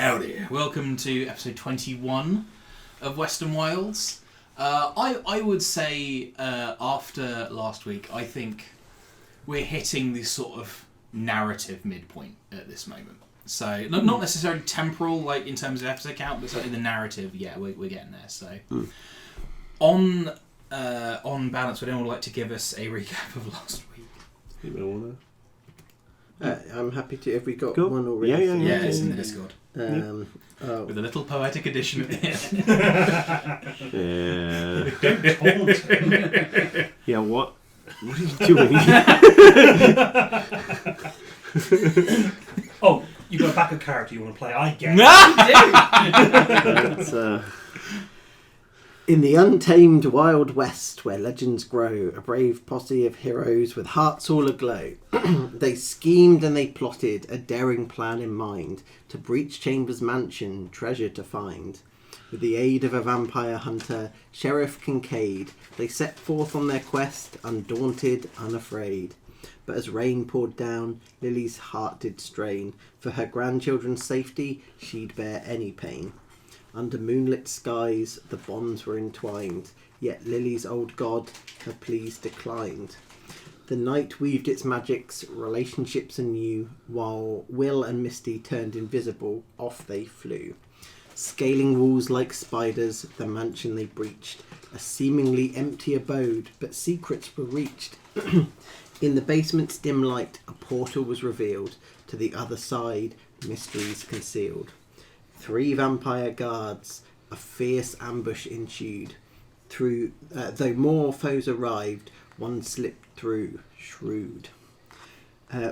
Howdy. Welcome to episode 21 of Western Wilds. I would say after last week, I think we're hitting this sort of narrative midpoint at this moment. So not necessarily temporal, like in terms of episode count, but certainly the narrative. Yeah, we're getting there. So on balance, would anyone like to give us a recap of last week? I'm happy to. Have we got Cool. one already? Yeah, it's in the Discord. With a little poetic addition at the end. Yeah. Yeah, what? What are you doing? Oh, you got a backup character you want to play? I get it. In the untamed Wild West, where legends grow, a brave posse of heroes with hearts all aglow. They schemed and they plotted, a daring plan in mind, to breach Chambers' mansion, treasure to find. With the aid of a vampire hunter, Sheriff Kincaid, they set forth on their quest, undaunted, unafraid. But as rain poured down, Lily's heart did strain. For her grandchildren's safety, she'd bear any pain. Under moonlit skies, the bonds were entwined, yet Lily's old god her pleas declined. The night weaved its magics, relationships anew, while Will and Misty turned invisible, off they flew. Scaling walls like spiders, the mansion they breached, a seemingly empty abode, but secrets were reached. In the basement's dim light, a portal was revealed, to the other side, mysteries concealed. 3 vampire guards, a fierce ambush ensued. Though more foes arrived, one slipped through, shrewd.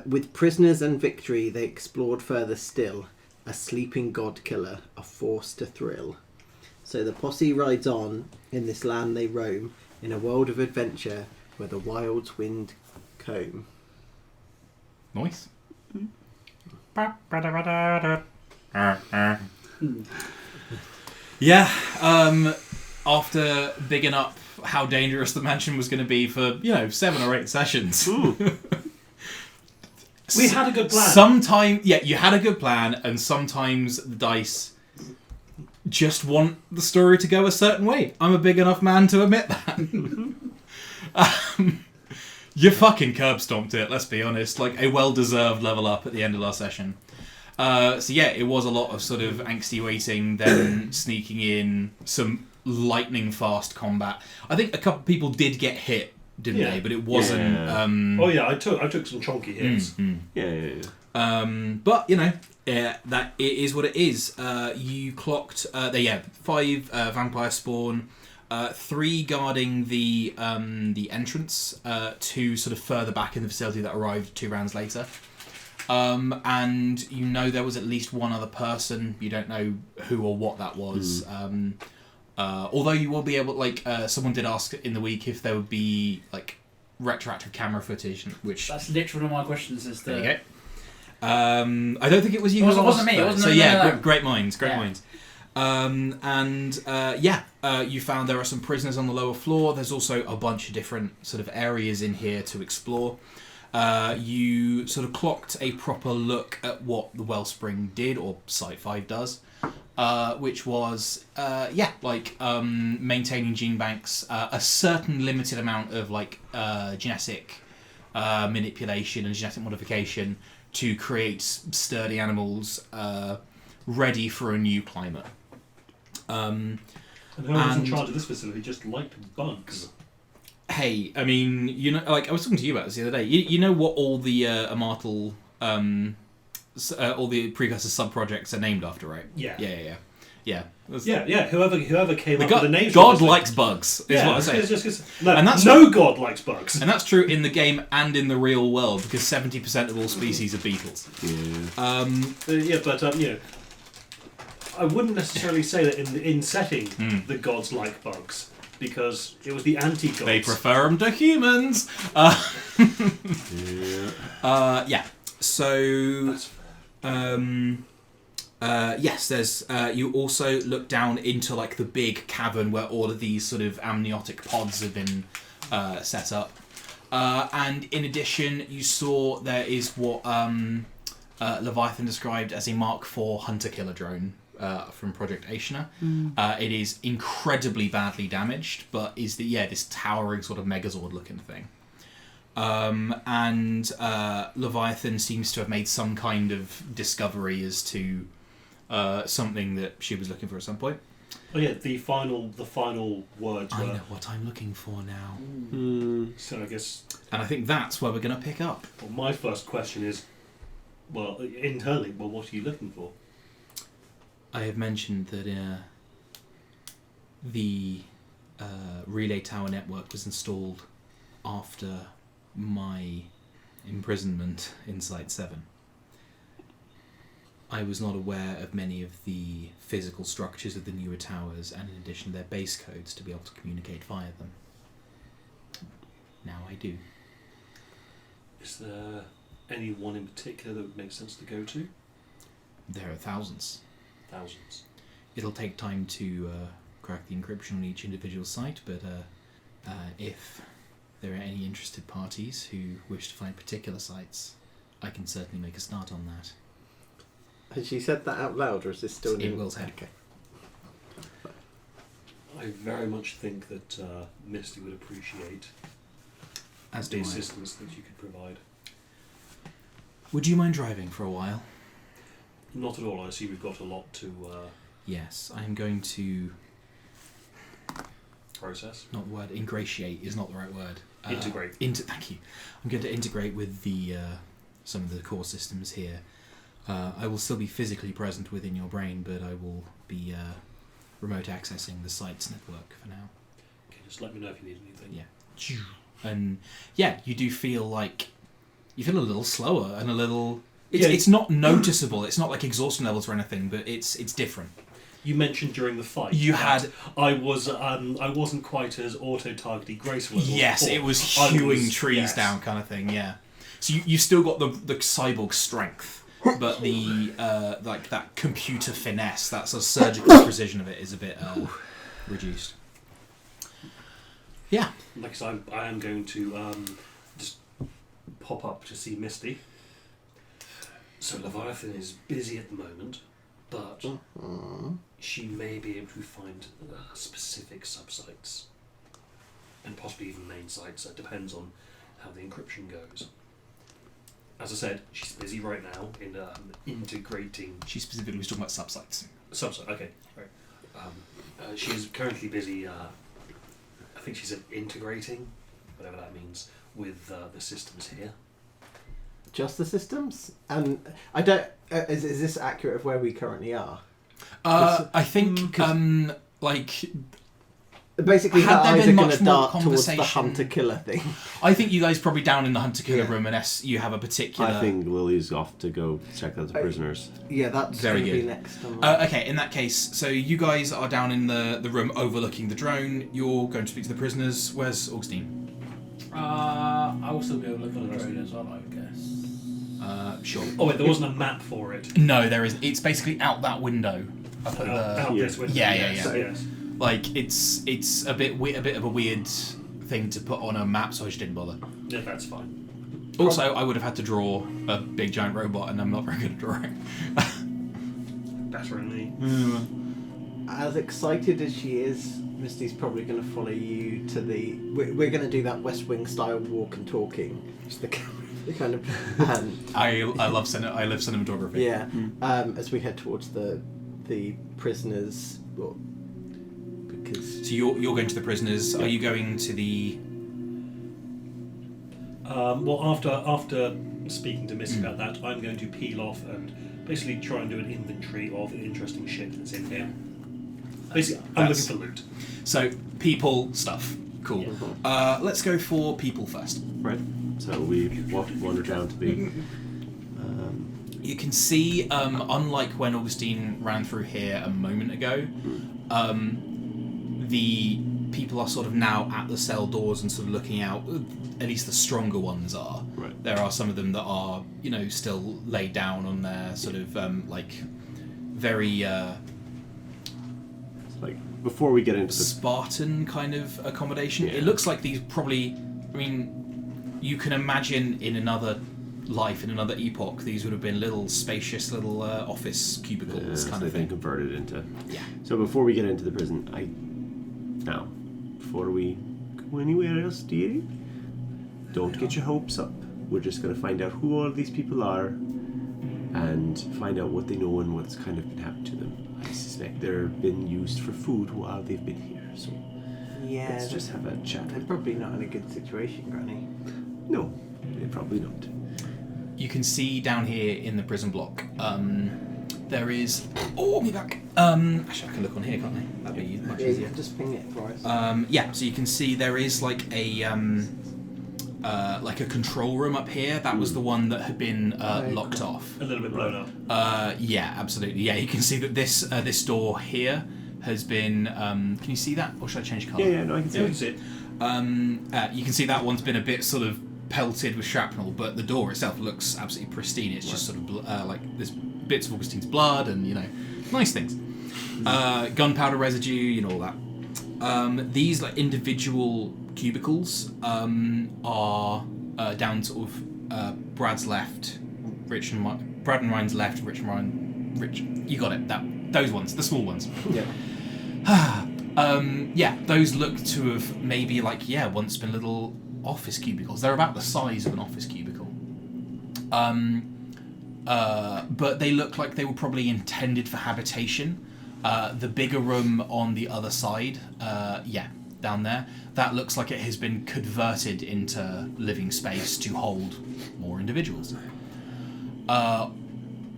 With prisoners and victory, they explored further still. A sleeping god killer, a force to thrill. So the posse rides on, in this land they roam, in a world of adventure where the wilds wind comb. Nice. Yeah, after bigging up how dangerous the mansion was going to be for, 7 or 8 sessions. We had a good plan. You had a good plan, and sometimes the dice just want the story to go a certain way. I'm a big enough man to admit that. You fucking curb stomped it, let's be honest. Like a well-deserved level up at the end of last session. It was a lot of sort of angsty waiting, then sneaking in, some lightning fast combat. I think a couple of people did get hit, didn't they? But it wasn't. Yeah. I took some chunky hits. But that it is what it is. You clocked 5 vampire spawn, 3 guarding the entrance, 2 sort of further back in the facility that arrived 2 rounds later. And there was at least one other person. You don't know who or what that was. Although you will be able, someone did ask in the week if there would be retroactive camera footage, which that's literally one of my questions. There you go. I don't think it was you. It wasn't me. It wasn't no. Great minds. You found there are some prisoners on the lower floor. There's also a bunch of different sort of areas in here to explore. You sort of clocked a proper look at what the Wellspring did, or Site 5 does, which was, maintaining gene banks, a certain limited amount of, genetic manipulation and genetic modification to create sturdy animals ready for a new climate. And whoever was in charge of this facility just liked bugs. Hey, I mean, I was talking to you about this the other day. You know what all the Amartal, all the precursor sub-projects are named after, right? Yeah. Yeah. Whoever came up with the names. God likes bugs, is what I say. No god likes bugs. And that's true in the game and in the real world, because 70% of all species are beetles. Yeah. I wouldn't necessarily say that in setting the gods like bugs. Because it was the anti-gods. They prefer them to humans. So, yes, there's. You also look down into the big cavern where all of these sort of amniotic pods have been set up, and in addition, you saw there is what Leviathan described as a Mark IV hunter-killer drone from Project Aeshna. It is incredibly badly damaged, but is this towering sort of Megazord-looking thing. And Leviathan seems to have made some kind of discovery as to something that she was looking for at some point. Oh yeah, the final words I were... know what I'm looking for now. So I guess... And I think that's where we're going to pick up. Well, my first question is, well, internally, what are you looking for? I have mentioned that the relay tower network was installed after my imprisonment in Site 7. I was not aware of many of the physical structures of the newer towers, and in addition their base codes to be able to communicate via them. Now I do. Is there any one in particular that would make sense to go to? There are thousands. Thousands. It'll take time to crack the encryption on each individual site, but if there are any interested parties who wish to find particular sites, I can certainly make a start on that. Has she said that out loud, or is this still In Will's head. Okay. I very much think that Misty would appreciate As the do I. assistance that you could provide. Would you mind driving for a while? Not at all. I see we've got a lot to Yes, I'm going to... process. Not the word. Ingratiate is not the right word. Integrate. Thank you. I'm going to integrate with the some of the core systems here. I will still be physically present within your brain, but I will be remote accessing the site's network for now. Okay, just let me know if you need anything. Yeah. And yeah, you do feel like you feel a little slower and a little. Yeah. It's not noticeable. It's not like exhaustion levels or anything, but it's different. You mentioned during the fight. You that had. I wasn't quite as auto-targety graceful as Yes, before. it was I hewing was- trees yes. down, kind of thing. Yeah. So you still got the cyborg strength. But the like that computer finesse, that sort of surgical precision of it is a bit reduced. Yeah. Like I said, I am going to just pop up to see Misty. So Leviathan is busy at the moment, but she may be able to find specific subsites and possibly even main sites. It depends on how the encryption goes. As I said, she's busy right now in integrating... She specifically was talking about subsites. Subsite, okay. Right. She is currently busy, I think she said integrating, whatever that means, with the systems here. Just the systems? And I don't... is this accurate of where we currently are? I think, like... Basically, her Had there eyes been are going much to more dart towards the conversation- hunter-killer thing. I think you guys probably down in the hunter-killer Yeah. room unless you have a particular... I think Lily's off to go check out the prisoners. Yeah, that's Very going to be good. next. Okay, in that case, so you guys are down in the room overlooking the drone. You're going to speak to the prisoners. Where's Augustine? I will still be able to look at the drone as well, I would guess. Sure. Oh wait, there wasn't a map for it. No, there isn't. It's basically out that window. Up at Out the... this window. Yeah, yes, yeah. yes. Like, it's a bit of a weird thing to put on a map, so I just didn't bother. Yeah, that's fine. Also, I would have had to draw a big giant robot, and I'm not very good at drawing. Better than me. As excited as she is, Misty's probably going to follow you to the... We're going to do that West Wing style walk and talking. Just the kind of... I love cinematography. yeah. As we head towards the prisoners... Well, because... So you're going to the prisoners. Are you going to the... Well, after speaking to Misty about that, I'm going to peel off and basically try and do an inventory of interesting shit that's in here. Basically, I'm looking for loot. So, people, stuff. Cool. Let's go for people first. Right. So we wander down to be... You can see, unlike when Augustine ran through here a moment ago, the people are sort of now at the cell doors and sort of looking out. At least the stronger ones are. Right. There are some of them that are, still laid down on their sort of, very like, before we get into the... Spartan kind of accommodation. Yeah. It looks like these probably... I mean, you can imagine in another life in another epoch, these would have been little spacious little office cubicles kind so of they've been thing. converted into. Yeah. So before we get into the prison, before we go anywhere else, dearie, don't get your hopes up. We're just going to find out who all these people are and find out what they know and what's kind of been happened to them. I suspect they're been used for food while they've been here, so Yeah, let's just have a chat. they're probably not in a good situation, Granny. No, they're probably not. You can see down here in the prison block, there is... Oh, me back! Actually, I can look on here, can't I? That'd be much Yeah, you easier. can just ping it for us. Yeah, so you can see there is like a control room up here. That was the one that had been locked off. A little bit blown up. Yeah, absolutely. Yeah, you can see that this door here has been... can you see that? Or should I change colour? Yeah, no, I can see Yeah, it. you see it. You can see that one's been a bit sort of pelted with shrapnel, but the door itself looks absolutely pristine. It's just sort of like there's bits of Augustine's blood and, nice things. Gunpowder residue, all that. These like individual cubicles are down sort of Brad's left, Brad and Ryan's left, Rich and Ryan. Rich, you got it. Those ones, the small ones. Yeah. Those look to have maybe once been little office cubicles. They're about the size of an office cubicle. But they look like they were probably intended for habitation. The bigger room on the other side, down there, that looks like it has been converted into living space to hold more individuals.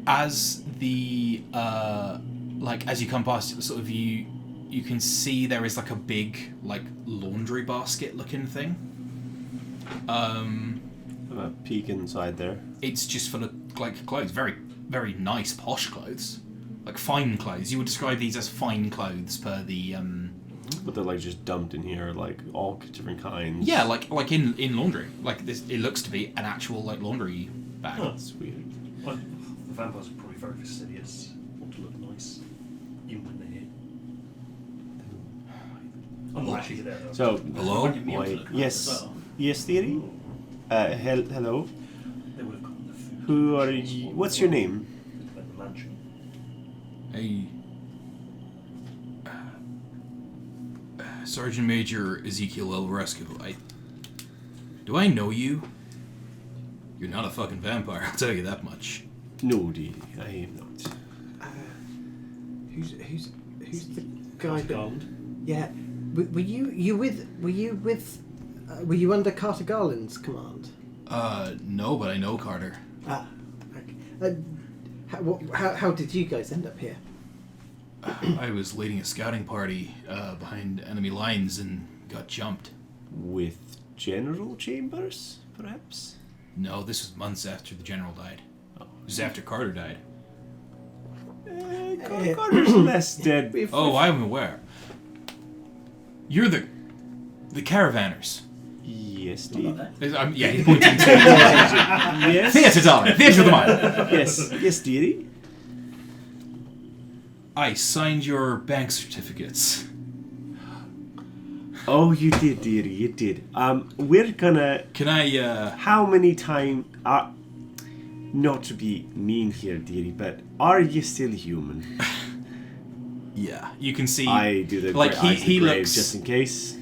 As the as you come past, sort of you can see there is like a big laundry basket looking thing. Have a peek inside there. It's just full of clothes, very very nice posh clothes, fine clothes. You would describe these as fine clothes per the But they're just dumped in here, all different kinds. Yeah, like in laundry. This, it looks to be an actual laundry bag. Oh. That's weird. Well, the vampires are probably very fastidious. Want to look nice, even when they're here. I'm not actually there though. So, Hello? Might give me up to look nice as well. yes, dearie. Hello. They would have gotten the food. Who are you? What's your name? Like the mansion. Hey, Sergeant Major Ezekiel Elvarescu. Do I know you? You're not a fucking vampire, I'll tell you that much. No, dearie, I am not. Who's the guy? Garland. Yeah. Were you under Carter Garland's command? No, but I know Carter. Ah. Okay. How did you guys end up here? I was leading a scouting party behind enemy lines and got jumped. With General Chambers, perhaps? No, this was months after the general died. It was after Carter died. Carter's less dead. Oh, I'm aware. You're the caravanners. Yes, Not dearie. there. Yeah, he's pointing to Yes. Theatre, darling. Theatre of the mind. Yes, dearie. I signed your bank certificates. Oh, you did, dearie, you did. We're gonna... Can I, How many times... not to be mean here, dearie, but are you still human? Yeah, you can see... I do the he grave looks... just in case.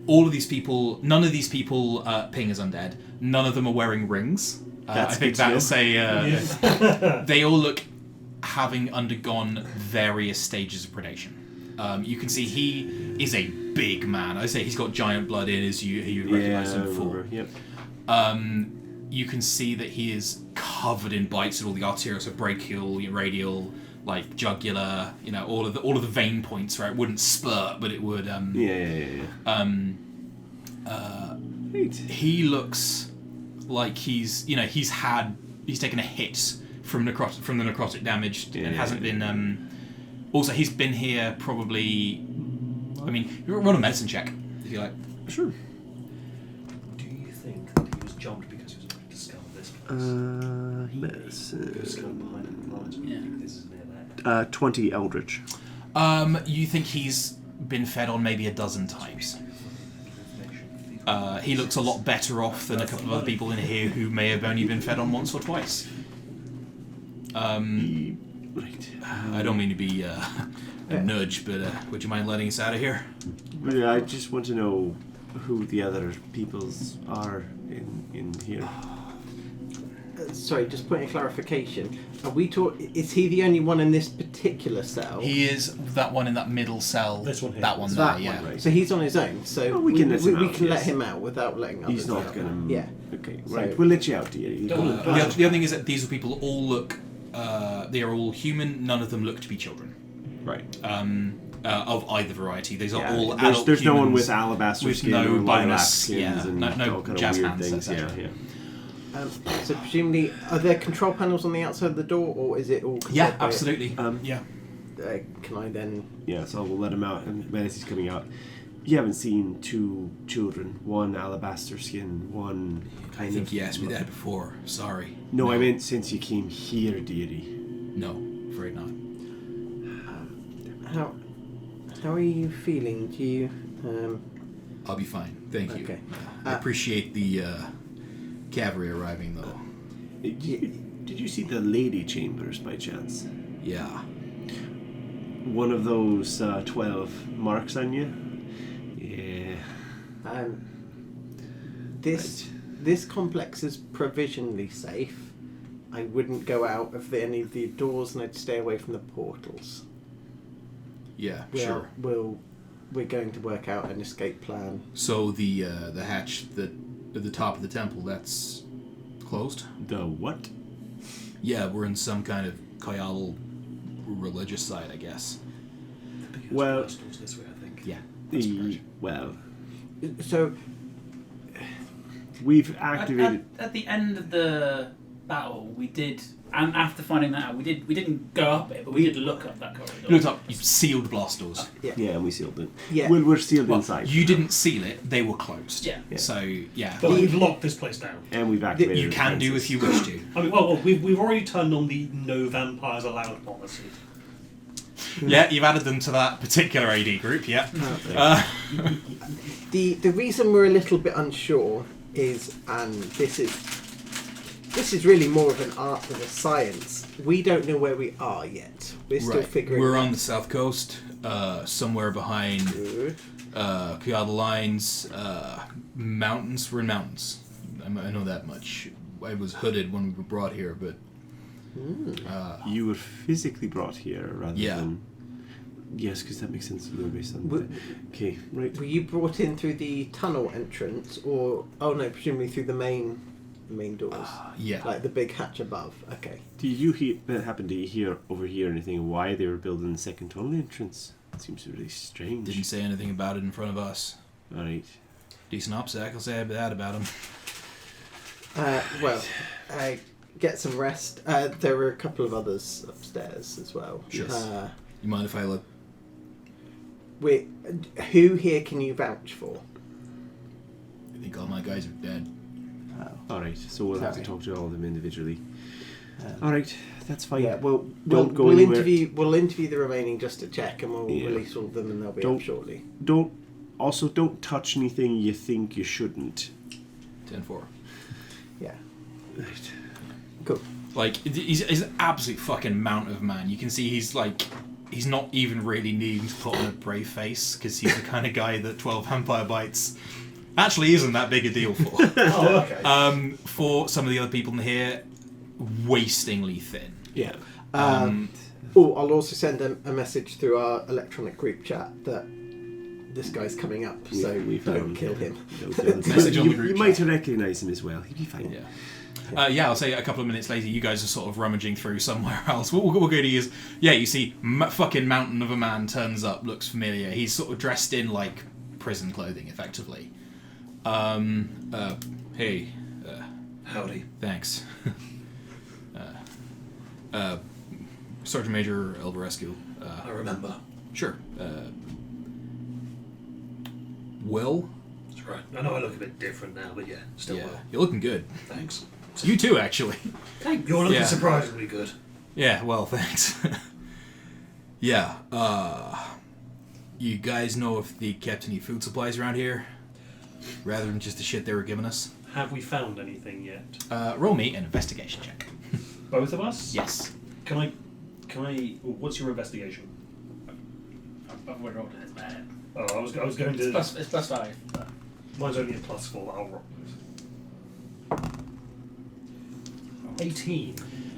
All of these people... None of these people ping as undead. None of them are wearing rings. That's I think good to that'll say... they all look having undergone various stages of predation. You can see he is a big man. I say he's got giant blood in, as you recognise him for. Yep. You can see that he is covered in bites at all the arterial, so brachial, radial, jugular. All of the vein points. Right, it wouldn't spurt, but it would. Right. He looks like he's taken a hit from the necrotic damage and hasn't been. Also, he's been here probably. I mean, run a medicine check if you like. Sure. Do you think that he was jumped because he was about to discover this place? Medicine. He was going behind it and lied. Yeah. I think this is near there. 20 Eldritch. You think he's been fed on maybe a dozen times? He looks a lot better off than a couple of other people in here who may have only been fed on once or twice. Right. I don't mean to be a nudge, but would you mind letting us out of here? I just want to know who the other peoples are in here. Sorry, just point of clarification. Are we is he the only one in this particular cell? He is that one in that middle cell. This one here. That one That there, yeah. one, right. So he's on his own. So Oh, we can let him we out, can let yes. him out without letting others He's not out. going to... Yeah. Okay, So- right. We'll let you out, dear. The other thing is that these people all look... they are all human. None of them look to be children. Right. Of either variety. These are all there's, adult there's no one humans with alabaster with skin no or lilac bonus, skins yeah, and no all kind jazz of weird hands, things. etc. Yeah. So presumably, are there control panels on the outside of the door, or is it all? Yeah, controlled by- absolutely. Yeah. Can I then? Yeah, so we'll let him out, and as he's coming out, you haven't seen two children, one alabaster skin, one kind I think of... you asked me that before. Sorry. No, I meant since you came here, dearie. No, afraid not. How are you feeling? Do you? I'll be fine. Thank you. Okay. I appreciate the cavalry arriving, though. Did you see the lady chambers by chance? Yeah. One of those 12 marks on you? Yeah. This complex is provisionally safe. I wouldn't go out of any of the doors, and I'd stay away from the portals. Yeah, sure. We're going to work out an escape plan. So the hatch at the top of the temple, that's closed? The what? Yeah, we're in some kind of Kayal religious site, I guess. Well- this way, I think. Yeah. Well, So we've activated... At the end of the battle, we did, and after finding that out, we didn't go up it, but we did look up that corridor. You looked up, you sealed blast doors. Yeah, and we sealed it. Yeah. Well, we're sealed Well, inside. you didn't seal it, they were closed. Yeah. Yeah. So, yeah. But we've locked this place down. And we've activated You can do if you wish to. I mean, well, we've already turned on the no vampires allowed policy. Yeah, you've added them to that particular AD group, yeah. the reason we're a little bit unsure is, and this is really more of an art than a science. We don't know where we are yet. We're still figuring. We're out. on the south coast, somewhere behind Good. Kyoto lines, mountains. We're in mountains. I know that much. I was hooded when we were brought here, but You were physically brought here rather Yeah. than... Yes, because that makes sense. You were based on... Were- Okay, right. Were you brought in through the tunnel entrance, or presumably through the main doors, yeah. like the big hatch above? Okay. Did you happen to overhear anything why they were building the second tunnel entrance? It seems really strange. Didn't say anything about it in front of us. All right. Decent OPSEC, I'll say that about him. Get some rest. There were a couple of others upstairs as well. Sure. You mind if I look? Who here can you vouch for? I think all my guys are dead. All right, so we'll have to Sorry. talk to all of them individually. All right, that's fine. Yeah, we'll go anywhere. We'll interview the remaining just to check, and we'll Yeah. release all of them, and they'll be Don't- up shortly. Don't touch anything you think you shouldn't. 10-4. Yeah. Right. Cool. Like, he's an absolute fucking mount of man. You can see he's not even really needing to put on a brave face, because he's the kind of guy that 12 vampire bites actually isn't that big a deal for. Oh, okay. For some of the other people in here, wastingly thin. Yeah. I'll also send a message through our electronic group chat that this guy's coming up, so we don't found kill him. Message on the you group might chat. recognise him as well. He'd be fine. Yeah. I'll say a couple of minutes later, you guys are sort of rummaging through somewhere else. What we're going to use, you see, fucking mountain of a man turns up, looks familiar. He's sort of dressed in like prison clothing, effectively. Hey, Howdy. thanks. Sergeant Major Elvarescu. I remember. Sure. Will? That's right. I know I look a bit different now, but yeah, still Yeah, well. you're looking good. Thanks. You too, actually. You're looking Yeah. surprisingly good. Yeah, well, thanks. Yeah, you guys know if they kept any food supplies around here? rather than just the shit they were giving us. Have we found anything yet? Roll me an investigation check. Both of us? Yes. Can I? What's your investigation? I've rolled it. It's bad. Oh, I was going to. It's plus 5. But... Mine's only a +4. I'll roll. 18.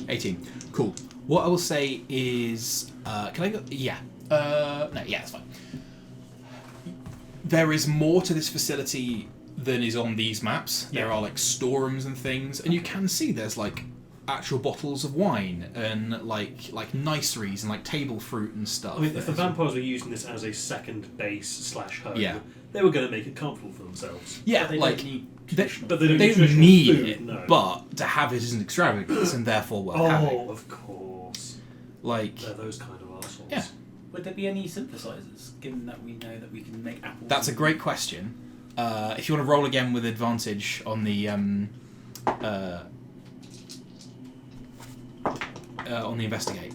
18. Cool. What I will say is, can I go? Yeah. No. Yeah, that's fine. There is more to this facility than is on these maps. Yeah. There are like storerooms and things, and you can see there's like actual bottles of wine and like niceries and like table fruit and stuff. I mean, if the vampires were using this as a second base / home, Yeah. they were going to make it comfortable for themselves. Yeah, But they like don't need they, traditional. But they don't they need don't traditional need food, it, no. but to have it is an extravagance and therefore worth having. Oh, of course. Like, They're those kind of assholes. Yeah. Would there be any synthesizers, given that we know that we can make apples? that's a great question. If you want to roll again with advantage on the investigate.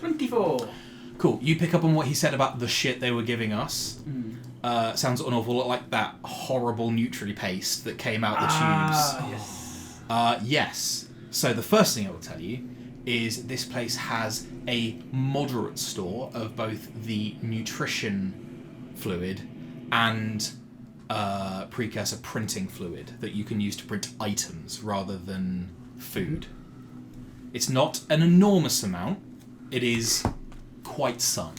24. Cool. You pick up on what he said about the shit they were giving us. Mm. Sounds an awful lot like that horrible Nutri paste that came out the tubes. Yes. Yes. So the first thing I will tell you is this place has a moderate store of both the nutrition fluid and precursor printing fluid that you can use to print items rather than food. It's not an enormous amount. It is quite some.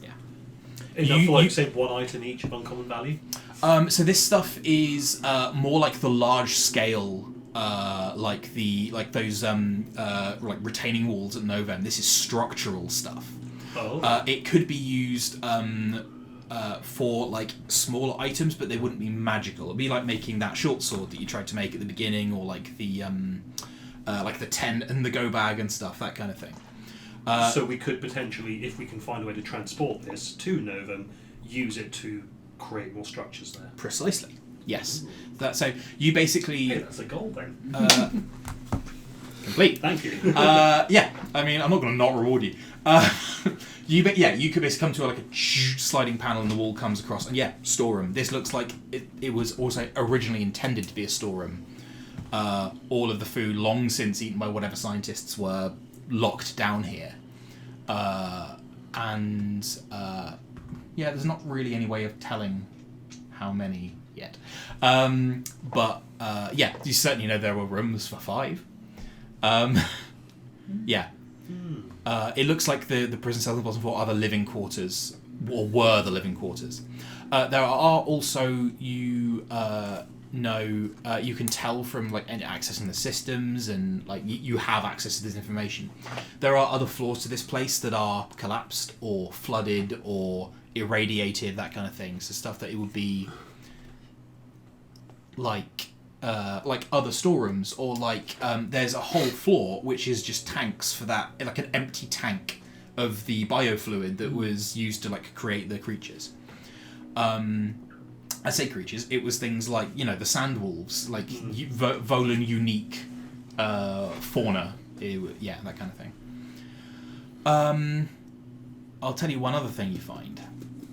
Yeah. Enough for, like, say, one item each of uncommon value? So this stuff is more like the large scale, like those like retaining walls at Novem. This is structural stuff. Oh. It could be used for like smaller items, but they wouldn't be magical. It'd be like making that short sword that you tried to make at the beginning, or like the tent and the go bag and stuff, that kind of thing. So we could potentially, if we can find a way to transport this to Novum, use it to create more structures there. Precisely. Yes. So you basically Hey, that's a goal then. complete. Thank you. Yeah. I mean, I'm not going to not reward you. You could basically come to like a sliding panel and the wall comes across, and storeroom. This looks like it was also originally intended to be a storeroom. All of the food long since eaten by whatever scientists were locked down here. There's not really any way of telling how many yet. But you certainly know there were rooms for 5. It looks like the prison cells on the bottom floor are the living quarters, or were the living quarters. There are also, you can tell from like accessing the systems, and like you have access to this information. There are other floors to this place that are collapsed or flooded or irradiated, that kind of thing. So stuff that it would be like other storerooms, or like there's a whole floor which is just tanks for that, like an empty tank of the biofluid that was used to like create the creatures. I say creatures, it was things like, the sand wolves, like Volan unique fauna, that kind of thing. I'll tell you one other thing you find.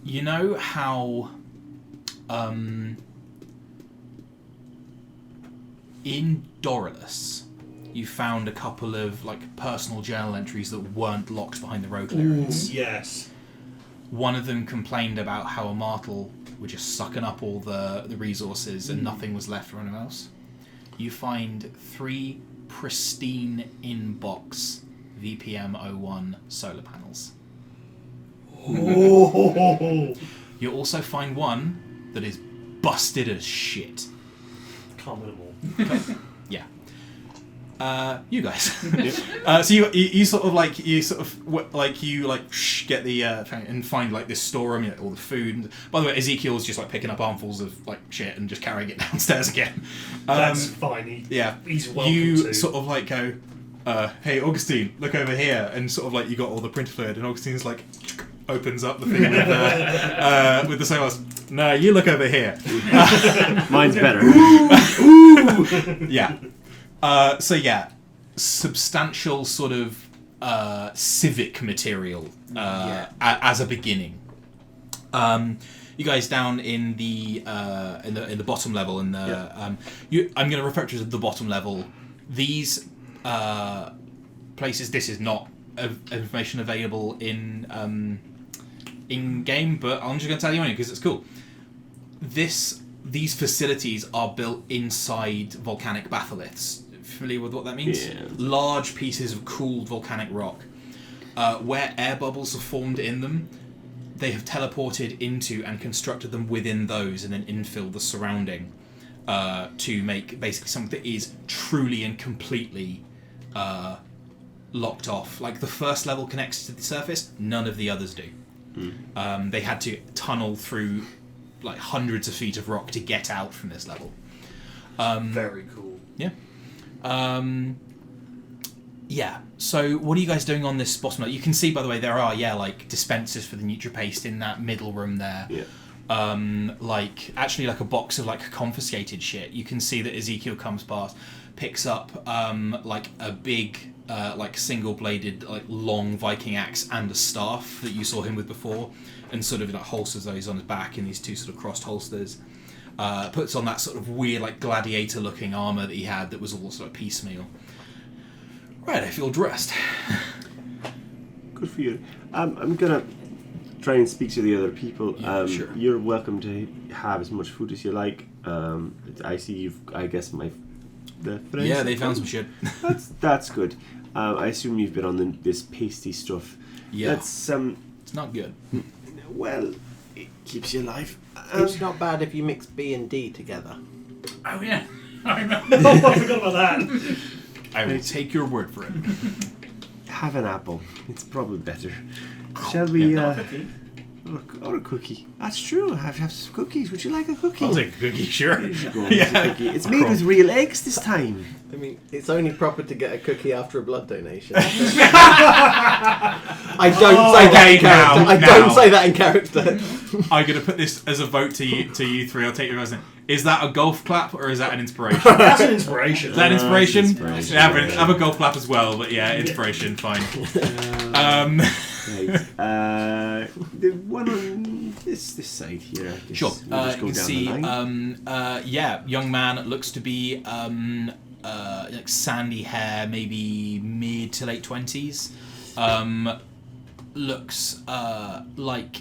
You know how in Doralus you found a couple of like personal journal entries that weren't locked behind the road clearance? Yes. One of them complained about how Amartal were just sucking up all the resources and nothing was left for anyone else. You find 3 pristine in-box VPM-01 solar panels. Oh. You also find one that is busted as shit. Can't win them all. Yeah. You guys. So you sort of get the and find like this storeroom, all the food. By the way, Ezekiel's just like picking up armfuls of like shit and just carrying it downstairs again. That's fine. He's welcome You to. sort of like go, hey Augustine, look over here, and sort of like you got all the printer fluid, and Augustine's like opens up the thing with the same. No, you look over here. Mine's better. Yeah. Substantial sort of civic material as a beginning. you guys down in the bottom level in the I'm going to refer to it as the bottom level. These places. This is not information available in game, but I'm just going to tell you anyway because it's cool. These facilities are built inside volcanic batholiths. Familiar with what that means? Yeah. Large pieces of cooled volcanic rock. Where air bubbles have formed in them, they have teleported into and constructed them within those and then infilled the surrounding to make basically something that is truly and completely locked off. Like the first level connects to the surface, none of the others do. They had to tunnel through like hundreds of feet of rock to get out from this level. Very cool. Yeah. So what are you guys doing on this bottom level? You can see, by the way, there are like dispensers for the NutriPaste in that middle room there. Yeah. Like actually like a box of like confiscated shit. You can see that Ezekiel comes past, picks up like a big like single-bladed like long Viking axe and a staff that you saw him with before, and sort of like holsters those on his back in these two sort of crossed holsters. Puts on that sort of weird like gladiator-looking armor that he had that was all sort of piecemeal. Right, I feel dressed. Good for you. I'm gonna try and speak to the other people. Yeah, sure. You're welcome to have as much food as you like. I see the friends. Yeah, they found some shit. That's good. I assume you've been on this pasty stuff. Yeah. That's It's not good. well, it keeps you alive. It's not bad if you mix B and D together. Oh yeah, I remember. Oh, I forgot about that. I will take your word for it. Have an apple. It's probably better. Shall we? Not a cookie. Or a cookie. That's true. I have some cookies. Would you like a cookie? I'll take a cookie, sure. Here you go. It's a cookie. It's made with real eggs this time. I mean, it's only proper to get a cookie after a blood donation. I don't say that in character. I don't say that in character. I'm going to put this as a vote to you three. I'll take your vote. Is that a golf clap or is that an inspiration? That's an inspiration. Is that an inspiration? Inspiration. Yeah, have a golf clap as well, but yeah, inspiration, fine. Right. The one on this side here. I guess. Sure. We'll just You go can down see, the line. young man looks to be like sandy hair, maybe mid to late 20s. Looks like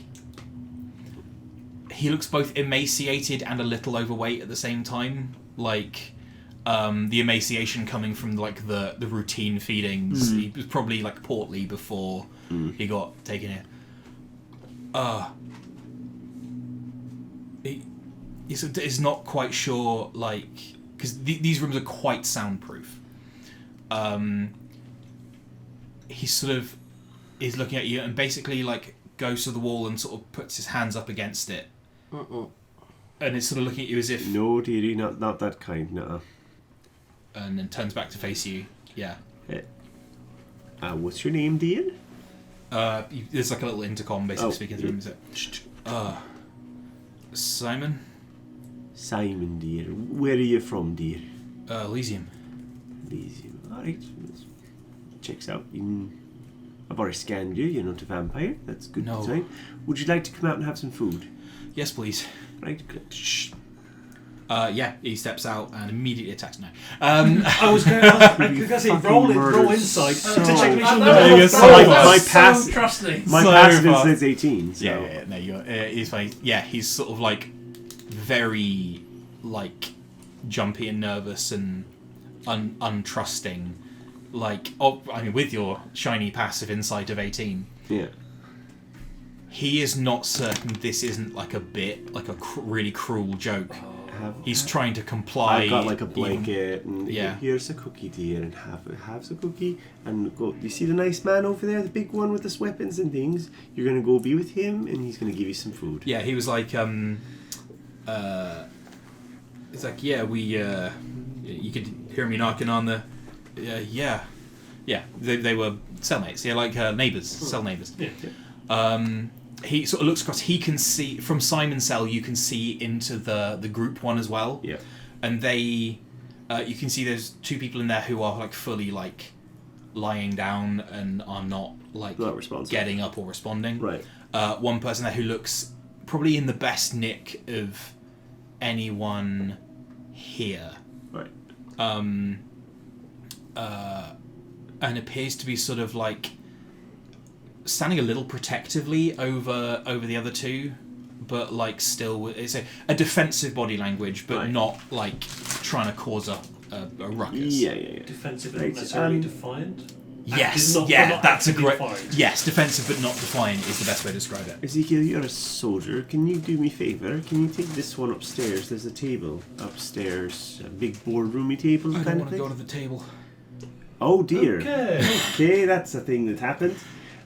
he looks both emaciated and a little overweight at the same time. Like the emaciation coming from like the routine feedings. He was probably like portly before he got taken here. He's not quite sure, like, because these rooms are quite soundproof. He sort of is looking at you and basically like goes to the wall and sort of puts his hands up against it. And it's sort of looking at you as if... No, dearie, not that kind, no. And then turns back to face you. Yeah. What's your name, dear? There's like a little intercom basically speaking through him. Shh. Simon? Simon, dear. Where are you from, dear? Elysium. Elysium. Alright. Checks out. I've already scanned you. You're not a vampire. That's good No. design. Would you like to come out and have some food? Yes, please. Right. Shh. Yeah, he steps out and immediately attacks. No. I was going to say roll murdered insight so- to check me some No, you're so my so pass- trusting. My So passive fast. says 18. So. Yeah. No, he's funny. Yeah, he's sort of like very like jumpy and nervous and untrusting. Like, with your shiny passive insight of 18. Yeah. He is not certain this isn't like a bit, like a really cruel joke. He's trying to comply. I've got like a even- blanket and Yeah. here's a cookie, dear, and have a cookie and go. You see the nice man over there, the big one with the weapons and things. You're gonna go be with him, and he's gonna give you some food. Yeah, he was like, it's like, yeah, we, you could hear me knocking on the, yeah, they were cellmates, yeah, like neighbours, cell neighbours. Yeah. He sort of looks across. He can see from Simon's cell. You can see into the group one as well. Yeah. And they, you can see there's two people in there who are like fully like lying down and are not like Not responsive. getting up or responding. Right. One person there who looks probably in the best nick of anyone here. Right. And appears to be sort of like standing a little protectively over the other two, but like still it's a defensive body language, but not like trying to cause a ruckus. Yeah. Defensive, but not necessarily defiant. Yes, Not that's a great. defiant. Yes, defensive but not defiant is the best way to describe it. Ezekiel, you're a soldier. Can you do me a favour? Can you take this one upstairs? There's a table upstairs, a big boardroomy table I kind don't of want to thing. go to the table. Oh dear. Okay. Okay, that's a thing that happened.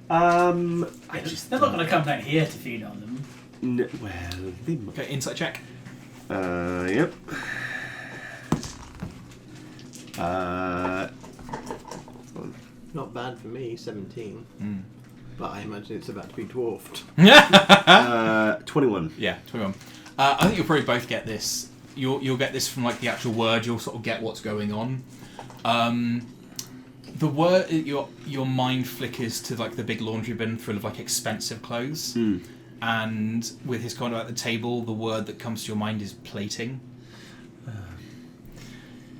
I just They're not going to come down here to feed on them. well, they might. Okay, insight check. Yep. Not bad for me, 17. But I imagine it's about to be dwarfed. 21. Yeah, 21. I think you'll probably both get this. You'll get this from like the actual word. You'll sort of get what's going on. The word your mind flickers to like the big laundry bin full of like expensive clothes, and with his kind of at the table, the word that comes to your mind is plating.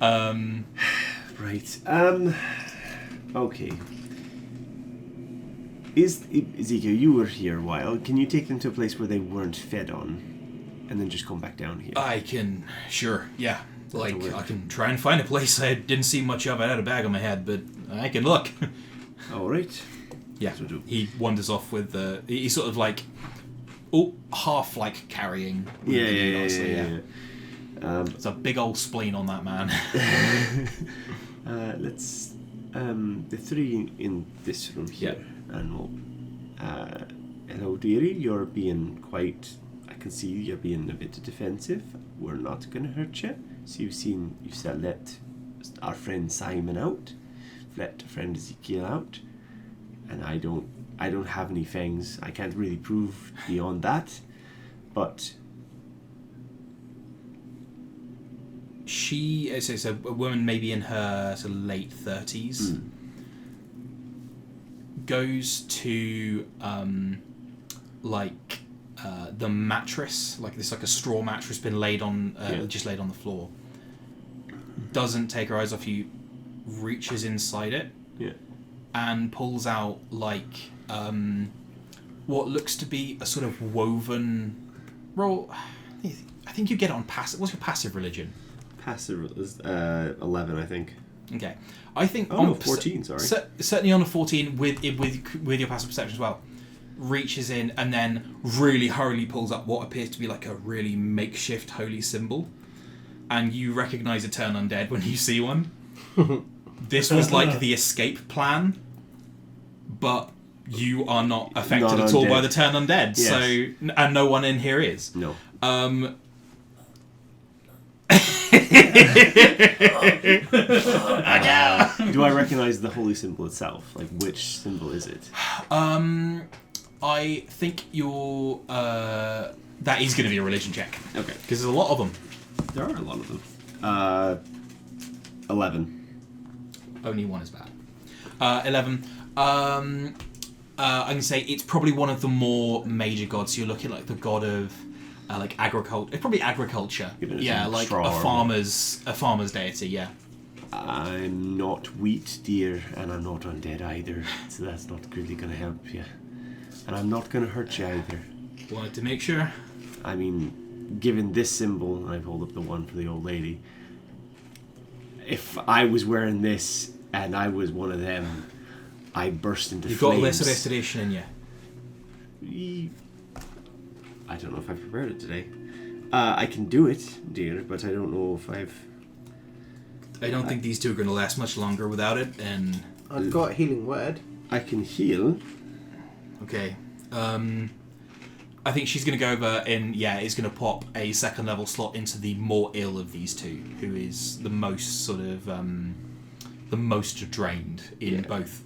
Right. Okay. Ezekiel, you were here a while. Can you take them to a place where they weren't fed on, and then just come back down here? I can, sure, yeah. Like, work. I can try and find a place I didn't see much of. I had a bag on my head, but I can look. All right. Yeah, So do. he wanders off with the... He's sort of like... half like carrying. Yeah. It's a big old spleen on that man. Let's the three in this room here, and we'll. Hello, dearie. You're being quite. I can see you're being a bit defensive. We're not gonna hurt you. So you've said let our friend Simon out, let our friend Ezekiel out, and I don't have any fangs. I can't really prove beyond that, but. She is a woman maybe in her sort of late 30s. Goes to the mattress, like this, like a straw mattress been laid on, just laid on the floor. Doesn't take her eyes off you. Reaches inside it, and pulls out like what looks to be a sort of woven. Roll. I think you get it on passive. What's your passive religion? Passive is 11, I think. Okay, I think Oh, no, 14. Sorry. Certainly on a 14 with your passive perception as well. Reaches in and then really hurriedly pulls up what appears to be like a really makeshift holy symbol, and you recognise a turn undead when you see one. This was like the escape plan, but you are not affected Not at all undead. by the turn undead. Yes. So and no one in here is. No. Do I recognize the holy symbol itself? Like, which symbol is it? I think you're. That is going to be a religion check. Okay. Because there's a lot of them. There are a lot of them. 11. Only one is bad. 11. I can say it's probably one of the more major gods. So you're looking like the god of like agriculture. It's probably agriculture. Yeah, like a farmer's deity. Yeah. I'm not wheat, dear, and I'm not undead either. So that's not really going to help you. And I'm not going to hurt you either. Wanted to make sure. I mean, given this symbol, and I've hold up the one for the old lady. If I was wearing this and I was one of them, I'd burst into You've got flames. lesser restoration in you. I don't know if I've prepared it today. I can do it, dear, but I don't know if I've... I don't think these two are going to last much longer without it, and... I've got a healing word. I can heal. Okay. I think she's going to go over and, is going to pop a second level slot into the more ill of these two, who is the most sort of, the most drained in both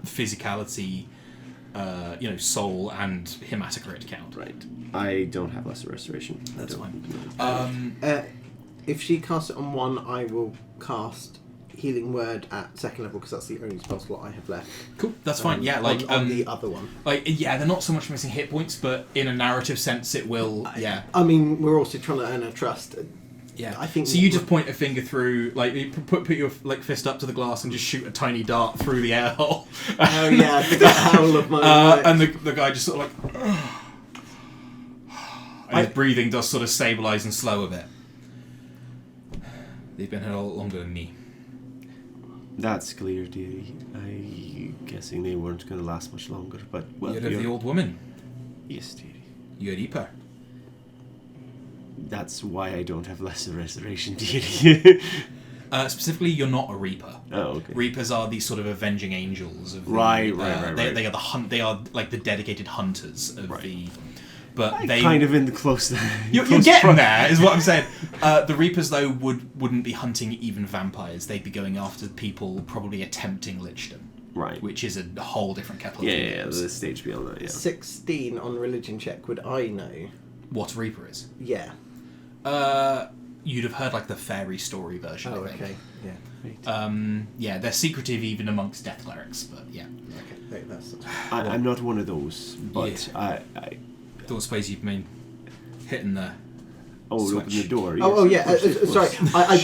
physicality, soul and hematocrit count. Right. I don't have lesser restoration. That's fine. If she casts it on one, I will cast healing word at second level because that's the only spell slot I have left. Cool, that's fine. Yeah, like on the other one. Like yeah, they're not so much missing hit points, but in a narrative sense, it will. Yeah. I mean, we're also trying to earn her trust. Yeah, I think so. You just point a finger through, like you put your like fist up to the glass and just shoot a tiny dart through the air hole. Oh yeah, the howl of my. And the guy just sort of like, and his breathing does sort of stabilise and slow a bit. They've been here a lot longer than me. That's clear, dearie. I'm guessing they weren't going to last much longer, but well, You're the old woman. Yes, dearie. You're a reaper. That's why I don't have lesser restoration, dearie. Specifically, you're not a reaper. Oh, okay. Reapers are these sort of avenging angels of the, Right. They are the hunt. They are like the dedicated hunters of the. But they kind of in the close. You're getting there, is what I'm saying. The Reapers, though, wouldn't be hunting even vampires. They'd be going after people probably attempting lichdom. Right. Which is a whole different kettle of Yeah, fish. the stage beyond that, yeah. 16 on religion check. Would I know? What a Reaper is? Yeah. You'd have heard like the fairy story version. Oh, I think. okay. Yeah. Right. Yeah, they're secretive even amongst death clerics, but yeah. Okay. That's. I'm not one of those, but Yeah. I Don't suppose you've been hitting the. open the door. Yes, Oh yeah. of course. Sorry.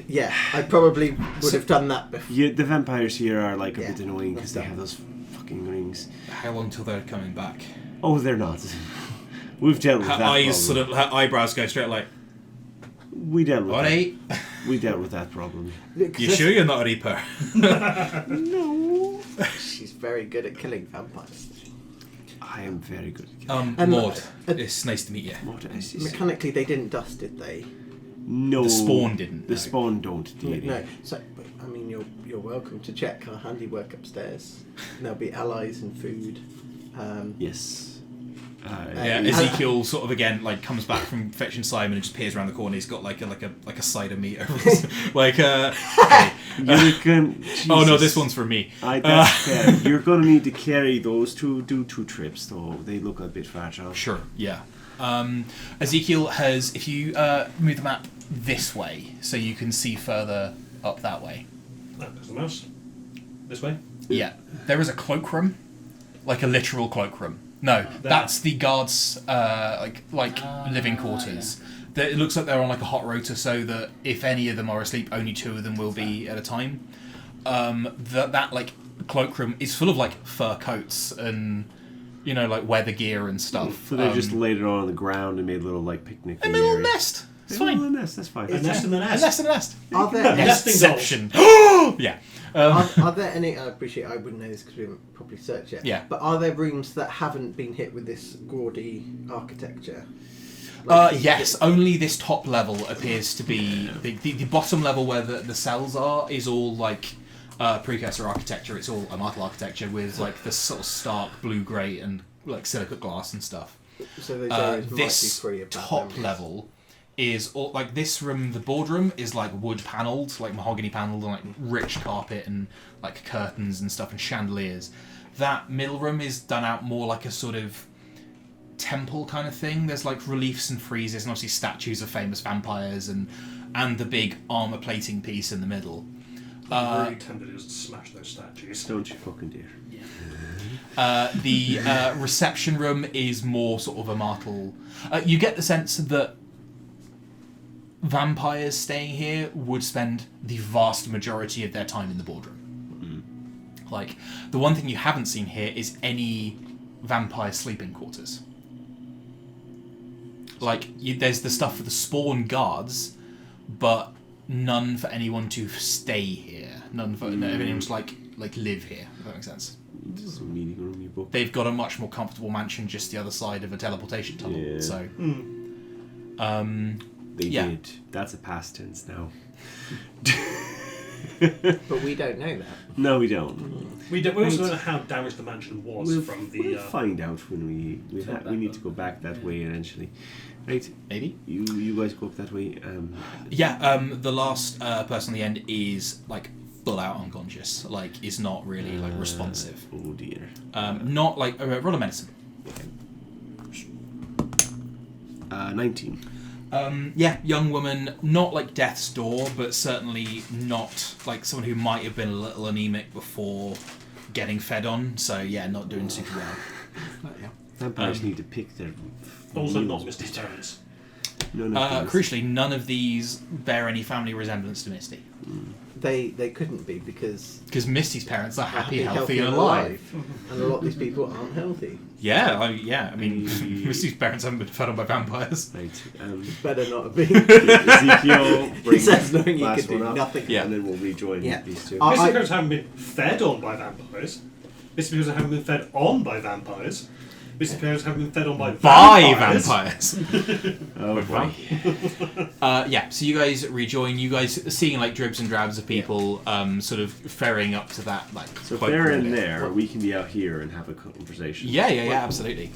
Yeah, I probably would have done that before. Yeah, the vampires here are like a Yeah, bit annoying because they that's have those fucking rings. How long till they're coming back? Oh, they're not. We've dealt with Her that eyes problem. her eyebrows go straight like. We dealt with Alright. We dealt with that problem. You sure you're not a Reaper? No. She's very good at killing vampires. I am very good. And Maud, it's nice to meet you. What is this? Mechanically, they didn't dust, did they? No. The spawn didn't, The no. spawn don't, dearie. No. So, but, I mean, you're welcome to check our handiwork upstairs. There'll be allies and food. Yes. Yeah, Ezekiel sort of again like comes back from fetching Simon and just peers around the corner. He's got like a side of meat over his, like hey. You're gonna, Oh no, Jesus. this one's for me. That's fair. You're gonna need to carry those to do 2 trips, though. They look a bit fragile. Sure, yeah. Ezekiel has, if you move the map this way, so you can see further up that way. There's the mouse. This way. Yeah, there is a cloakroom, like a literal cloakroom. No, that's the guards' like living quarters. It looks like they're on like a hot rota, so that if any of them are asleep, only 2 of them will be at a time. That like cloakroom is full of like fur coats and like weather gear and stuff. So they just laid it on the ground and made a little like picnic. They made a little nest. It's They made a fine. little nest. That's fine. A nest in the A nest. nest in a nest. Are there Nesting dolls. Exception. Yeah. are there any? I appreciate I wouldn't know this because we haven't probably searched yet. Yeah. But are there rooms that haven't been hit with this gaudy architecture? Yes, only this top level appears to be the bottom level where the cells are is all like precursor architecture. It's all Immortal architecture with like this sort of stark blue grey and like silicate glass and stuff. So those areas might be This free of bad top memories. level is all like this room. The boardroom is like wood panelled, like mahogany panelled, and like rich carpet and like curtains and stuff and chandeliers. That middle room is done out more like a sort of temple kind of thing. There's like reliefs and friezes and obviously statues of famous vampires and the big armor plating piece in the middle. I'm really tempted to just smash those statues. Don't you fucking dare. The reception room is more sort of a martel. You get the sense that vampires staying here would spend the vast majority of their time in the boardroom. Like, the one thing you haven't seen here is any vampire sleeping quarters. Like, there's the stuff for the spawn guards, but none for anyone to stay here. None for anyone to like live here. If that makes sense. This is a meeting room you book. They've got a much more comfortable mansion just the other side of a teleportation tunnel. Yeah. So, They yeah. did. That's a past tense now. But we don't know that. No, we don't. We also don't know how damaged the mansion was from the. We'll find out when we need to go back that way eventually. Right? maybe. You guys go up that way. The last person on the end is like full out unconscious. Like, is not really like responsive. Oh dear. Not like roll a medicine. 19. Yeah, young woman, not like death's door, but certainly not like someone who might have been a little anemic before getting fed on. So yeah, not doing super well. But, yeah. Vampires need to pick their. Also not meals. Misty's parents. None of these. Crucially, none of these bear any family resemblance to Misty. They couldn't be because Misty's parents are happy, healthy, and and alive. and a lot of these people aren't healthy. Yeah, I mean, Misty's parents haven't been fed on by vampires. Right. Better not have been. Ezekiel, He bring says knowing he last could do one up, nothing. Yeah. and then we'll rejoin Yeah. these two. I- Misty's parents haven't been fed on by vampires. Misty's parents haven't been fed on by vampires. Misty's parents haven't been fed on by vampires. Oh boy. Yeah, so you guys rejoin. You guys are seeing like dribs and drabs of people sort of ferrying up to that. Like, So if quite they're in clearly. there, we can be out here and have a conversation. Yeah, absolutely.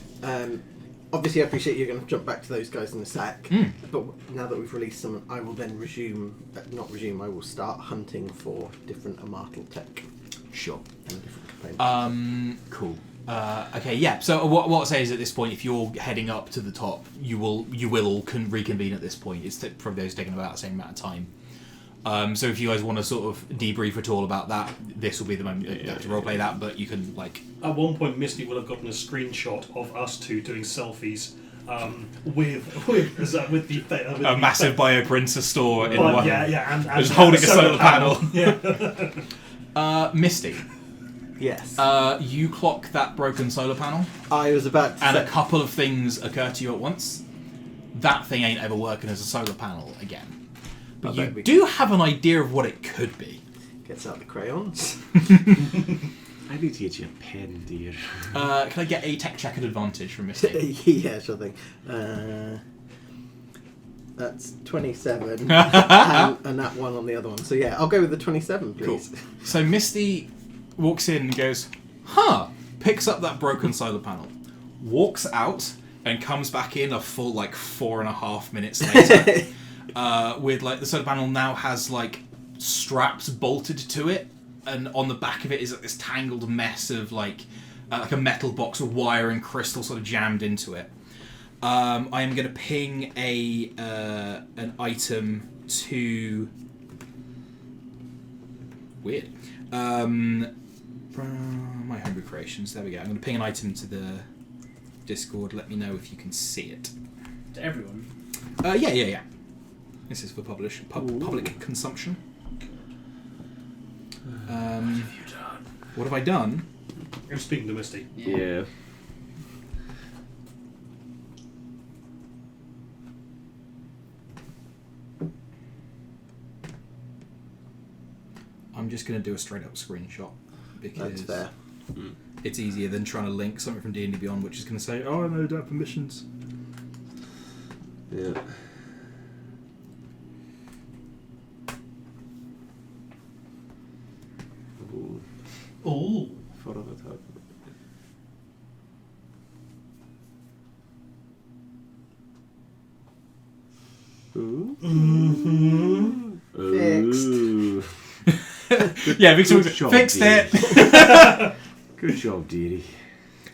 Obviously, I appreciate you're going to jump back to those guys in a sec. Mm. But now that we've released some, I will then I will start hunting for different Amartal tech Sure. and different components. Cool. Okay, yeah. So what I'll say is at this point, if you're heading up to the top, you will all reconvene at this point. It's probably those taking about the same amount of time. So if you guys want to sort of debrief at all about that, this will be the moment you have to roleplay that. But you can like. At one point, Misty will have gotten a screenshot of us two doing selfies with the A massive bioprinter store in one. Yeah, and Just holding a solar panel. Yeah. Misty, Yes. you clock that broken solar panel, I was about to and say, a couple of things occur to you at once. That thing ain't ever working as a solar panel again. But I you bet we do have an idea of what it could be. gets out the crayons. I need to get you a pen, dear. Can I get a tech check at advantage from Misty? Yeah, sure thing. That's 27, and that one on the other one. So yeah, I'll go with the 27, please. Cool. So Misty walks in and goes, huh, picks up that broken solar panel, walks out, and comes back in a full, 4.5 minutes later. With, the solar panel now has, straps bolted to it, and on the back of it is, this tangled mess of, like a metal box of wire and crystal sort of jammed into it. I am going to ping an item to... Weird. My homebrew creations. There we go. I'm going to ping an item to the Discord. Let me know if you can see it. To everyone. Yeah. This is for public consumption. What have I done? I'm speaking to Misty. Yeah. I'm just going to do a straight up screenshot because That's fair. it's easier than trying to link something from D&D Beyond, which is going to say, "Oh no, don't have permissions." Yeah. Ooh. Oh. Fotografer. Ooh. Mm-hmm. Fixed. Ooh. Yeah, Victor Good job, fixed dear. it. Good job, dearie.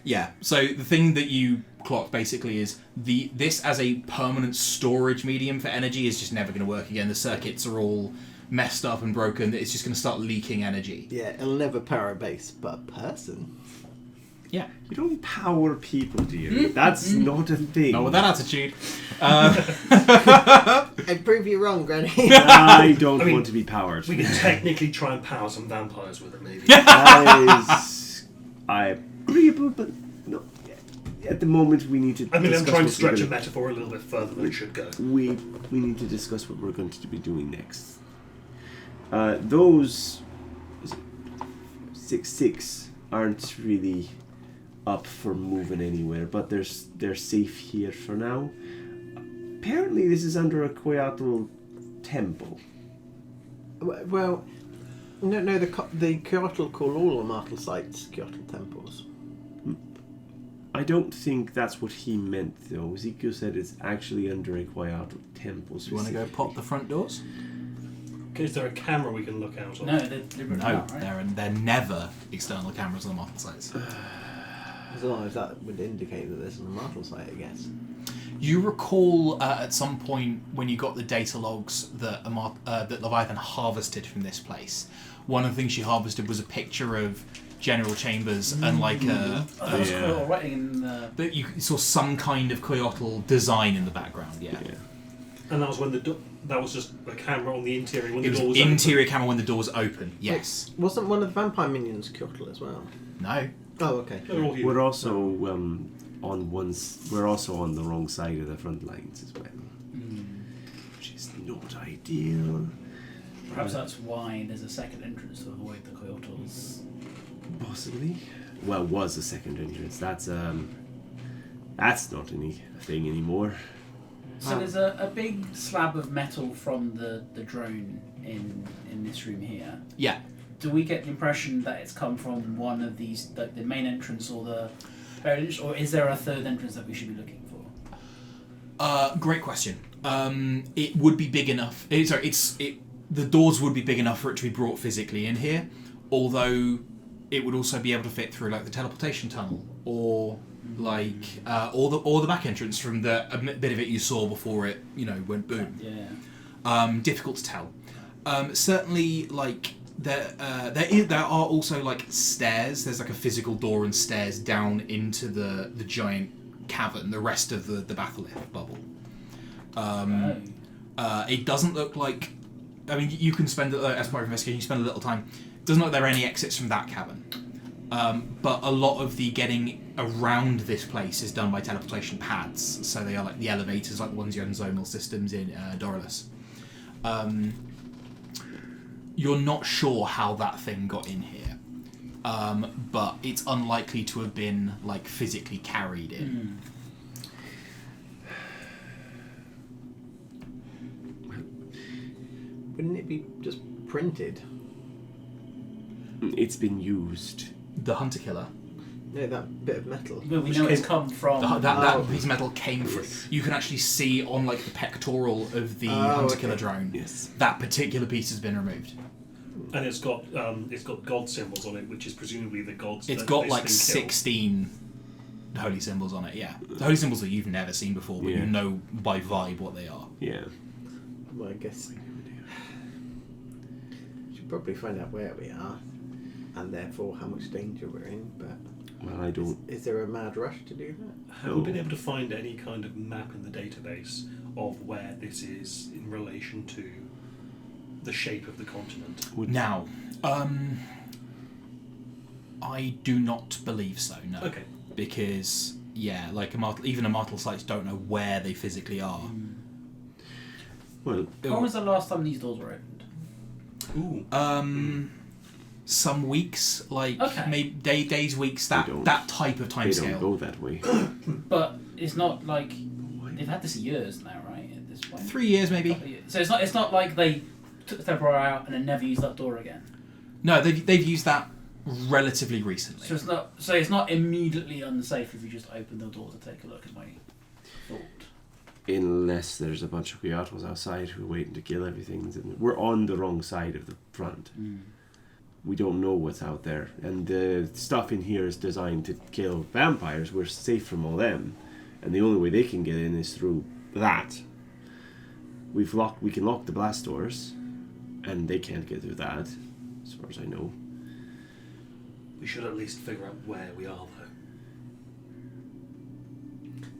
Yeah. So the thing that you clock basically is this as a permanent storage medium for energy is just never going to work again. The circuits are all messed up and broken. It's just going to start leaking energy. Yeah, it'll never power a base, but a person. Yeah. You don't power people, dear. That's not a thing. Not with that attitude. I prove you wrong, Granny. I don't I mean, want to be powered. We can technically try and power some vampires with it, maybe. That is agreeable, but no. At the moment, we need to. I mean, I'm discuss trying to what stretch we're a metaphor a little bit further than it should go. We need to discuss what we're going to be doing next. Those 6-6 aren't really up for moving anywhere, but they're safe here for now. Apparently, this is under a Coyotl temple. Well, no, the Coyotl call all Amartal sites Coyotl temples. I don't think that's what he meant, though. Ezekiel said it's actually under a Coyotl temple. Do you want to go pop the front doors? Is there a camera we can look out on? No, they're deliberate No, now, right? they're never external cameras on the market sites. As long as that would indicate that there's an Amartal site, I guess. You recall at some point when you got the data logs that that Leviathan harvested from this place. One of the things she harvested was a picture of General Chambers and like that was cool writing in the... But you saw some kind of coyotl design in the background, yeah. And that was when that was just a camera on the interior when It the door was was interior camera when the door was open, yes. Wasn't one of the vampire minions Kyoto as well? No. Oh, okay. They're all huge. We're also we're also on the wrong side of the front lines as well, which is not ideal. Perhaps that's why there's a second entrance to avoid the coyotls. Possibly. Well, was a second entrance. That's not a thing anymore. So there's a big slab of metal from the drone in this room here. Yeah. Do we get the impression that it's come from one of these, like the main entrance or the third entrance, or is there a third entrance that we should be looking for? Great question. It would be big enough. The doors would be big enough for it to be brought physically in here, although it would also be able to fit through like the teleportation tunnel or or the back entrance from the bit of it you saw before it went boom. Yeah. Difficult to tell. Certainly, like there are also like stairs. There's like a physical door and stairs down into the giant cavern. The rest of the batholith bubble. It doesn't look like. I mean, you can spend as part of investigation. You spend a little time. It doesn't look like there are any exits from that cavern. But a lot of the getting around this place is done by teleportation pads. So they are like the elevators, like the ones you have in zonal systems in Doralus. You're not sure how that thing got in here, but it's unlikely to have been like physically carried in. Wouldn't it be just printed? It's been used. The hunter killer. No, that bit of metal. Well, we know it's come from... That piece of metal came from. You can actually see on like the pectoral of the hunter killer drone. Yes. That particular piece has been removed. And it's got god symbols on it, which is presumably the gods. It's that got this like thing 16 holy symbols on it. Yeah, the holy symbols that you've never seen before, but you know by vibe what they are. Yeah. Well, I guess we should probably find out where we are, and therefore how much danger we're in. But well, I don't. Is there a mad rush to do that? Have we been able to find any kind of map in the database of where this is in relation to the shape of the continent? Now, I do not believe so. No. Okay. Because like even Immortal sites don't know where they physically are. Well, when was the last time these doors were opened? Ooh. Some weeks, like Okay. maybe days, weeks. That type of time they scale. don't go that way. But it's not like they've had this years now, right? At this point, 3 years maybe. So it's not like they took the temporary out and then never used that door again. No, they've used that relatively recently. So it's not immediately unsafe if you just open the door to take a look. Is my thought. Unless there's a bunch of Kyotos outside who are waiting to kill everything. We're on the wrong side of the front. We don't know what's out there. And the stuff in here is designed to kill vampires. We're safe from all them. And the only way they can get in is through that. We can lock the blast doors. And they can't get through that, as far as I know. We should at least figure out where we are, though.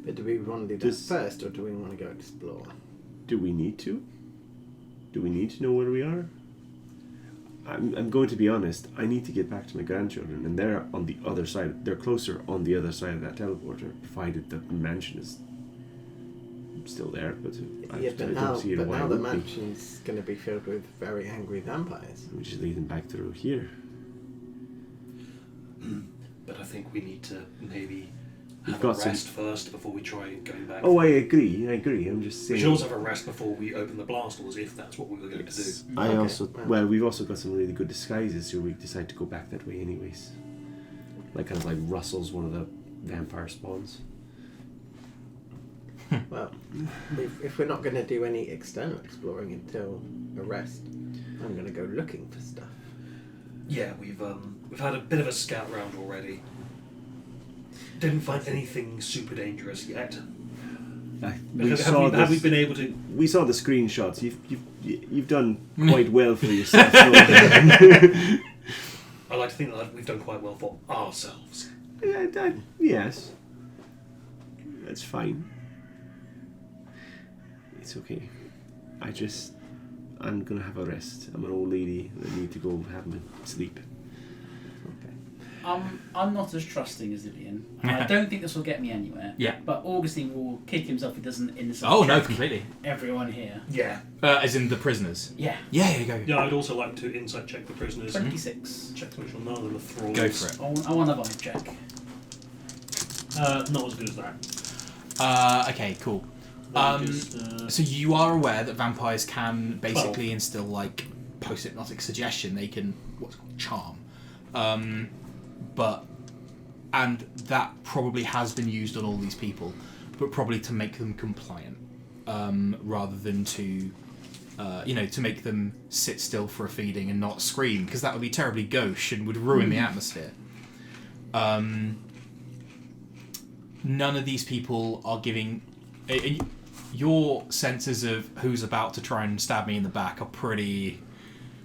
But do we want to do that first, or do we want to go explore? Do we need to? Do we need to know where we are? I'm going to be honest. I need to get back to my grandchildren, and they're on the other side. They're closer on the other side of that teleporter, provided the mansion is still there. But I don't see but why now it the would be. mansion's going to be filled with very angry vampires. We just lead them back through here. But I think we need to maybe We've have a got rest first before we try going back. Oh, I agree. I'm just saying. We should also have a rest before we open the blast doors, if that's what we were going to do. We've also got some really good disguises, so we decide to go back that way anyways. Like kind of like Russell's one of the vampire spawns. Well, if we're not going to do any external exploring until a rest, I'm going to go looking for stuff. Yeah, we've had a bit of a scout round already. Didn't find anything super dangerous yet. Have we been able to? We saw the screenshots. You've done quite well for yourself. So. I like to think that we've done quite well for ourselves. Yes, that's fine. It's okay. I'm gonna have a rest. I'm an old lady that need to go have my sleep. I'm not as trusting as Lillian. I don't think this will get me anywhere. Yeah. But Augustine will kick himself if he doesn't insult Oh no, check completely. everyone here. Yeah. As in the prisoners. Yeah. Yeah, you go. Yeah, I'd also like to insight check the prisoners. 26. Check to make sure none of them are thralls. Go for it. I want a vibe check. Not as good as that. Okay, cool. Just, So you are aware that vampires can basically instill like post-hypnotic suggestion. They can what's called charm, and that probably has been used on all these people, but probably to make them compliant, rather than to, to make them sit still for a feeding and not scream, because that would be terribly gauche and would ruin the atmosphere. None of these people are giving. Your senses of who's about to try and stab me in the back are pretty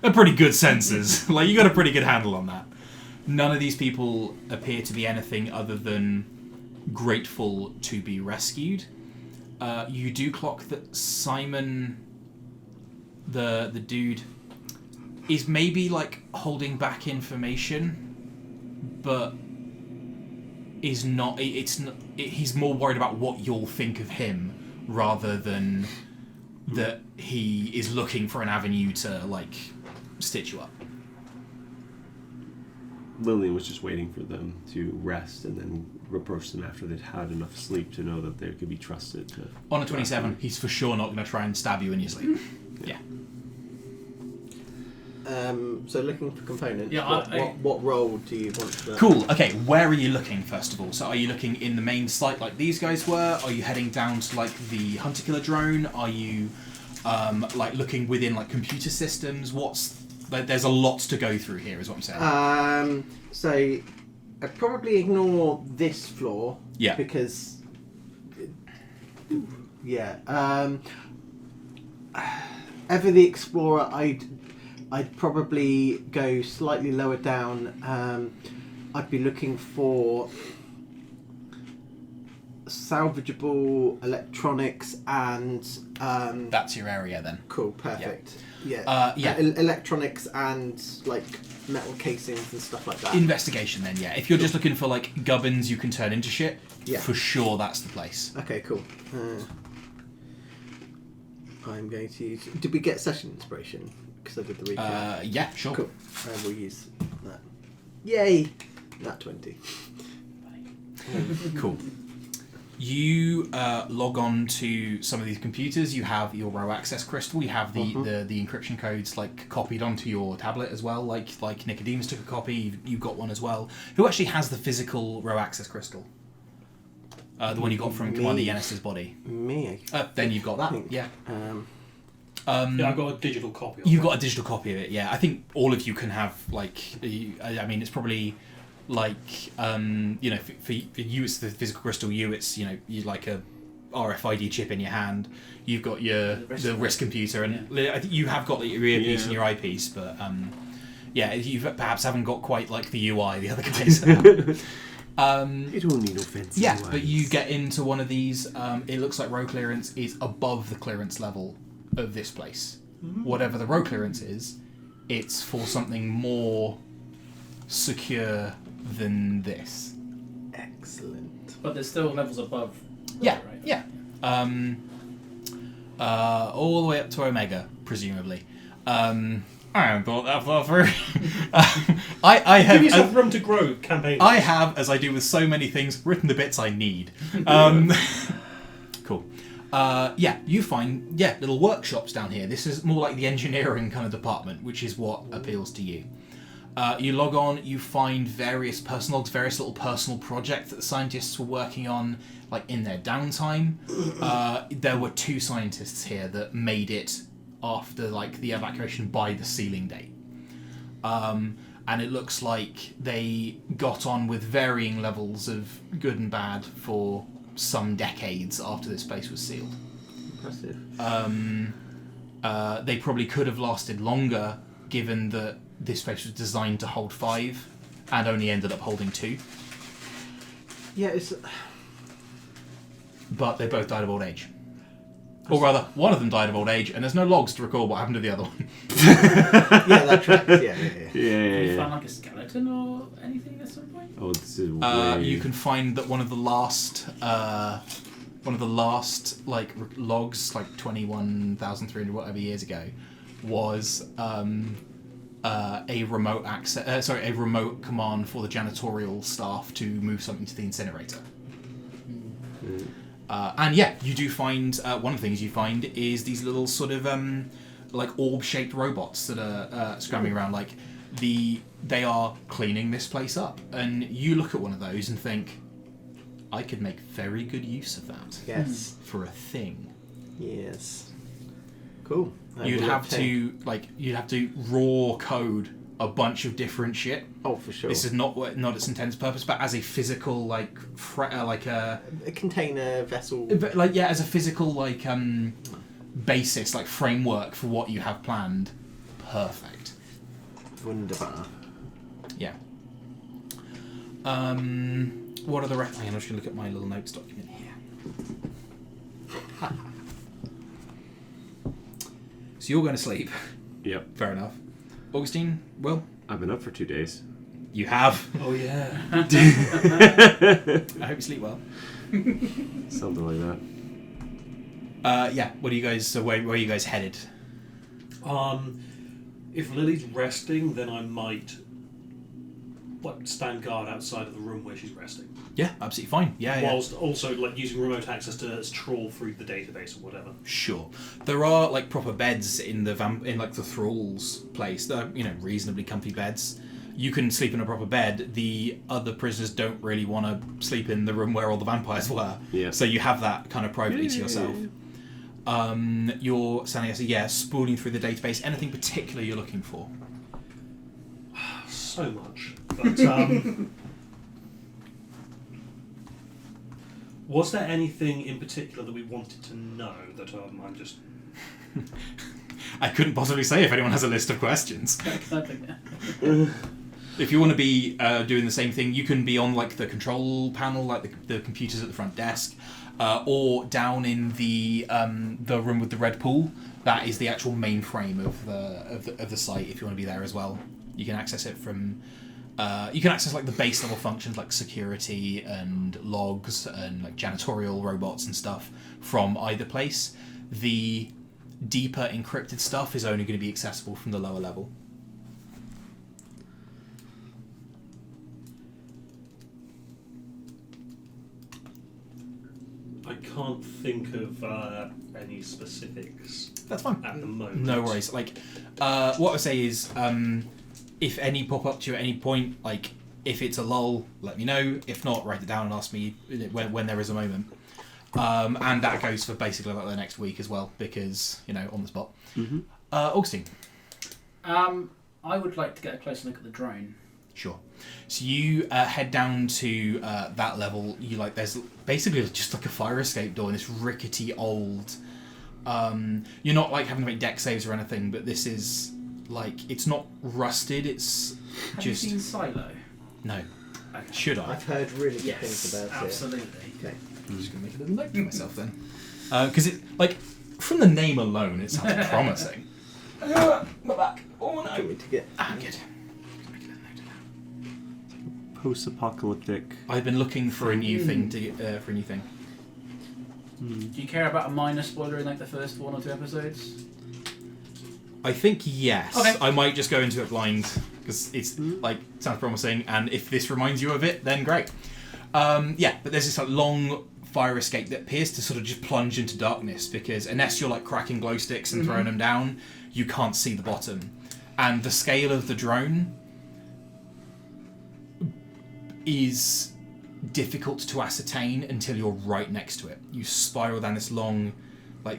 good senses. Like, you got a pretty good handle on that. None of these people appear to be anything other than grateful to be rescued. You do clock that Simon, the dude, is maybe like holding back information, but is not. He's more worried about what you'll think of him rather than that he is looking for an avenue to like stitch you up. Lillian was just waiting for them to rest and then approach them after they'd had enough sleep to know that they could be trusted. On a 27, he's for sure not going to try and stab you in your sleep. Yeah. So looking for components. Yeah, what role do you want to? Cool. Okay, where are you looking first of all? So are you looking in the main site like these guys were? Are you heading down to like the hunter killer drone? Are you like looking within like computer systems? There's a lot to go through here, is what I'm saying. So I'd probably ignore this floor. Yeah. Because. Yeah. Ever the Explorer, I'd probably go slightly lower down. I'd be looking for salvageable electronics and. That's your area then. Cool, perfect. Yeah. Yeah. Electronics and like metal casings and stuff like that. Investigation then, yeah. If you're just looking for like gubbins you can turn into shit, Yeah. for sure that's the place. Okay, cool. I'm going to use. Did we get session inspiration? Because I did the recap. Yeah, sure. Cool. We'll use that. Yay! Nat 20. Cool. You log on to some of these computers. You have your row access crystal. You have the encryption codes like copied onto your tablet as well. Like Nicodemus took a copy. You've got one as well. Who actually has the physical row access crystal? The one you got from Commander Yenis's body. Me. Then you've got that. Yeah. Yeah, I've got a digital copy of You've it. got a digital copy of it. Yeah. I think all of you can have like. I mean, it's probably. Like for you it's the physical crystal. It's you like a RFID chip in your hand. You've got the wrist computer, and I think you have got your earpiece and your eyepiece, but you perhaps haven't got quite like the UI the other guys have. It will need no fancy UIs. But you get into one of these. It looks like row clearance is above the clearance level of this place. Mm-hmm. Whatever the row clearance is, it's for something more secure than this. Excellent. But there's still levels above. Yeah, right? yeah. All the way up to Omega, presumably. I haven't thought that far through. I have. Give yourself room to grow, campaign. I have, as I do with so many things, written the bits I need. Cool. You find little workshops down here. This is more like the engineering kind of department, which is what appeals to you. You log on, you find various little personal projects that the scientists were working on, like in their downtime. There were 2 scientists here that made it after like the evacuation by the sealing date. And it looks like they got on with varying levels of good and bad for some decades after this place was sealed. Impressive. They probably could have lasted longer, given that this place was designed to hold 5 and only ended up holding 2. Yeah, it's... But they both died of old age. Or rather, one of them died of old age, and there's no logs to record what happened to the other one. Yeah, that tracks. Yeah. Yeah. Have you found like a skeleton or anything at some point? Oh, this is way... You can find that one of the last like logs, like 21,300 whatever years ago, was a remote a remote command for the janitorial staff to move something to the incinerator. And yeah, you do find one of the things you find is these little sort of like orb-shaped robots that are scrambling around. Like they are cleaning this place up, and you look at one of those and think, I could make very good use of that. Yes. For a thing. Yes. Cool. You'd have to raw code a bunch of different shit. Oh, for sure. This is not its intended purpose, but as a physical a container vessel. as a physical basis, like framework for what you have planned. Perfect. Wunderbar. Yeah. What are the I'm just going to look at my little notes document here. So you're going to sleep. Yep. Fair enough. Augustine, Will? I've been up for 2 days. You have. Oh yeah. I hope you sleep well. Something like that. Yeah. What do you guys? So where are you guys headed? If Lily's resting, then I might stand guard outside of the room where she's resting. Yeah, absolutely fine. Yeah. Whilst also using remote access to trawl through the database or whatever. Sure. There are proper beds in the the thrall's place. They're reasonably comfy beds. You can sleep in a proper bed. The other prisoners don't really want to sleep in the room where all the vampires were. Yeah. So you have that kind of privately to yourself. You're standing spooling through the database. Anything particular you're looking for? So much. But was there anything in particular that we wanted to know that I'm just... I couldn't possibly say if anyone has a list of questions. If you want to be doing the same thing, you can be on the control panel, the computers at the front desk, or down in the room with the red pool. That is the actual mainframe of the site. If you want to be there as well, you can access it from. You can access the base level functions like security and logs and janitorial robots and stuff from either place. The deeper encrypted stuff is only going to be accessible from the lower level. I can't think of any specifics. That's fine. At the moment. No worries. What I say is, if any pop up to you at any point, if it's a lull, let me know. If not, write it down and ask me when there is a moment. And that goes for basically the next week as well, because on the spot. Mm-hmm. Augustine. I would like to get a closer look at the drone. Sure. So you head down to that level. There's basically just a fire escape door in this rickety old. You're not having to make deck saves or anything, but this is it's not rusted. It's Have just. you seen Silo? No. Okay. Should I? I've heard really good Yes, things about absolutely. it. Okay. I'm just gonna make a little note for myself then, because it from the name alone, it sounds promising. My back. Oh no. Do you want me to get... Good. Post-apocalyptic. I've been looking for a new thing to get for a new thing. Do you care about a minor spoiler in the first 1 or 2 episodes? I think yes. Okay. I might just go into it blind because it's sounds promising, and if this reminds you of it, then great. But there's this long fire escape that appears to sort of just plunge into darkness because unless you're cracking glow sticks and throwing them down, you can't see the bottom. And the scale of the drone is difficult to ascertain until you're right next to it. You spiral down this long,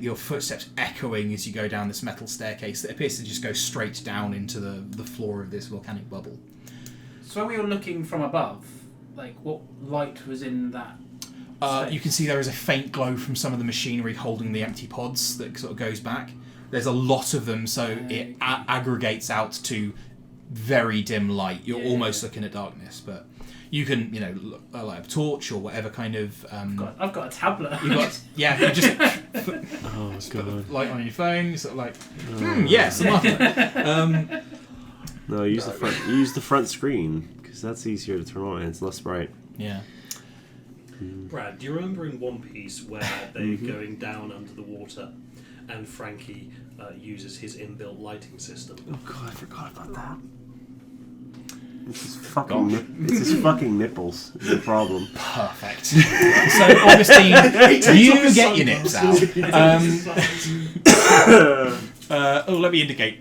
your footsteps echoing as you go down this metal staircase that appears to just go straight down into the floor of this volcanic bubble. So when we were looking from above, what light was in that? You can see there is a faint glow from some of the machinery holding the empty pods that sort of goes back. There's a lot of them, so it aggregates out to very dim light. You're almost looking at darkness, but you can, light a torch or whatever kind of. I've got a tablet. You just Oh god. light on your phone. You're sort of like, yes, marker. No, use the front. Use the front screen because that's easier to turn on and it's less bright. Yeah. Brad, do you remember in One Piece where they're going down under the water and Frankie uses his inbuilt lighting system? Oh god, I forgot about that. It's his fucking nipples. Is the problem. Perfect. So, Augustine, you get your nips out. Let me indicate.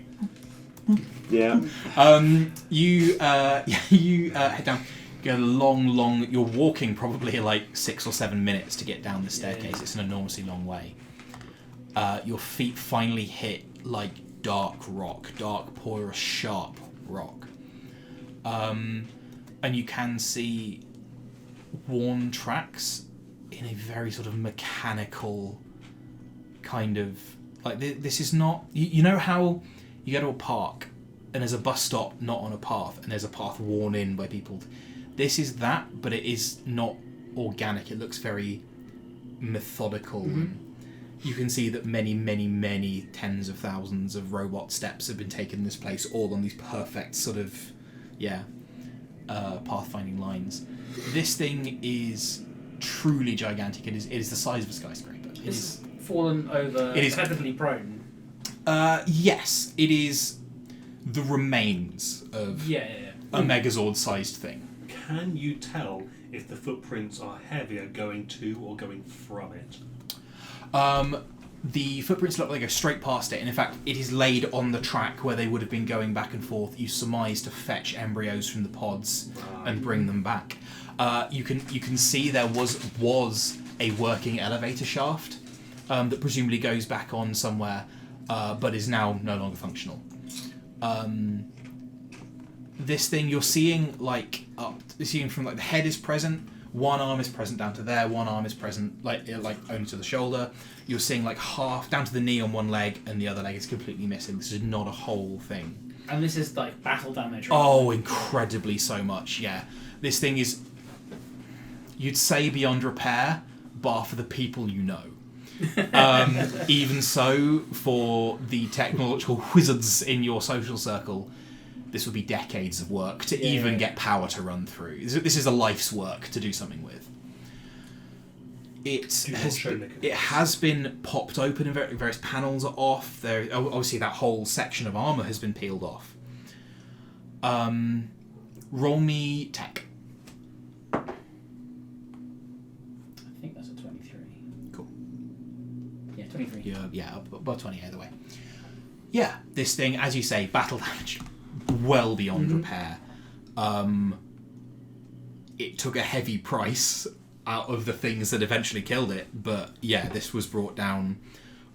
Yeah. You head down. Go long. You're walking probably like 6 or 7 minutes to get down the staircase. Yeah. It's an enormously long way. Your feet finally hit like dark rock, dark, porous, sharp rock. And you can see worn tracks in a very sort of mechanical kind of like this is not you know how you go to a park and there's a bus stop not on a path and there's a path worn in by people. This is that, but it is not organic. It looks very methodical. And you can see that many tens of thousands of robot steps have been taken in this place, all on these perfect sort of pathfinding lines. This thing is truly gigantic. It is the size of a skyscraper. It is fallen over. It is incredibly prone. Yes, it is the remains of a Megazord-sized thing. Can you tell if the footprints are heavier going to or going from it? The footprints look like they go straight past it, and in fact, it is laid on the track where they would have been going back and forth. You surmise to fetch embryos from the pods and bring them back. You can see there was a working elevator shaft that presumably goes back on somewhere, but is now no longer functional. This thing you're seeing from like the head is present. One arm is present down to there. One arm is present like only to the shoulder. You're seeing like half down to the knee on one leg, and the other leg is completely missing. This is not a whole thing. And this is like battle damage. Oh, incredibly so much. Yeah, this thing is. You'd say beyond repair, bar for the people you know. Even so, for the technological wizards in your social circle, this would be decades of work to even get power to run through. This is a life's work to do something with. It has been popped open and various panels are off. There, obviously, that whole section of armour has been peeled off. Roll me tech. I think that's a 23. Cool. Yeah, 23. Above 20 either way. Yeah, this thing, as you say, battle damage. Well beyond repair. It took a heavy price out of the things that eventually killed it, but yeah, this was brought down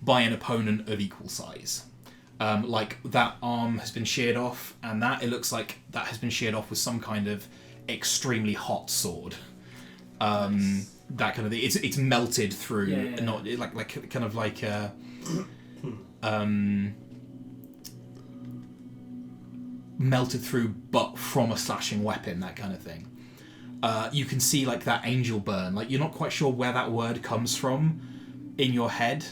by an opponent of equal size. Like that arm has been sheared off, and it looks like that has been sheared off with some kind of extremely hot sword. Nice. That kind of thing. It's melted through, not like kind of like melted through, but from a slashing weapon, that kind of thing. You can see like that angel burn. Like you're not quite sure where that word comes from in your head,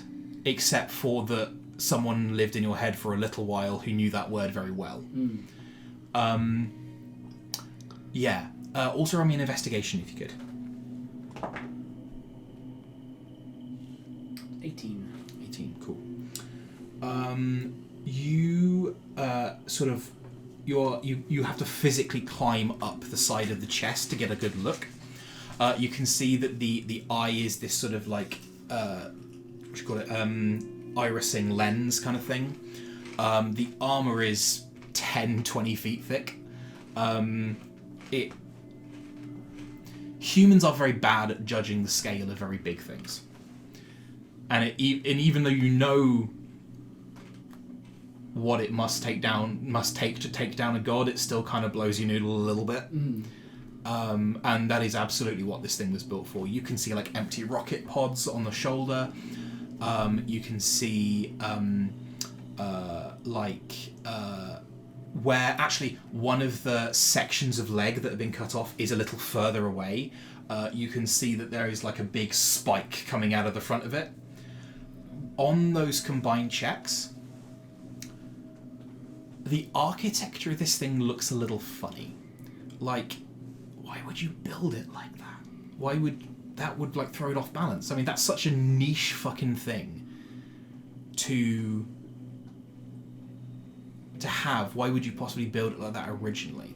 except for that someone lived in your head for a little while who knew that word very well. Also roll me an investigation if you could. 18, cool. You you have to physically climb up the side of the chest to get a good look. You can see that the eye is this sort of like what do you call it, irising lens kind of thing. The armor is 10-20 feet thick. Humans are very bad at judging the scale of very big things, and even though you know what it must take to take down a god, it still kind of blows your noodle a little bit. And that is absolutely what this thing was built for. You can see like empty rocket pods on the shoulder. You can see where actually one of the sections of leg that have been cut off is a little further away. You can see that there is like a big spike coming out of the front of it. On those combined checks, the architecture of this thing looks a little funny. Like, why would you build it like that? Why would that like throw it off balance? I mean, that's such a niche fucking thing to have. Why would you possibly build it like that originally?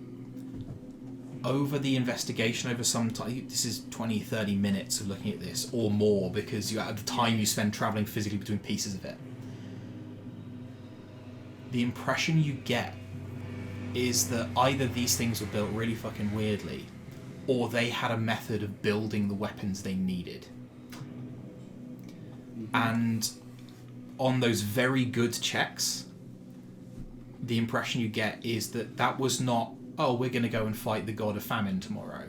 Over the investigation, over some time, this is 20-30 minutes of looking at this or more, because you at the time you spend traveling physically between pieces of it, the impression you get is that either these things were built really fucking weirdly, or they had a method of building the weapons they needed. And on those very good checks, the impression you get is that that was not, oh, we're going to go and fight the god of famine tomorrow,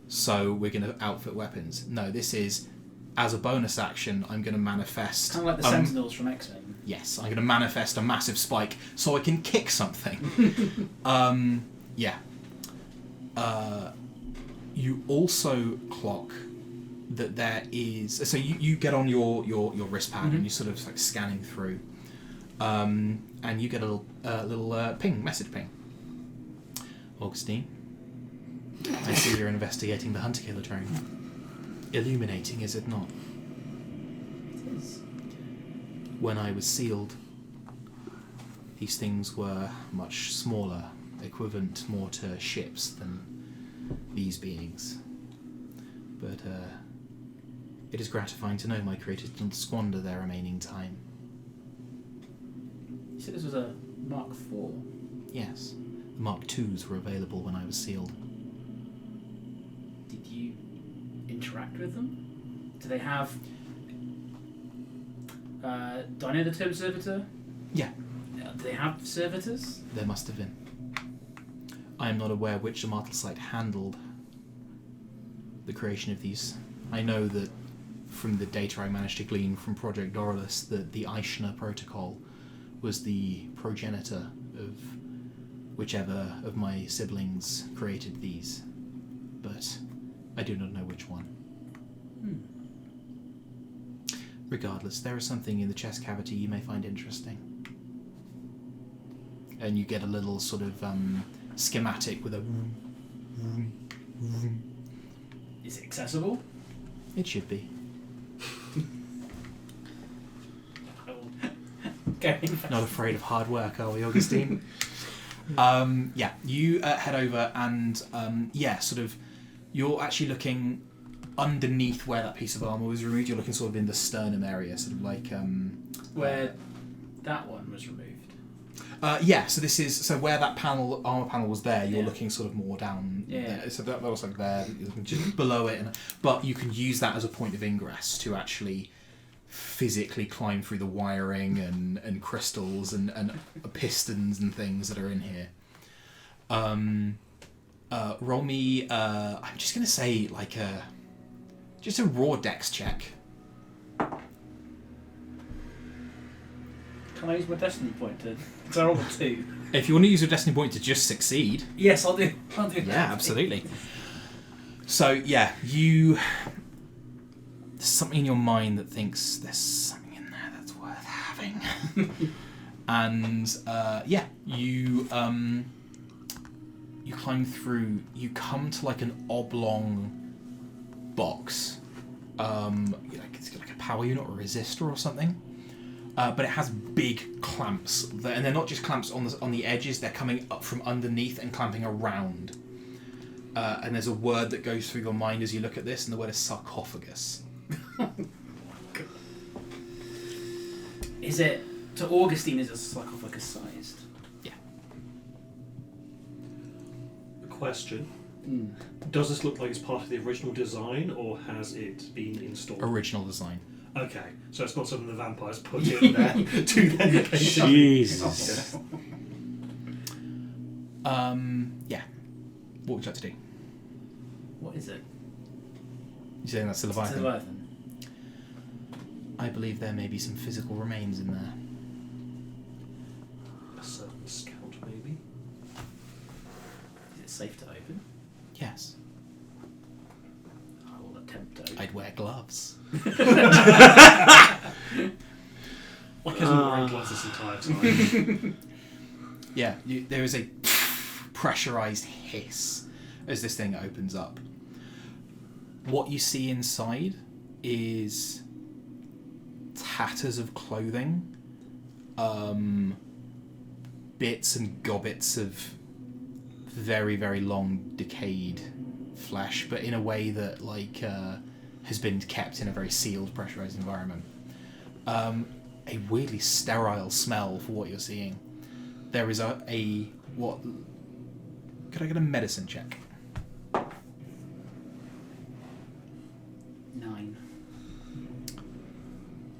so we're going to outfit weapons. No, this is, as a bonus action, I'm going to manifest... Kind of like the Sentinels from X-Men. Yes, I'm going to manifest a massive spike so I can kick something. Yeah. You also clock that there is... So you get on your wristpad and you're sort of like scanning through. And you get a little ping, message ping. Augustine, I see you're investigating the hunter-killer drone. Illuminating, is it not? It is. When I was sealed, these things were much smaller, equivalent more to ships than these beings. But it is gratifying to know my creators didn't squander their remaining time. You said this was a Mark IV? Yes. The Mark IIs were available when I was sealed. Did you interact with them? Do they have... do I know the term servitor? Yeah. Do they have servitors? There must have been. I am not aware which Immortal site handled the creation of these. I know that from the data I managed to glean from Project Doralus that the Aishna protocol was the progenitor of whichever of my siblings created these. But I do not know which one. Regardless, there is something in the chest cavity you may find interesting. And you get a little sort of schematic with a... Is it accessible? It should be. Not afraid of hard work, are we, Augustine? Yeah, you head over and sort of, you're actually looking underneath where that piece of armour was removed. You're looking sort of in the sternum area, sort of like where that one was removed. So this is where that armour panel was there. You're looking sort of more down. Yeah. There. So that was like there, just below it, but you can use that as a point of ingress to actually physically climb through the wiring and crystals and pistons and things that are in here. Roll me, I'm just going to say like just a raw dex check. Can I use my destiny point to... Because I rolled a 2. If you want to use your destiny point to just succeed. Yes, I'll do that. Yeah, absolutely. So, yeah, you... There's something in your mind that thinks there's something in there that's worth having. And, you climb through, you come to like an oblong box. It's got like a power unit or a resistor or something. But it has big clamps, and they're not just clamps on the edges, they're coming up from underneath and clamping around. And there's a word that goes through your mind as you look at this, and the word is sarcophagus. Is it, to Augustine, is it sarcophagus sized? Yeah. Question. Does this look like it's part of the original design, or has it been installed? Original design. Okay, so it's not something the vampires put in there to then Jesus. Yeah. What would you like to do? What is it? You saying that's a It's Leviathan? a Leviathan. I believe there may be some physical remains in there. A certain scout, maybe? Is it safe to open? Yes. I will attempt to open. I'd wear gloves. Like hasn't wearing gloves this entire time. Yeah, there is a pressurized hiss as this thing opens up. What you see inside is tatters of clothing, bits and gobbets of very, very long decayed flesh, but in a way that has been kept in a very sealed, pressurized environment. A weirdly sterile smell for what you're seeing. There is what? Could I get a medicine check? 9.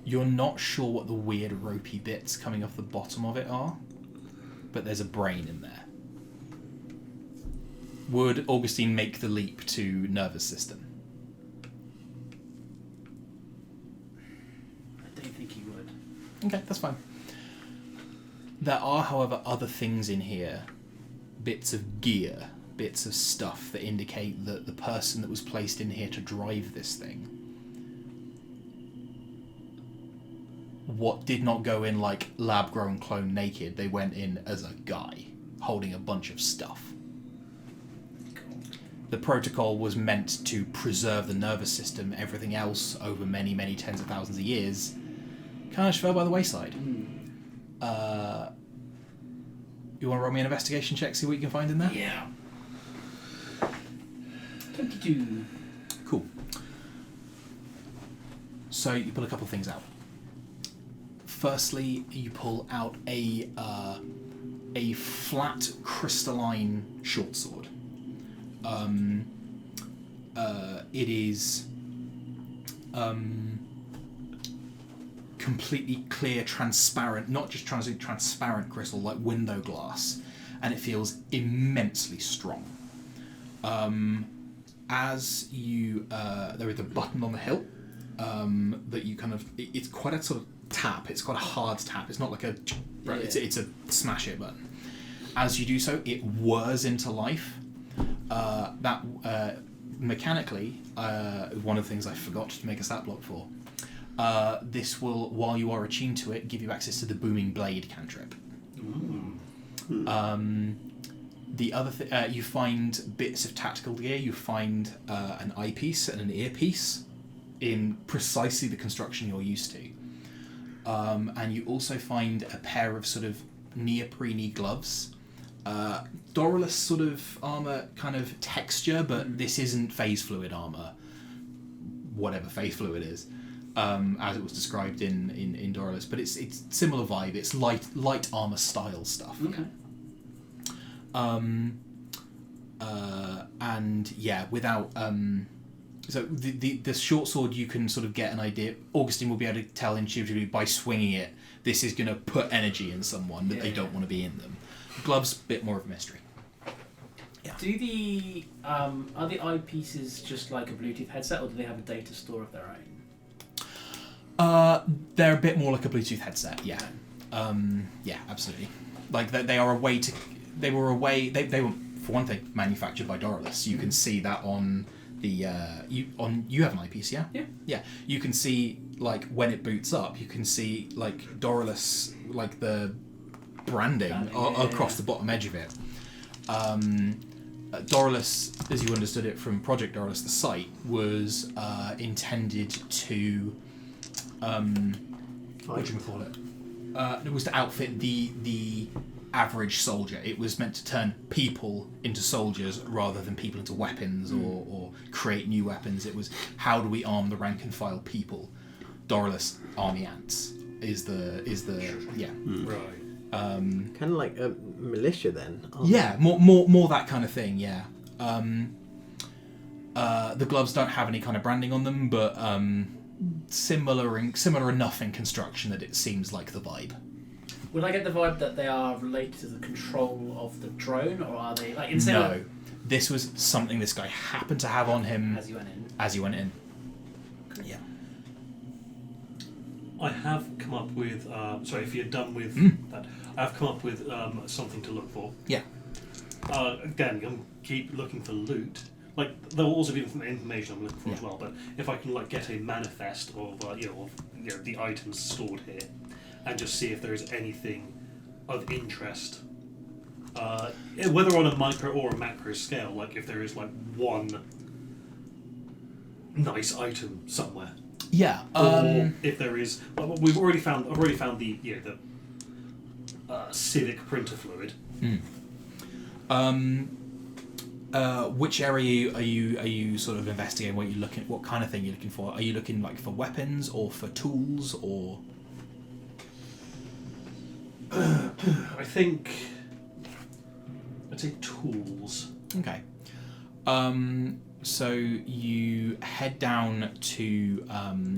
You're not sure what the weird ropey bits coming off the bottom of it are, but there's a brain in there. Would Augustine make the leap to nervous system? I don't think he would. Okay, that's fine. There are, however, other things in here, bits of gear, bits of stuff that indicate that the person that was placed in here to drive this thing, what did not go in like lab-grown clone naked, they went in as a guy holding a bunch of stuff. Cool. The protocol was meant to preserve the nervous system. Everything else, over many, many tens of thousands of years, kind of fell by the wayside. You want to roll me an investigation check, see what you can find in there? Yeah. 22. Cool. So you pull a couple of things out. Firstly, you pull out a flat crystalline short sword. It is completely clear, transparent, not just transparent crystal, like window glass, and it feels immensely strong. As you, there is a button on the hilt that you kind of, it's quite a sort of tap, it's quite a hard tap, it's not like a, it's a smash it button. As you do so, it whirs into life. Mechanically, one of the things I forgot to make a stat block for, this will, while you are attuned to it, give you access to the Booming Blade cantrip. The other you find bits of tactical gear. You find an eyepiece and an earpiece in precisely the construction you're used to. And you also find a pair of sort of neoprene gloves. Doralus sort of armor kind of texture, but this isn't phase fluid armor, whatever phase fluid is, as it was described in Doralus. But it's similar vibe. It's light armor style stuff. Okay. And yeah, without so the short sword, you can sort of get an idea. Augustine will be able to tell intuitively by swinging it, this is going to put energy in someone that they don't want to be in them. Gloves, bit more of a mystery. Yeah. Do the are the eyepieces just like a Bluetooth headset, or do they have a data store of their own? They're a bit more like a Bluetooth headset. Yeah. Yeah, absolutely. Like they are a way to. They were, for one thing, manufactured by Doralus. You can see that on the you have an eyepiece, yeah? Yeah. You can see, like, when it boots up, you can see, like, Doralus, like the branding across the bottom edge of it. Doralus, as you understood it from Project Doralus, the site was intended to what do you call it? It was to outfit the average soldier. It was meant to turn people into soldiers rather than people into weapons or create new weapons. It was, how do we arm the rank and file people? Doralus army ants is the yeah. Right. Kind of like a militia then. Yeah, more that kind of thing. Yeah. The gloves don't have any kind of branding on them, but similar enough in construction that it seems like the vibe. Would I get the vibe that they are related to the control of the drone, or are they like No, This was something this guy happened to have on him As you went in. as he went in. Yeah. I have come up with. Sorry, if you're done with that, I've come up with something to look for. Yeah. Again, I'm keep looking for loot. Like there will also be information I'm looking for as Yeah. well. But if I can like get a manifest of the items stored here, and just see if there is anything of interest, whether on a micro or a macro scale. Like if there is like one nice item somewhere. Yeah. Or if there is, I've already found the civic printer fluid. Which area are you sort of investigating? What are you looking? What kind of thing are you looking for? Are you looking like for weapons or for tools or? I think I'd say tools. Okay. So you head down to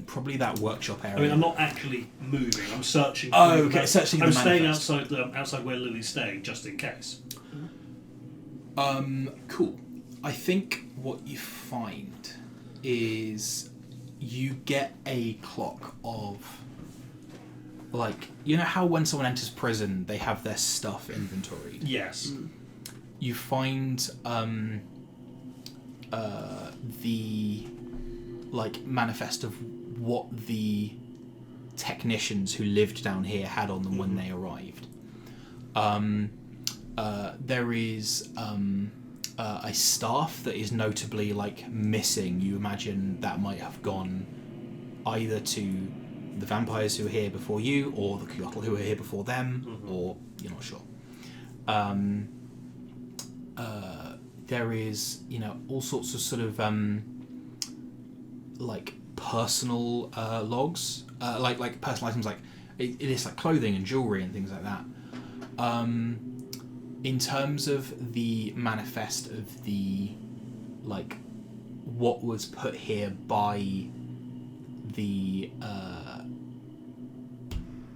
probably that workshop area. I mean, I'm not actually moving. I'm searching. Oh, okay. Searching. I'm the staying manifest. outside where Lily's staying, just in case. Cool. I think what you find is you get a clock of, like, you know how when someone enters prison they have their stuff inventoried? Yes. You find the like manifest of what the technicians who lived down here had on them when they arrived. There is a staff that is notably like missing. You imagine that might have gone either to the vampires who were here before you, or the Kyotl who were here before them, or you're not sure. There is, all sorts of sort of like personal logs, like personal items, like it is like clothing and jewelry and things like that. In terms of the manifest of the, like, what was put here by the,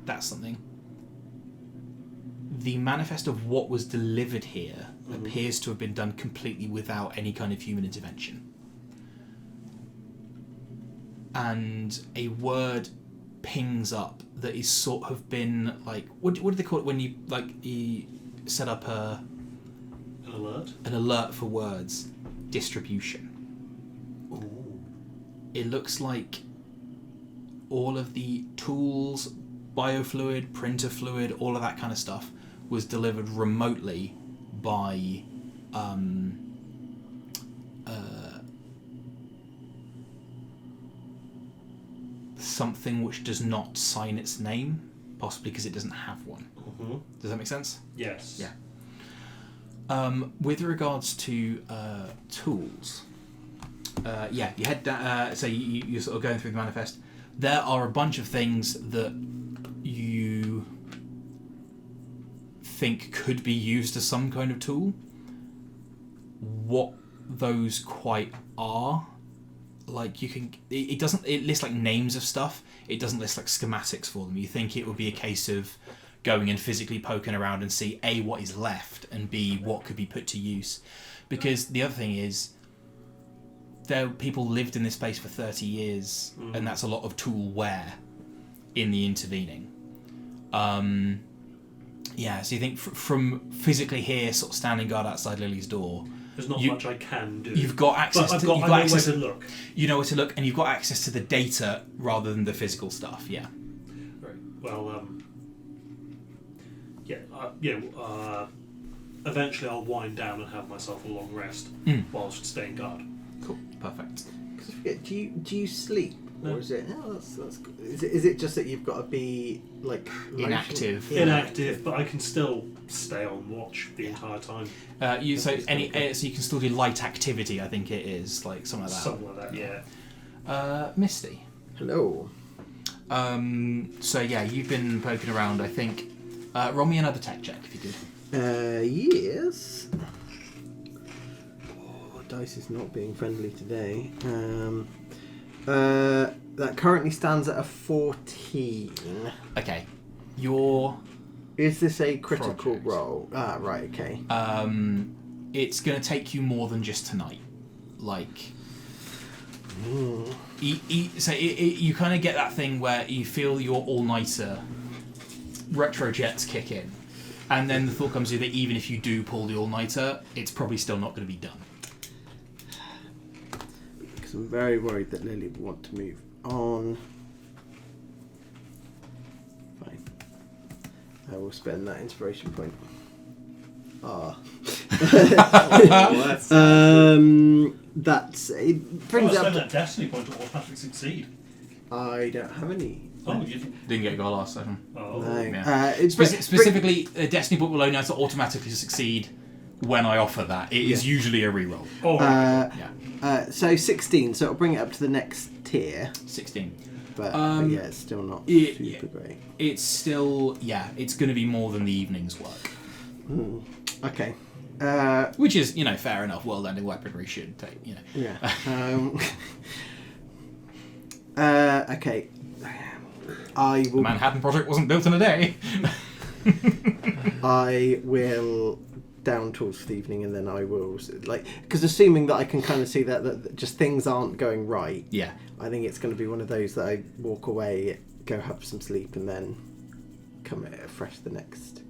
that's something. The manifest of what was delivered here appears to have been done completely without any kind of human intervention. And a word pings up that is sort of been, like, what do they call it when you, like, you set up An alert. An alert for words. Distribution. Ooh. It looks like all of the tools, biofluid, printer fluid, all of that kind of stuff was delivered remotely by something which does not sign its name, possibly because it doesn't have one. Mm-hmm. Does that make sense? Yes. Yeah. With regards to tools, you head down, so you're sort of going through the manifest. There are a bunch of things that you think could be used as some kind of tool. What those quite are, like, you can, it lists like names of stuff. It doesn't list like schematics for them. You think it would be a case of going and physically poking around and see A, what is left, and B, what could be put to use. Because the other thing is, people lived in this place for 30 years, and that's a lot of tool wear in the intervening. So you think from physically here, sort of standing guard outside Lily's door, there's not much I can do. You've got access. But I know where to look. You know where to look, and you've got access to the data rather than the physical stuff. Yeah. Right. Well, eventually I'll wind down and have myself a long rest whilst staying guard. Cool. Perfect. Because I forget, do you sleep? No. Or is it? Oh, that's good. Is it just that you've got to be like Inactive. Inactive, but I can still stay on watch the entire time. So you can still do light activity. I think it is like something like that. Something like that. Yeah. Misty. Hello. So you've been poking around. I think. Roll me another tech check if you could. Yes. Oh, dice is not being friendly today. That currently stands at a 14. Okay. Is this a critical Project. roll? Ah, right. Okay. it's going to take you more than just tonight. Like, you kind of get that thing where you feel your all-nighter retro jets kick in, and then the thought comes to you that even if you do pull the all-nighter, it's probably still not going to be done. Because I'm very worried that Lily will want to move on. Fine. I will spend that inspiration point. That's it. Brings spend up. that destiny point to automatically succeed. I don't have any. Oh, you didn't. Didn't get a goal last session. Oh. No. Yeah. It's Specifically, a Destiny point will only have to automatically succeed when I offer that. It is usually a reroll. Oh, so 16, so it'll bring it up to the next tier. 16. But yeah, it's still not super great. It's still, it's going to be more than the evening's work. Okay. Which is, fair enough. World-ending weaponry should take, Yeah. Okay. I will. The Manhattan Project wasn't built in a day. I will down tools for the evening, and then I will because assuming that I can kind of see that just things aren't going right. Yeah. I think it's going to be one of those that I walk away, go have some sleep, and then come fresh the next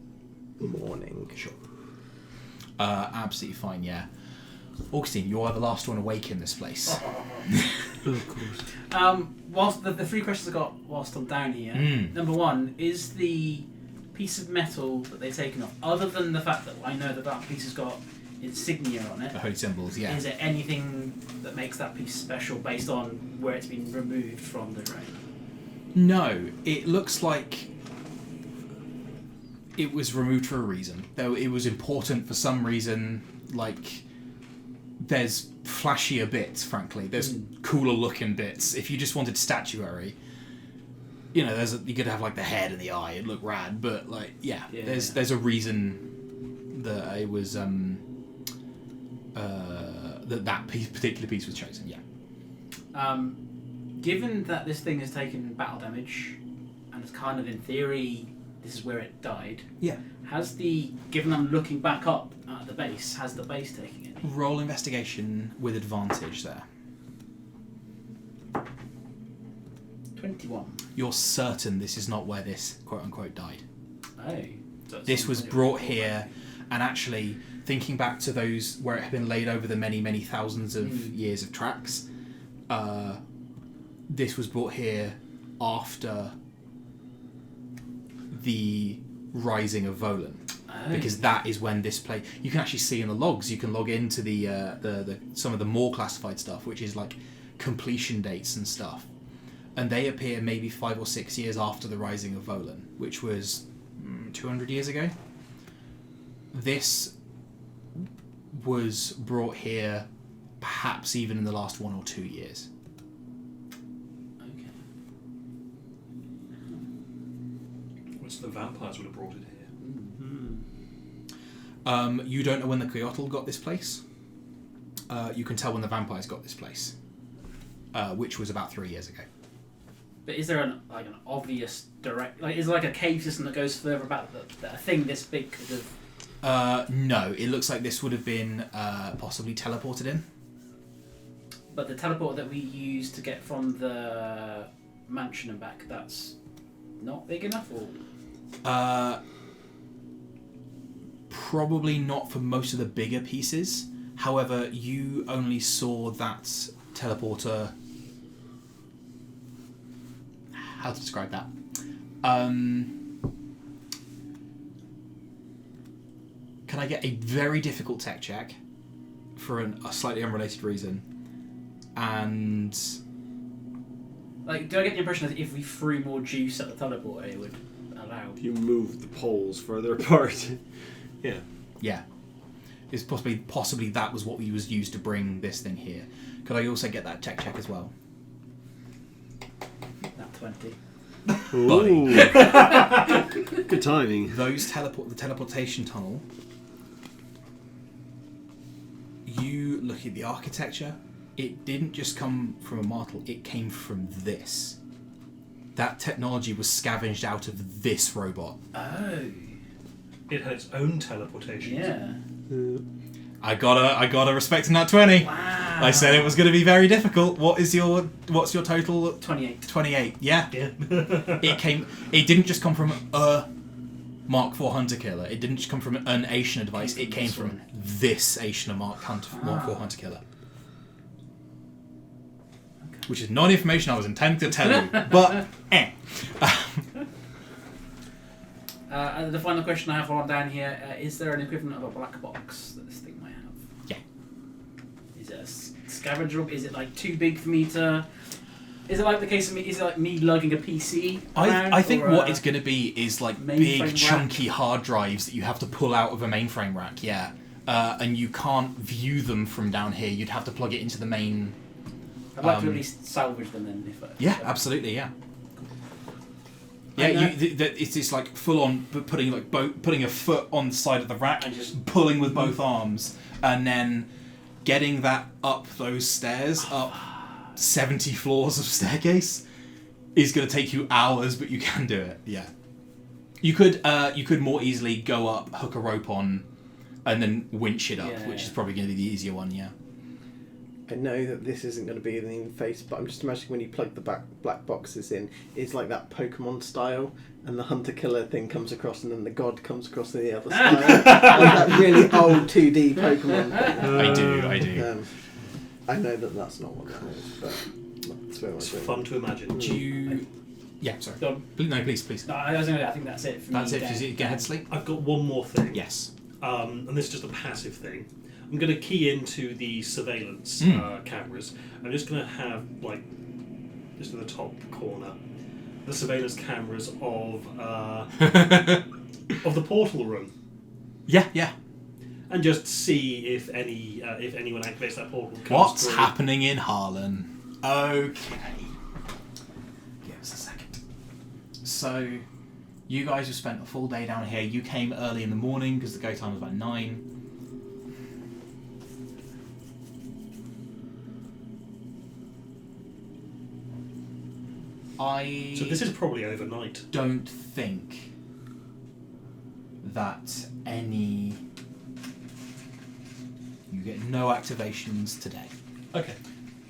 morning. Sure. Absolutely fine. Yeah. Augustine, you are the last one awake in this place. Of course. Whilst the three questions I got whilst I'm down here. Number one, is the piece of metal that they've taken off, other than the fact that I know that piece has got insignia on it, The holy symbols, yeah. is there anything that makes that piece special based on where it's been removed from the drain? No, it looks like it was removed for a reason. Though it was important for some reason, like there's flashier bits, frankly. There's cooler looking bits. If you just wanted statuary, you could have like the head and the eye, it'd look rad, but there's a reason that it was that particular piece was chosen, Given that this thing has taken battle damage, and it's kind of in theory this is where it died. Yeah. Given I'm looking back up at the base, has the base taken any? Roll investigation with advantage there. 21. You're certain this is not where this quote-unquote died. Oh. So This was brought here, and actually, thinking back to those where it had been laid over the many, many thousands of years of tracks, this was brought here after the rising of Volan. Because that is when this place... You can actually see in the logs, you can log into the some of the more classified stuff, which is like completion dates and stuff. And they appear maybe 5 or 6 years after the rising of Volan, which was 200 years ago. This was brought here perhaps even in the last 1 or 2 years. Okay. Which the vampires would have brought it here. You don't know when the Coyotl got this place. You can tell when the vampires got this place, which was about 3 years ago. But is there an obvious direct... is there a cave system that goes further back that a thing this big could have... No, it looks like this would have been possibly teleported in. But the teleport that we used to get from the mansion and back, that's not big enough, or...? Probably not for most of the bigger pieces. However, you only saw that teleporter... How to describe that? Can I get a very difficult tech check for a slightly unrelated reason? And... do I get the impression that if we threw more juice at the teleporter, it would allow... You move the poles further apart. Yeah. Yeah. It's possibly that was what was used to bring this thing here. Could I also get that tech check as well? That 20. Ooh. Good timing. The teleportation tunnel. You look at the architecture. It didn't just come from a mortal. It came from this. That technology was scavenged out of this robot. Oh. It had its own teleportation. Yeah. I gotta respect in that 20. Wow. I said it was going to be very difficult. What's your total? 28. 28. Yeah. Yeah. It didn't just come from a Mark IV Hunter Killer. It didn't just come from an Aishna device. It came from this Aishna Mark IV Hunter Killer. Okay. Which is not information I was intending to tell you, but The final question I have while I'm down here, is there an equivalent of a black box that this thing might have? Yeah. Is it a scavenger? Is it like too big for me to... Is it like the case of me? Is it like me lugging a PC around? I think or what it's going to be is like mainframe big rack? chunky hard drives that you have to pull out of a mainframe rack, yeah. And you can't view them from down here. You'd have to plug it into the main... I'd like to at least salvage them then. Yeah, absolutely, yeah. Yeah, it's like full on putting a foot on the side of the rack And just pulling with both arms, and then getting that up those stairs, up 70 floors of staircase, is going to take you hours, but you can do it. Yeah, you could more easily go up, hook a rope on, and then winch it up, which is probably going to be the easier one. Yeah. I know that this isn't going to be in the face, but I'm just imagining when you plug the black boxes in, it's like that Pokemon style, and the Hunter Killer thing comes across, and then the God comes across on the other side. Like that really old 2D Pokemon thing. I do. I know that that's not what that is, but that's where It's fun to imagine. Do you... Yeah, sorry. Go on. No, please. No, I think that's it for me. That's it. Is it get head sleep? I've got one more thing. Yes. And this is just a passive thing. I'm going to key into the surveillance cameras. I'm just going to have, like, just in the top corner, the surveillance cameras of the portal room, Yeah. and just see if anyone activates that portal. What's happening in Harlan? Okay. Give us a second. So, you guys have spent a full day down here. You came early in the morning because the go time was about 9. So this is probably overnight. Don't think that you get no activations today. Okay.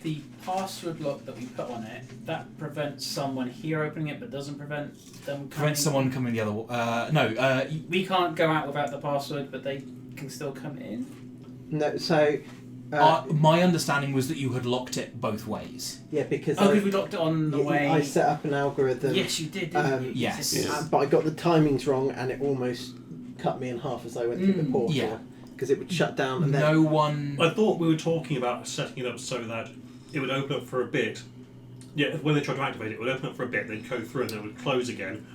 The password lock that we put on it, that prevents someone here opening it, but doesn't prevent them coming... Prevent someone coming the other way. We can't go out without the password, but they can still come in? No, so... my understanding was that you had locked it both ways. Yeah, because because we locked it on the way... I set up an algorithm. Yes, you did, didn't you? Yes. But I got the timings wrong, and it almost cut me in half as I went through the portal. Yeah. Because it would shut down, and then... No one... I thought we were talking about setting it up so that it would open up for a bit. Yeah, when they tried to activate it, it would open up for a bit, then go through, and then it would close again,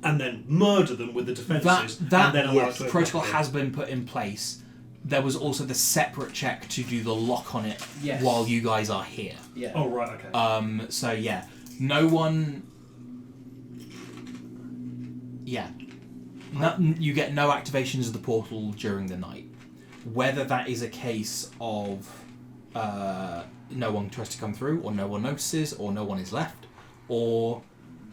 and then murder them with the defences, and then allow it to open protocol up has been put in place. There was also the separate check to do the lock on it Yes. while you guys are here. Yeah. Oh, right, okay. So yeah, no one. Yeah, you get no activations of the portal during the night. Whether that is a case of no one tries to come through, or no one notices, or no one is left, or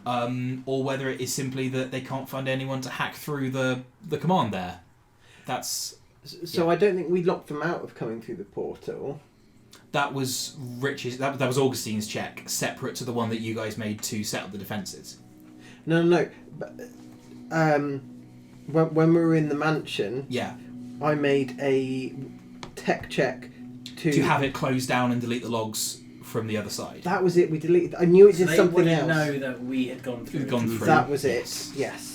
whether it is simply that they can't find anyone to hack through the command there. That's. So I don't think we locked them out of coming through the portal. That was Rich's. That was Augustine's check, separate to the one that you guys made to set up the defences. No. But, when we were in the mansion, Yeah. I made a tech check To have it close down and delete the logs from the other side. That was it. We deleted. I knew it So did they something wouldn't else. know that we had gone through. We've gone through. That was it. Yes. Yes.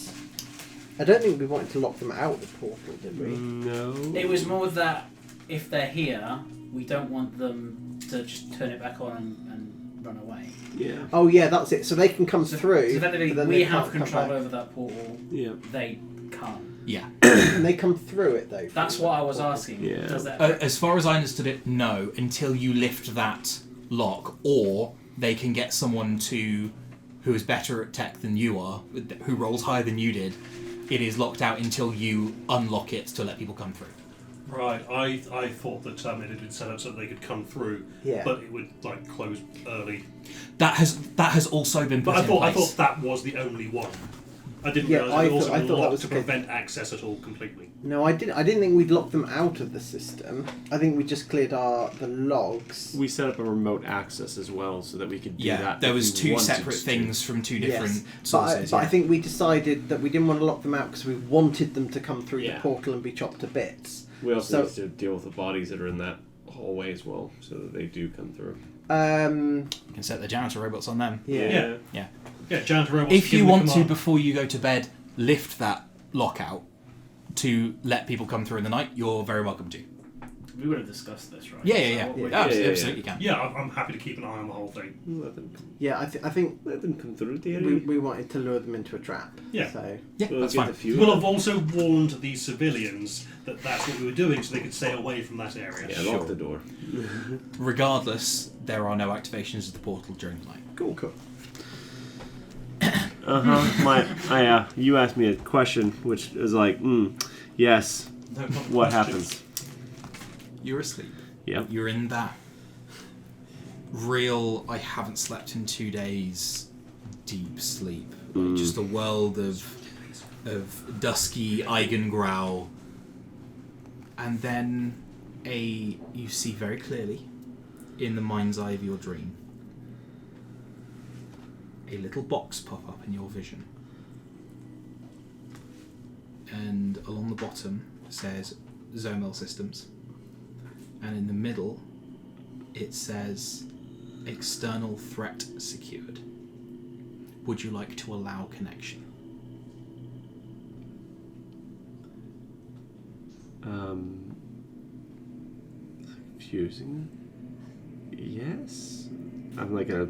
I don't think we wanted to lock them out of the portal, did we? No. It was more that if they're here, we don't want them to just turn it back on and run away. Yeah. Oh yeah, that's it. So they can come So through. effectively, but then we they have can't come control back. over that portal. Yeah. They can't. Yeah. And they come through it though. That's through what the I was portal. asking. Yeah. Does that? As far as I understood it, no, until you lift that lock, or they can get someone who is better at tech than you are, who rolls higher than you did. It is locked out until you unlock it to let people come through. Right, I thought that it had been set up so that they could come through, Yeah. but it would like close early. That has also been put But in place. I thought that was the only one. I didn't Yeah, realise I it thought- also I thought that locked was to the case. prevent access at all completely. No, I didn't think we'd locked them out of the system. I think we just cleared the logs. We set up a remote access as well so that we could do Yeah, that. there if was we two wanted separate to. things from two different Yes, sources. but I yeah. think we decided that we didn't want to lock them out because we wanted them to come through Yeah. the portal and be chopped to bits. We also So- need to deal with the bodies that are in that hallway as well, so that they do come through. You can set the janitor robots on them. Yeah. Yeah, giant robots. If you give them want the to, command. before you go to bed, lift that lockout to let people come through in the night, you're very welcome to. We would have discussed this, right? Yeah. So what Yeah, we- absolutely can. Yeah, I'm happy to keep an eye on the whole thing. Let them, Yeah, I think let them come through, dearie. we wanted to lure them into a trap. Yeah. So Yeah, We'll that's get fine. the fuel. We'll have also warned the civilians that that's what we were doing, so they could stay away from that area. Yeah, Sure. lock the door. Regardless, there are no activations of the portal during the night. Cool. You asked me a question, which is like, yes. No, not a What question. happens? You're asleep. Yep. You're in that real, I haven't slept in 2 days, deep sleep. Like just a world of dusky Eigengrau. And then you see very clearly, in the mind's eye of your dream, a little box pop up in your vision. And along the bottom says Zomel Systems. And in the middle, it says external threat secured. Would you like to allow connection? Confusing. Yes. I'm like a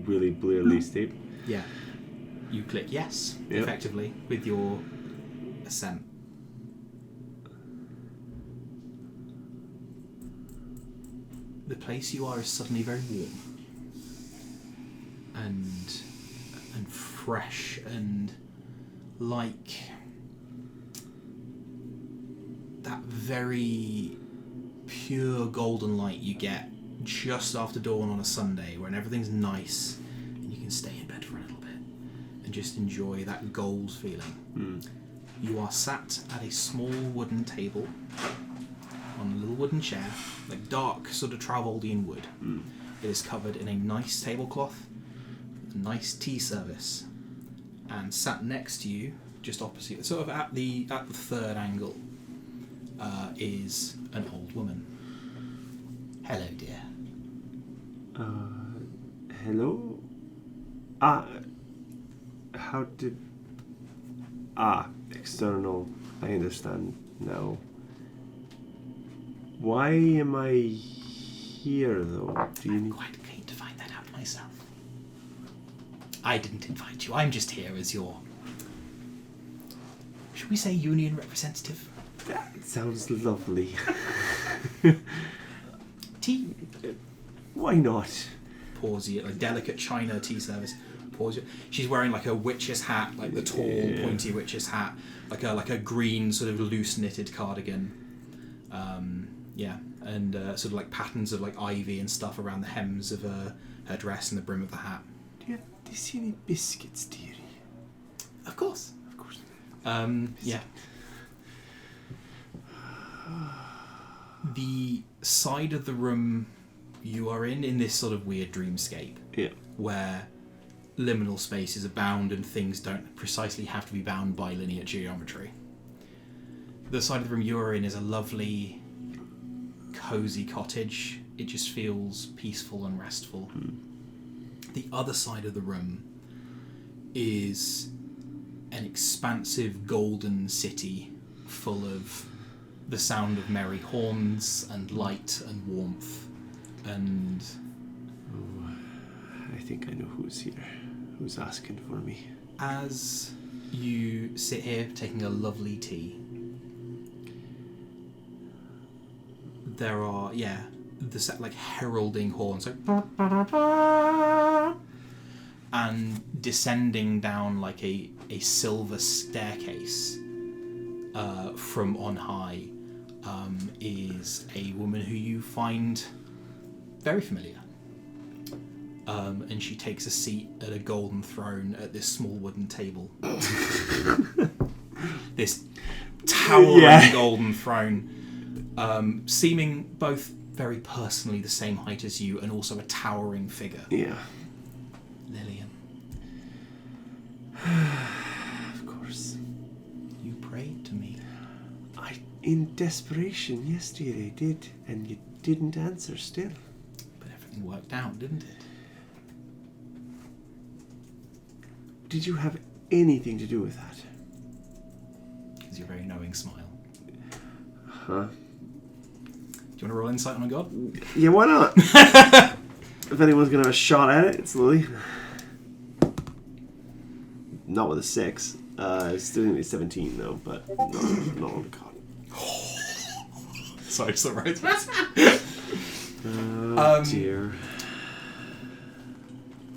really blearly state. Yeah. You click yes, Yep. effectively, with your assent. The place you are is suddenly very warm. And fresh and like that very pure golden light you get just after dawn on a Sunday when everything's nice and you can stay in bed for a little bit and just enjoy that gold feeling. You are sat at a small wooden table on a little wooden chair, like dark sort of Travoldian wood. It is covered in a nice tablecloth, a nice tea service, and sat next to you, just opposite, sort of at the third angle, is an old woman. Hello, dear. Hello? How did... external. I understand now. Why am I here, though? Do you I'm need... quite keen to find that out myself. I didn't invite you. I'm just here as your... should we say union representative? That sounds lovely. Tea? Why not? Pours you, like delicate china tea service. Pours you. She's wearing like a witch's hat, like the tall, pointy witch's hat, like a green sort of loose knitted cardigan. And sort of like patterns of like ivy and stuff around the hems of her dress and the brim of the hat. Do you see any biscuits, dearie? Of course. Of course. Yeah. The side of the room you are in this sort of weird dreamscape, Yeah. where liminal spaces are bound and things don't precisely have to be bound by linear geometry. The side of the room you're in is a lovely, cozy cottage. It just feels peaceful and restful. The other side of the room is an expansive golden city full of the sound of merry horns and light and warmth and... I think I know who's here. Who's asking for me. As you sit here taking a lovely tea, there are, the set like heralding horns, like, and descending down like a silver staircase from on high is a woman who you find very familiar. and she takes a seat at a golden throne at this small wooden table. This towering golden throne, seeming both very personally the same height as you and also a towering figure. Yeah. Lillian. Of course. You prayed to me. In desperation, yes, dear, I did. And you didn't answer still. But everything worked out, didn't it? Did you have anything to do with that? Because your very knowing smile. Huh? Do you want to roll insight on a god? Yeah, why not? If anyone's going to have a shot at it, it's Lily. Not with a 6. It's still going to be 17, though, but not on a god. Sorry, it's alright. Oh, dear.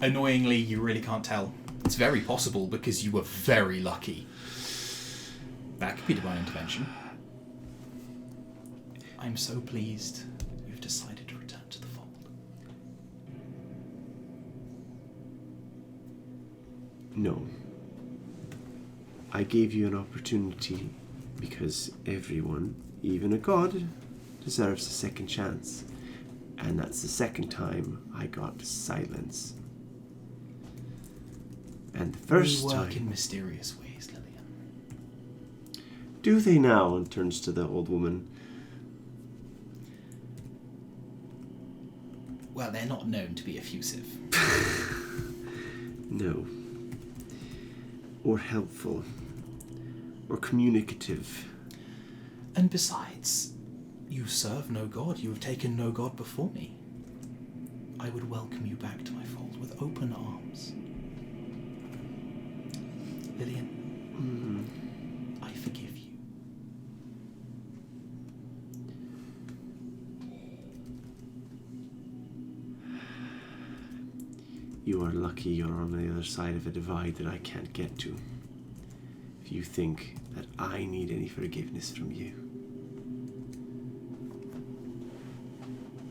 Annoyingly, you really can't tell. It's very possible because you were very lucky. That could be divine intervention. I'm so pleased you've decided to return to the fold. No. I gave you an opportunity because everyone, even a god, deserves a second chance. And that's the second time I got silence. And the first we work time... in mysterious ways, Lillian. Do they now? And turns to the old woman. Well, they're not known to be effusive. No. Or helpful. Or communicative. And besides, you serve no god. You have taken no god before me. I would welcome you back to my fold with open arms. Lillian, I forgive you. You are lucky you're on the other side of a divide that I can't get to. If you think that I need any forgiveness from you.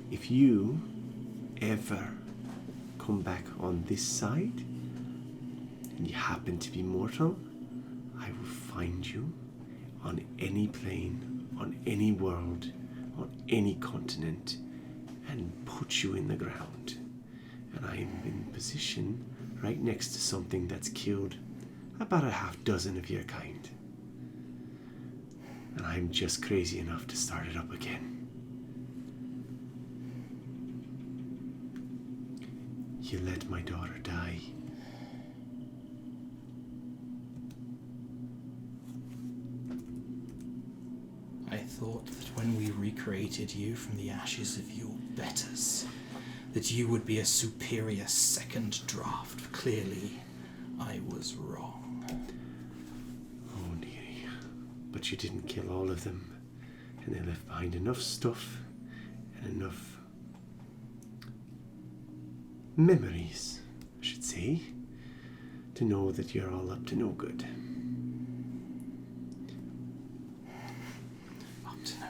If you ever come back on this side, and you happen to be mortal, I will find you on any plane, on any world, on any continent, and put you in the ground. And I am in position right next to something that's killed about a half dozen of your kind. And I'm just crazy enough to start it up again. You let my daughter die. I thought that when we recreated you from the ashes of your betters, that you would be a superior second draft. Clearly, I was wrong. Oh, dearie. But you didn't kill all of them. And they left behind enough stuff and enough memories, I should say, to know that you're all up to no good. Up to no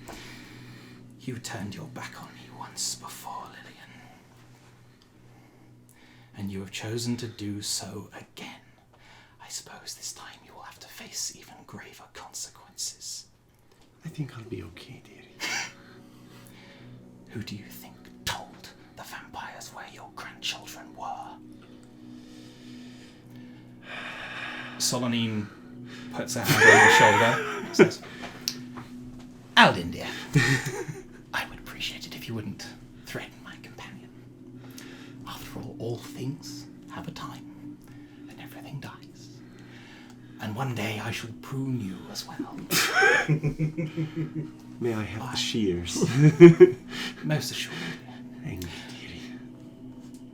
good. You turned your back on me once before, Lillian. And you have chosen to do so again. I suppose this time you will have to face even graver consequences. I think I'll be okay, dearie. Who do you think told the vampires where your grandchildren were? Solonine puts her hand on your shoulder and says, Aldin, dear, I would appreciate it if you wouldn't threaten my companion. After all things have a time, and everything dies. And one day I shall prune you as well. May I have the shears? Most assuredly. Thank you, dearie.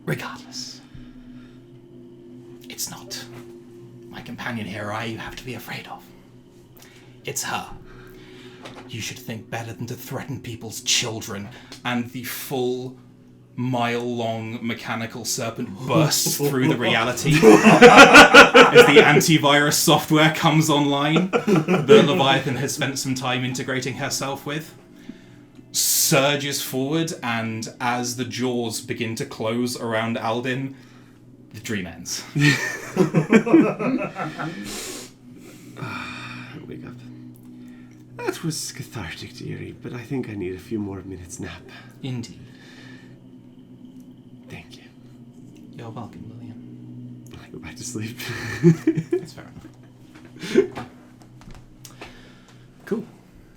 Regardless, it's not my companion here I have to be afraid of. It's her. You should think better than to threaten people's children. And the full mile-long mechanical serpent bursts through the reality as the antivirus software comes online that Leviathan has spent some time integrating herself with. surges forward, and as the jaws begin to close around Aldin, the dream ends. Wake up. That was cathartic, dearie, but I think I need a few more minutes nap. Indeed. Thank you. You're welcome, William. I go back to sleep. That's fair enough. Cool.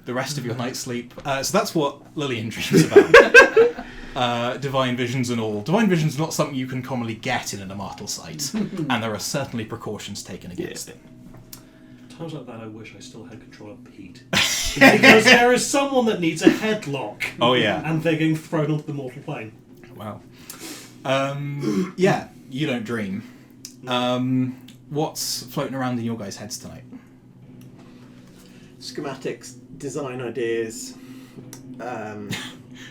The rest of your night's sleep. So that's what Lillian dreams about. Divine visions and all. Divine visions are not something you can commonly get in an immortal site, and there are certainly precautions taken against it. Times like that, I wish I still had control of Pete. Because there is someone that needs a headlock. Oh, yeah. And they're getting thrown onto the mortal plane. Wow. Yeah, you don't dream. What's floating around in your guys' heads tonight? Schematics, design ideas.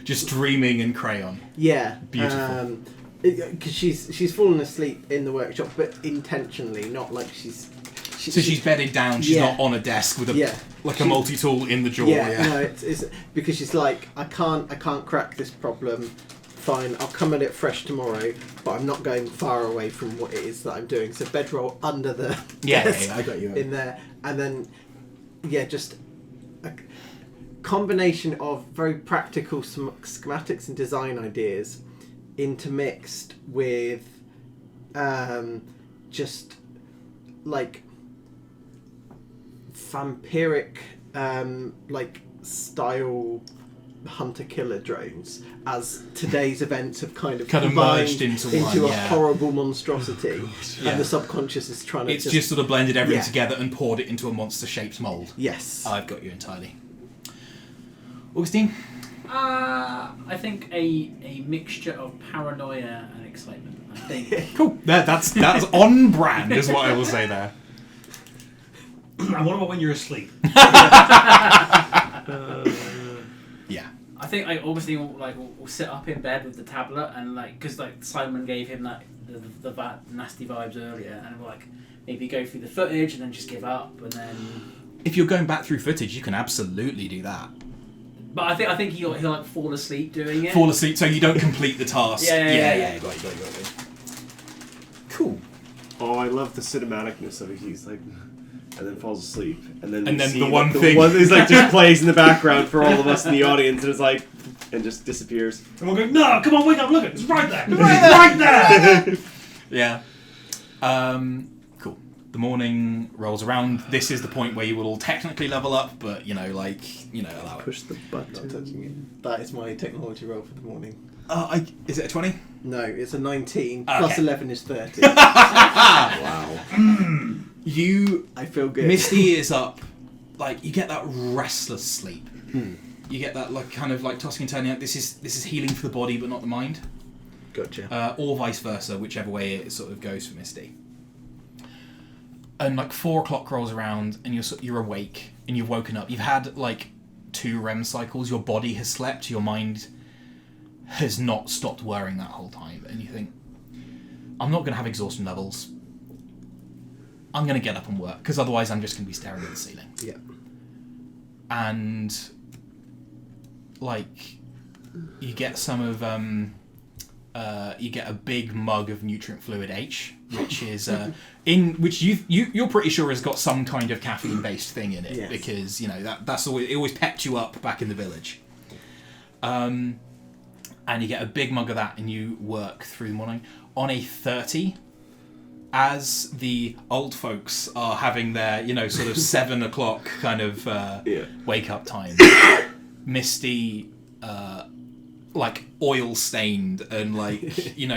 Just dreaming in crayon. Yeah. Beautiful. Because she's fallen asleep in the workshop, but intentionally, not like she's... So she's bedded down, she's Yeah. not on a desk with a multi-tool in the jaw. No, it's because she's like, I can't crack this problem. Fine, I'll come at it fresh tomorrow, but I'm not going far away from what it is that I'm doing. So bedroll under the desk I got you. in there, and then just a combination of very practical schematics and design ideas intermixed with just like vampiric like style hunter-killer drones, as today's events have kind of merged into one, a horrible monstrosity, Yeah. and the subconscious is trying to It's just sort of blended everything Yeah. together and poured it into a monster-shaped mould. Yes. I've got you entirely. Augustine? I think a mixture of paranoia and excitement. I think. Cool. That's on brand, is what I will say there. And what about when you're asleep? Yeah. I think I obviously will sit up in bed with the tablet and because Simon gave him that the nasty vibes earlier, and maybe go through the footage and then just give up, and then. If you're going back through footage, you can absolutely do that. But I think he'll fall asleep doing it. Fall asleep so you don't complete the task. Yeah. Got you. Cool. Oh, I love the cinematicness of it. He's like, and then falls asleep, and then the one thing is like just plays in the background for all of us in the audience, and it's like, and just disappears. And we'll go, no, come on, wake up, look, it's right there, right there. Yeah. Cool. The morning rolls around. This is the point where you will all technically level up, but allow it. Push the button. Not touching it. That is my technology roll for the morning. Is it a 20? No, it's a 19. Okay. Plus 11 is 30. Wow. I feel good. Misty is up. You get that restless sleep. You get that kind of tossing and turning out. This is healing for the body, but not the mind. Gotcha. Or vice versa, whichever way it sort of goes for Misty. And 4 o'clock rolls around, and you're awake, and you've woken up. You've had 2 REM cycles. Your body has slept. Your mind has not stopped whirring that whole time, and you think, I'm not going to have exhaustion levels. I'm going to get up and work, because otherwise I'm just going to be staring at the ceiling. Yeah. And you get some of you get a big mug of nutrient fluid H, which is which you're pretty sure has got some kind of caffeine based thing in it. Yes. Because that's always pepped you up back in the village. And you get a big mug of that, and you work through the morning on a 30. As the old folks are having their, sort of 7 o'clock kind of wake up time, Misty, oil stained and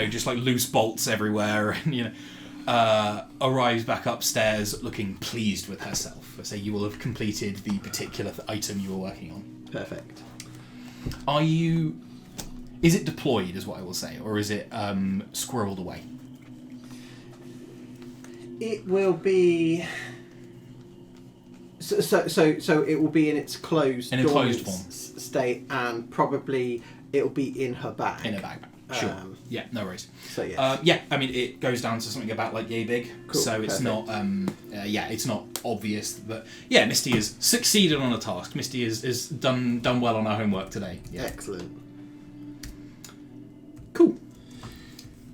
just loose bolts everywhere, and arrives back upstairs looking pleased with herself. So you will have completed the particular item you were working on. Perfect. Is it deployed, is what I will say, or is it squirreled away? It will be. So it will be in its closed form state, and probably it will be in her bag. In her bag. Sure. Yeah, no worries. So yeah. I mean, it goes down to something about yay big. Cool, so it's perfect. not. It's not obvious that Misty has succeeded on a task. Misty has done well on her homework today. Yeah. Excellent. Cool.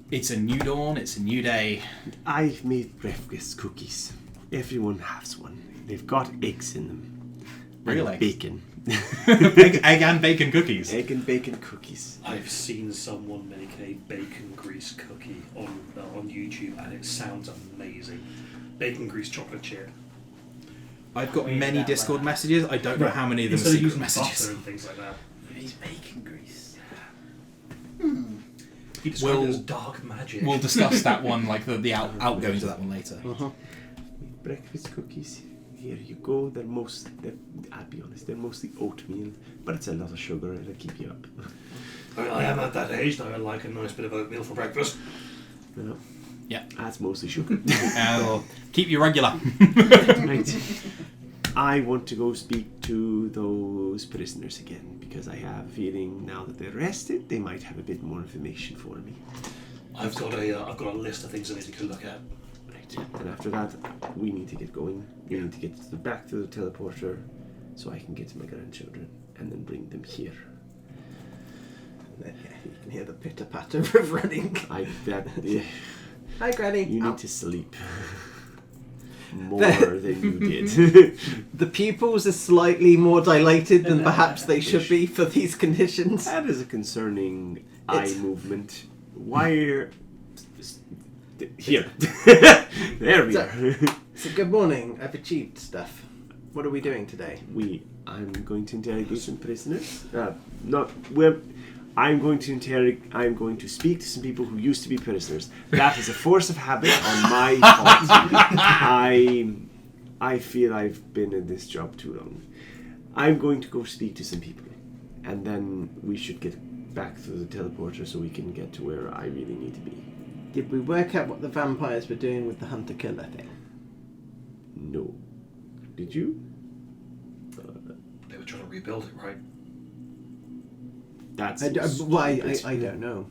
It's a new dawn. It's a new day. I've made breakfast cookies. Everyone has one. They've got eggs in them. Real and eggs? bacon. Egg and bacon cookies. Egg and bacon cookies. I've seen someone make a bacon grease cookie on YouTube, and it sounds amazing. Bacon grease chocolate chip. I've got Read many that Discord loud. messages. I don't know how many of them are Instead of secret using messages. butter and things like that. It's bacon grease. He described We'll- it as dark magic. We'll discuss that one, like the outgoings of that one later. Breakfast cookies. Here you go. I'll be honest, they're mostly oatmeal, but it's a lot of sugar. It'll keep you up. I am at that age now. I like a nice bit of oatmeal for breakfast. You know? Yeah. That's mostly sugar. Keep you regular. Right. I want to go speak to those prisoners again because I have a feeling now that they're arrested, they might have a bit more information for me. I've got a list of things I need to go look at. Right. And after that, we need to get going. We need to get back to the teleporter so I can get to my grandchildren and then bring them here. And then, you can hear the pitter patter of running. Yeah. Hi, Granny. You Ow. need to sleep more than you did. The pupils are slightly more dilated than perhaps they should be for these conditions. That is a concerning eye It's- movement. Why? Here. There we are. So good morning. I've achieved stuff. What are we doing today? I'm going to interrogate some prisoners. I'm going to speak to some people who used to be prisoners. That is a force of habit on my part. I feel I've been in this job too long. I'm going to go speak to some people, and then we should get back to the teleporter so we can get to where I really need to be. Did we work out what the vampires were doing with the hunter-killer thing? No. Did you? They were trying to rebuild it, right? That's I don't know.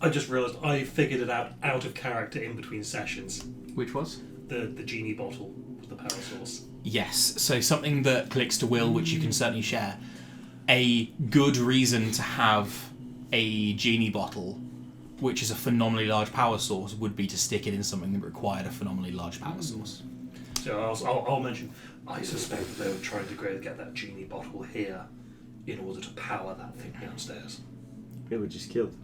I just realised I figured it out of character in between sessions. Which was? The genie bottle was the power source. Yes. So something that clicks to Will, which you can certainly share. A good reason to have a genie bottle, which is a phenomenally large power source, would be to stick it in something that required a phenomenally large power source. So I'll mention, I suspect they were trying to get that genie bottle here in order to power that thing downstairs. It would just kill them.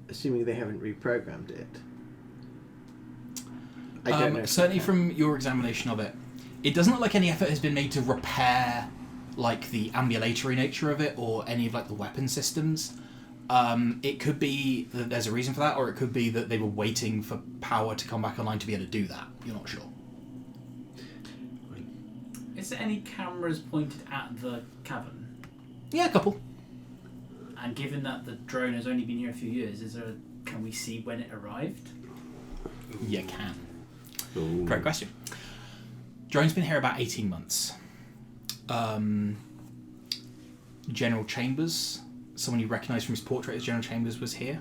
Assuming they haven't reprogrammed it. I don't know. Certainly from your examination of it, it doesn't look like any effort has been made to repair like the ambulatory nature of it or any of like the weapon systems. It could be that there's a reason for that, or it could be that they were waiting for power to come back online to be able to do that. You're not sure. Is there any cameras pointed at the cavern? Yeah, a couple. And given that the drone has only been here a few years, can we see when it arrived? You can. Oh. Great question. Drone's been here about 18 months. General Chambers, someone you recognise from his portrait as General Chambers, was here.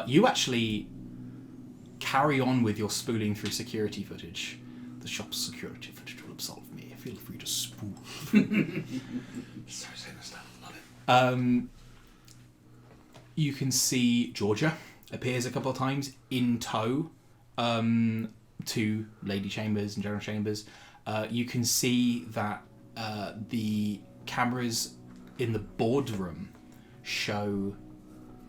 You actually carry on with your spooling through security footage. The shop's security footage will absolve me. Feel free to spool. So sinister. Love it. You can see Georgia appears a couple of times in tow to Lady Chambers and General Chambers. You can see that the cameras in the boardroom show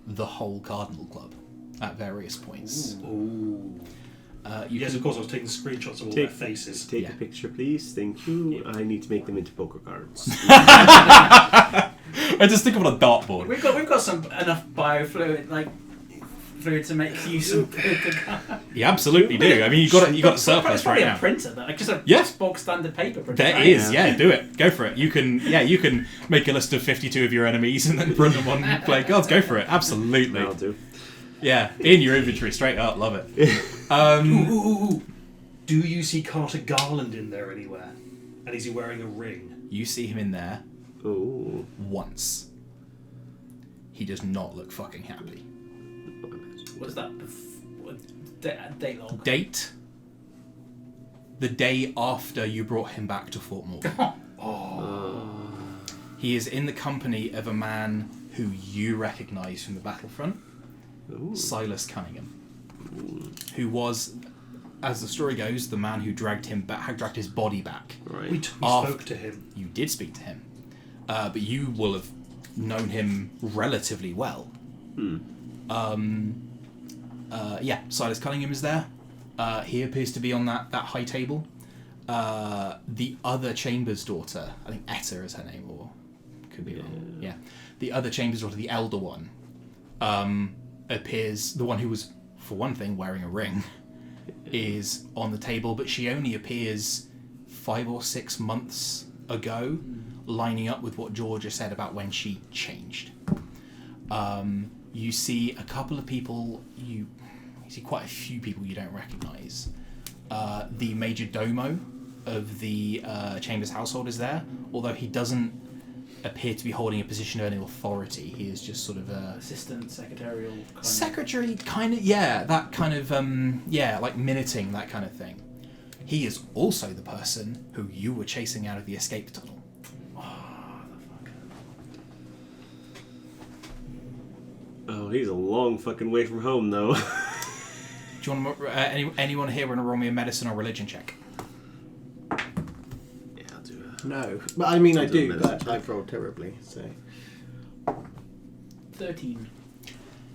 the whole Cardinal Club at various points. Ooh. You Of course, I was taking screenshots of all their faces. Take Yeah. a picture, please. Thank you. I need to make them into poker cards. I just think of it on a dartboard. We've got enough biofluid fluid to make use of the You absolutely do. I mean, you got a surplus right a now. printer, just a Yeah. bog standard paper printer. There right? is, yeah. Do it. Go for it. You can make a list of 52 of your enemies and then print them on play cards. Go for it. Absolutely. I'll do. Yeah, in your inventory, straight up. Love it. Ooh. Do you see Carter Garland in there anywhere? And is he wearing a ring? You see him in there Oh. once. He does not look fucking happy. Was that Date log. Date: the day after you brought him back to Fort Morgan. He is in the company of a man who you recognise from the battlefront, Silas Cunningham, who was, as the story goes, the man who dragged his body back. Right. We spoke to him. You did speak to him, but you will have known him relatively well. Silas Cunningham is there. He appears to be on that high table. The other Chambers daughter, I think Etta is her name, or could be wrong. Yeah, the other Chambers daughter, the elder one, appears. The one who was, for one thing, wearing a ring, is on the table, but she only appears 5 or 6 months ago, lining up with what Georgia said about when she changed. You see a couple of people. You see quite a few people you don't recognise. The major domo of the Chambers household is there, although he doesn't appear to be holding a position of any authority. He is just sort of a Assistant secretarial kind secretary, kind of, yeah, that kind of, like minuting, that kind of thing. He is also the person who you were chasing out of the escape tunnel. Oh, he's a long fucking way from home, though. Do you want to, anyone here want to roll me a medicine or religion check? Yeah, I'll do it. No, but I mean I I'll do a do, medicine but check. I've rolled terribly. So 13.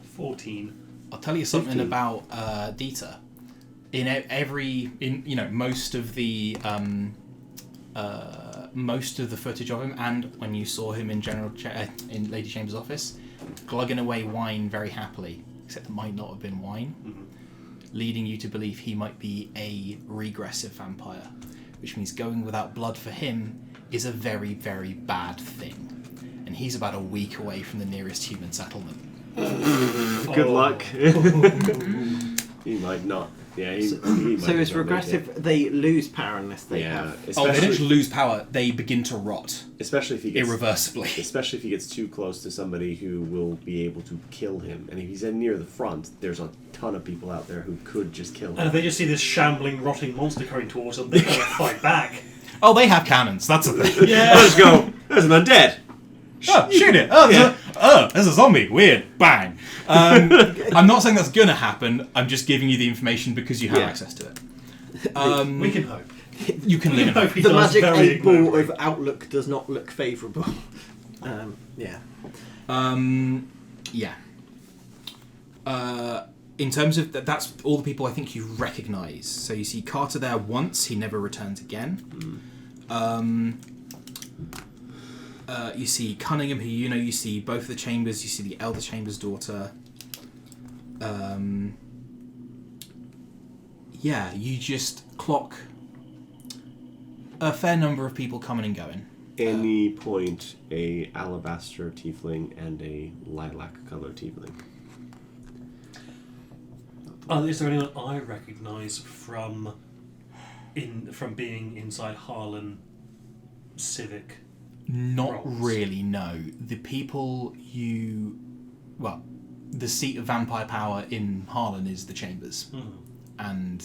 14. I'll tell you something 15. about Dieter. Most of the footage of him, and when you saw him in in Lady Chambers' office, glugging away wine very happily, except it might not have been wine, leading you to believe he might be a regressive vampire, which means going without blood for him is a very, very bad thing. And he's about a week away from the nearest human settlement. Good luck. He might not. Yeah, he might so it's not make regressive. it. They lose power unless they Yeah, have. They especially, don't just lose power, they begin to rot especially if he gets irreversibly. especially if he gets too close to somebody who will be able to kill him. And if he's near the front, there's a ton of people out there who could just kill And him. if they just see this shambling, rotting monster coming towards them, they can't fight back. Oh, they have cannons, that's a thing. Let's go. There's an undead. Oh, shoot it! There's a zombie. Weird. Bang. I'm not saying that's gonna happen. I'm just giving you the information because you have access to it. We can hope. You can live. Hope he The dies magic very 8 ball ignobly. of outlook does not look favourable. Yeah. Yeah. In terms of that's all the people I think you recognise. So you see Carter there once. He never returns again. You see Cunningham, who you see both the Chambers. You see the elder Chambers' daughter. You just clock a fair number of people coming and going. Any point, a alabaster tiefling and a lilac color tiefling. Is there anyone I recognise from being inside Harlan Civic? Not roles? really, no. The people the seat of vampire power in Harlan is the Chambers. And,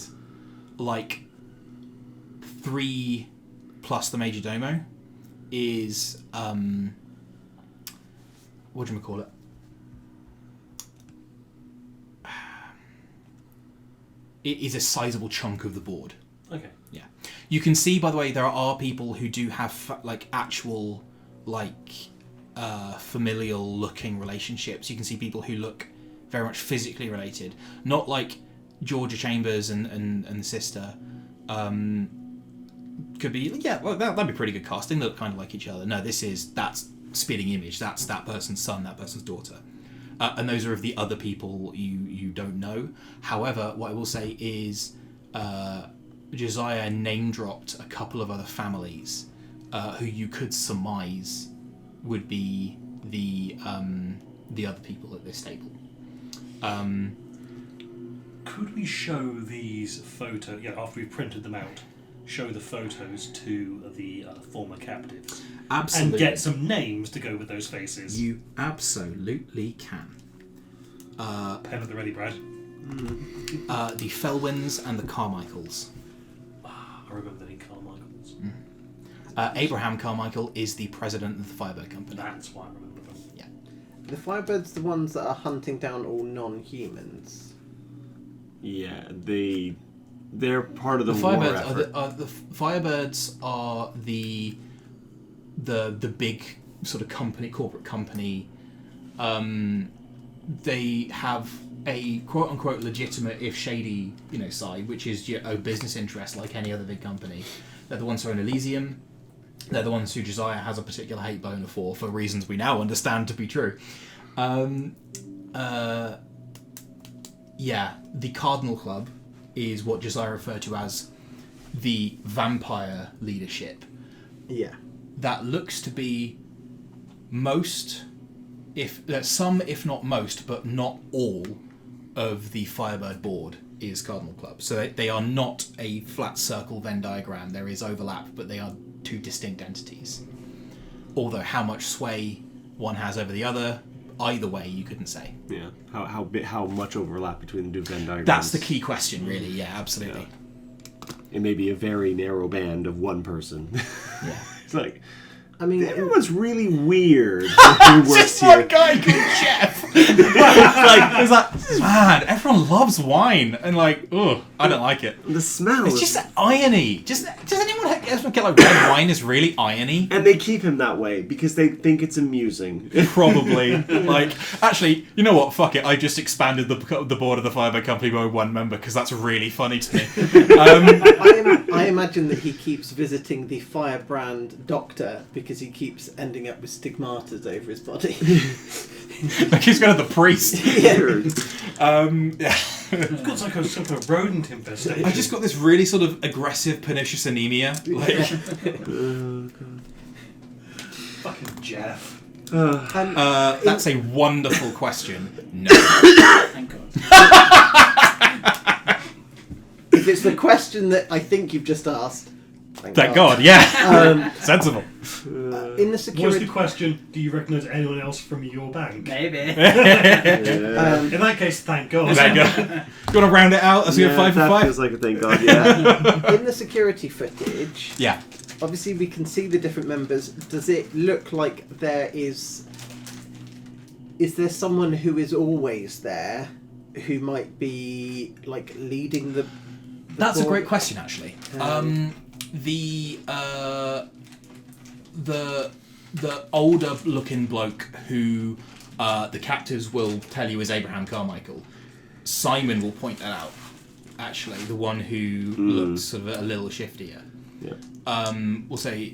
3 plus the Major Domo is, whatchamacallit? It is a sizable chunk of the board. Okay. Yeah. You can see, by the way, there are people who do have, actual, familial looking relationships. You can see people who look very much physically related. Not like Georgia Chambers and the sister. Could be, that'd be pretty good casting. They look kind of like each other. No, that's spitting image. That's that person's son, that person's daughter. And those are of the other people you don't know. However, what I will say is Josiah name-dropped a couple of other families who you could surmise would be the other people at this table. Could we show these photos, after we've printed them out, show the photos to the former captives? Absolutely. And get some names to go with those faces? You absolutely can. Pen at the ready, Brad. The Felwins and the Carmichaels. I remember the name Carmichaels. Abraham Carmichael is the president of the Firebird Company. That's why I remember them. Yeah. The Firebirds, the ones that are hunting down all non-humans. Yeah, they're part of the, The war Firebirds effort. the Firebirds are the big sort of corporate company. They have a quote unquote legitimate, if shady, side, which is a business interest like any other big company. They're the ones who own Elysium. They're the ones who Josiah has a particular hate boner for reasons we now understand to be true. The Cardinal Club is what Josiah referred to as the vampire leadership. Yeah. That looks to be some, if not most, but not all of the Firebird board is Cardinal Club. So they are not a flat circle Venn diagram. There is overlap, but they are two distinct entities. Although how much sway one has over the other, either way, you couldn't say. Yeah. How much overlap between the two Venn diagrams? That's the key question, really. Yeah, absolutely. Yeah. It may be a very narrow band of one person. Yeah. It's like, I mean, everyone's really weird who works Just here. one guy called Jeff. It's like, man, everyone loves wine, and ugh, I don't like it. The smell. It's just irony. Does anyone get like red wine is really irony? And they keep him that way because they think it's amusing. Probably. Actually, you know what? Fuck it. I just expanded the board of the Firebird Company by one member because that's really funny to me. I imagine that he keeps visiting the Firebrand doctor because he keeps ending up with stigmatas over his body. Like he's going to the priest. Weird. It's got like some kind of rodent infestation. I just got this really sort of aggressive pernicious anemia. Fucking Jeff. That's a wonderful question. No. Thank God. If it's the question that I think you've just asked, Thank God, yeah. Sensible. in the What's security... the question? Do you recognise anyone else from your bank? Maybe. In that case, thank God. There you go. You want to round it out as we have 5 for that 5? feels like a thank God, yeah. in the security footage, Yeah. obviously we can see the different members. Does it look like there is there someone who is always there who might be leading the That's a board? great question, actually. The older looking bloke who the captives will tell you is Abraham Carmichael. Simon will point that out. Actually, the one who looks sort of a little shiftier. Yeah. Will say,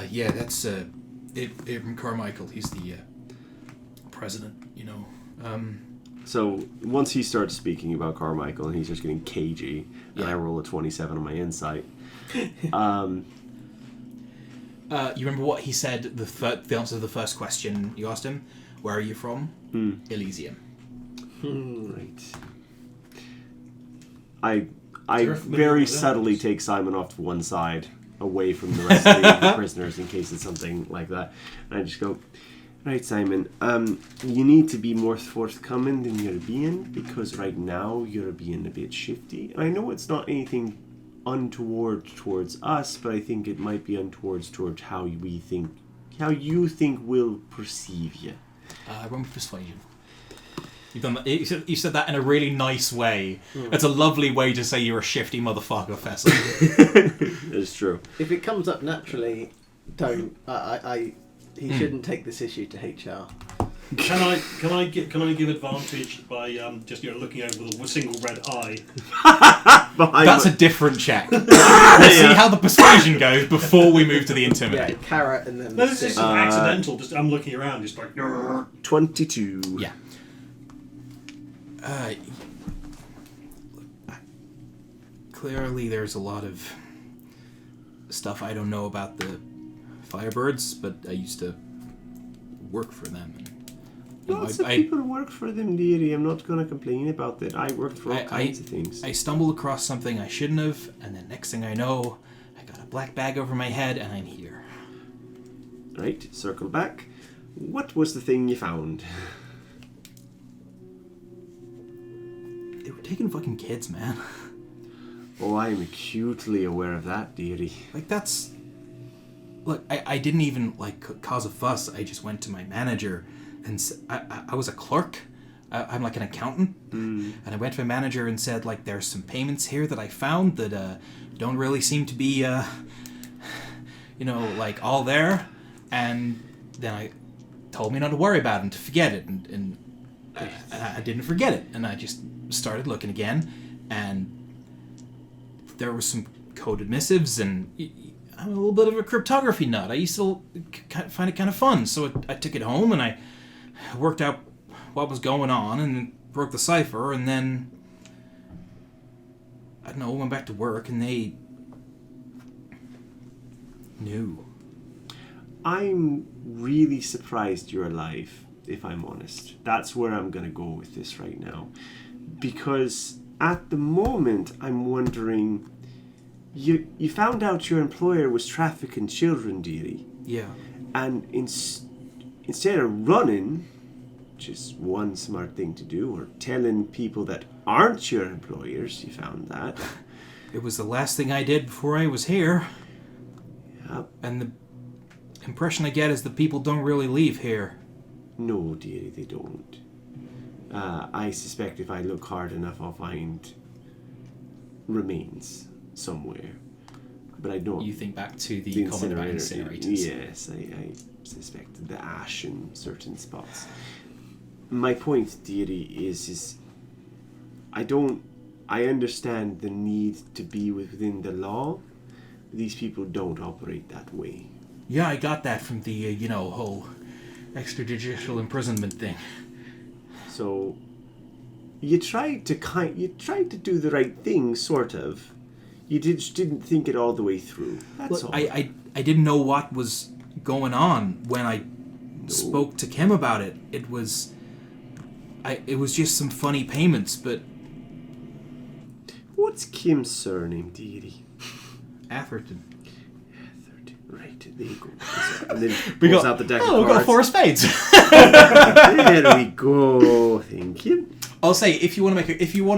yeah, that's Abraham Carmichael. He's the president. So once he starts speaking about Carmichael and he's just getting cagey, and Yeah. I roll a 27 on my insight. You remember what he said? The answer to the first question you asked him. Where are you from? Elysium. Right. I You're familiar very with that. subtly take Simon off to one side, away from the rest of the prisoners in case it's something like that. And I just go, right, Simon, you need to be more forthcoming than you're being, because right now you're being a bit shifty. And I know it's not anything untoward towards us, but I think it might be untoward towards how you think we'll perceive you. Roll me persuasion. You've done that. You said that in a really nice way. It's a lovely way to say you're a shifty motherfucker, Fessel. It's true. If it comes up naturally, don't. He shouldn't take this issue to HR. Can I give advantage by just looking over with a single red eye? That's a different check. Let's see how the persuasion goes before we move to the Yeah, intimidate. carrot and then. No, this is accidental. Just I'm looking around, just like. 22. Yeah. Clearly, there's a lot of stuff I don't know about the Firebirds, but I used to work for them. And, Lots of people work for them, dearie. I'm not going to complain about that. I worked for all kinds of things. I stumbled across something I shouldn't have, and then next thing I know, I got a black bag over my head, and I'm here. Right, circle back. What was the thing you found? taking fucking kids, man. Oh, I'm acutely aware of that, dearie. Like, that's... Look, I didn't even, like, cause a fuss. I just went to my manager and I was a clerk. I'm like an accountant. And I went to my manager and said, like, there's some payments here that I found that don't really seem to be, like, all there. And then I told me not to worry about it and to forget it. And I didn't forget it. And I just started looking again. And there were some coded missives, and I'm a little bit of a cryptography nut. I used to find it kind of fun, so I took it home and I worked out what was going on and broke the cipher, and then I don't know, went back to work and they knew. I'm really surprised you're alive, if I'm honest. That's where I'm going to go with this right now. Because at the moment, I'm wondering, you found out your employer was trafficking children, dearie. Yeah. And instead of running, which is one smart thing to do, or telling people that aren't your employers, you found that. It was the last thing I did before I was here. Yep. And the impression I get is that people don't really leave here. No, dearie, they don't. I suspect if I look hard enough, I'll find remains somewhere. But I don't. You think back to the comment about incinerators. Yes, I suspect the ash in certain spots. My point, dearie, is I understand the need to be within the law. These people don't operate that way. Yeah, I got that from the, whole extrajudicial imprisonment thing. So, you tried to do the right thing, sort of. You didn't think it all the way through. That's all. I didn't know what was going on when I spoke to Kim about it. It was just some funny payments, but... What's Kim's surname, dearie? Atherton. Right, there you go. And then We pulls got- out the deck of Oh, we got cards. 4 of spades. There we go. Thank you. I'll say, if you want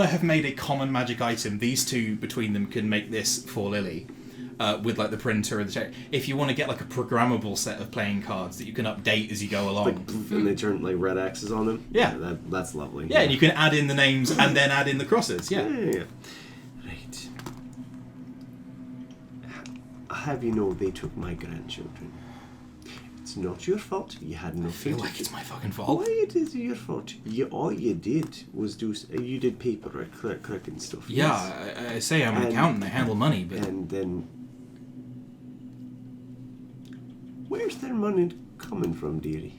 to have made a common magic item, these two between them can make this for Lily, with like the printer and the check. If you want to get like a programmable set of playing cards that you can update as you go along, Like, and they turn like red X's on them. Yeah. That's lovely. yeah, and you can add in the names and then add in the crosses. Yeah. Yeah. Right. Have you know they took my grandchildren? It's not your fault. You had I nothing feel to like do. it's my fucking fault. Why it is your fault? All you did was you did paperwork, clerk and stuff. Yeah, yes. I say I'm an And- accountant. I handle money, but And then, where's their money coming from, dearie?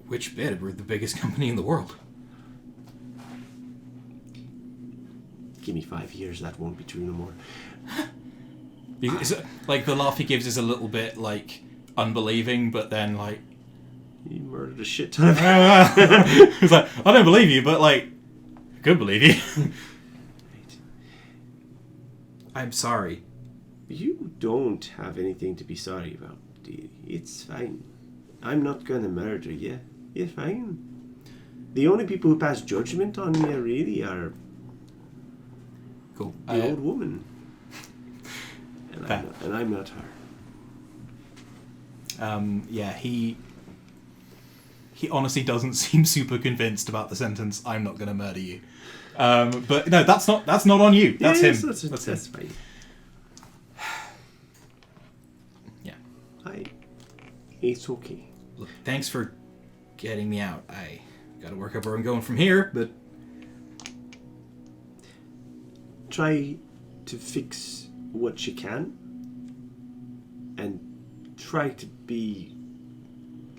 which bit? We're the biggest company in the world. Give me 5 years, that won't be true no more. Like the laugh he gives is a little bit like unbelieving, but then like You murdered a shit ton of he's like, I don't believe you, but like I could believe you. Right. I'm sorry. You don't have anything to be sorry about, dearie. It's fine. I'm not gonna murder you. You're fine. The only people who pass judgment on you really are Cool. the old woman. Fair. And I'm not her. Yeah, he honestly doesn't seem super convinced about the sentence, I'm not going to murder you. But no, that's not on you. That's Yes, him. That's him. fine. Yeah. It's okay. Look, thanks for getting me out. I got to work out where I'm going from here, but Try to fix what you can, and try to be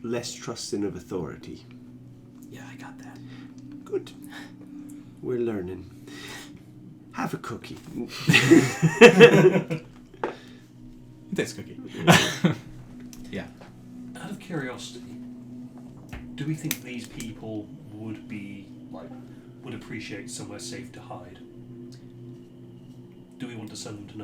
less trusting of authority. yeah, I got that. Good. We're learning. Have a cookie. This cookie. Yeah. Out of curiosity, do we think these people would appreciate somewhere safe to hide? Do we want to send them to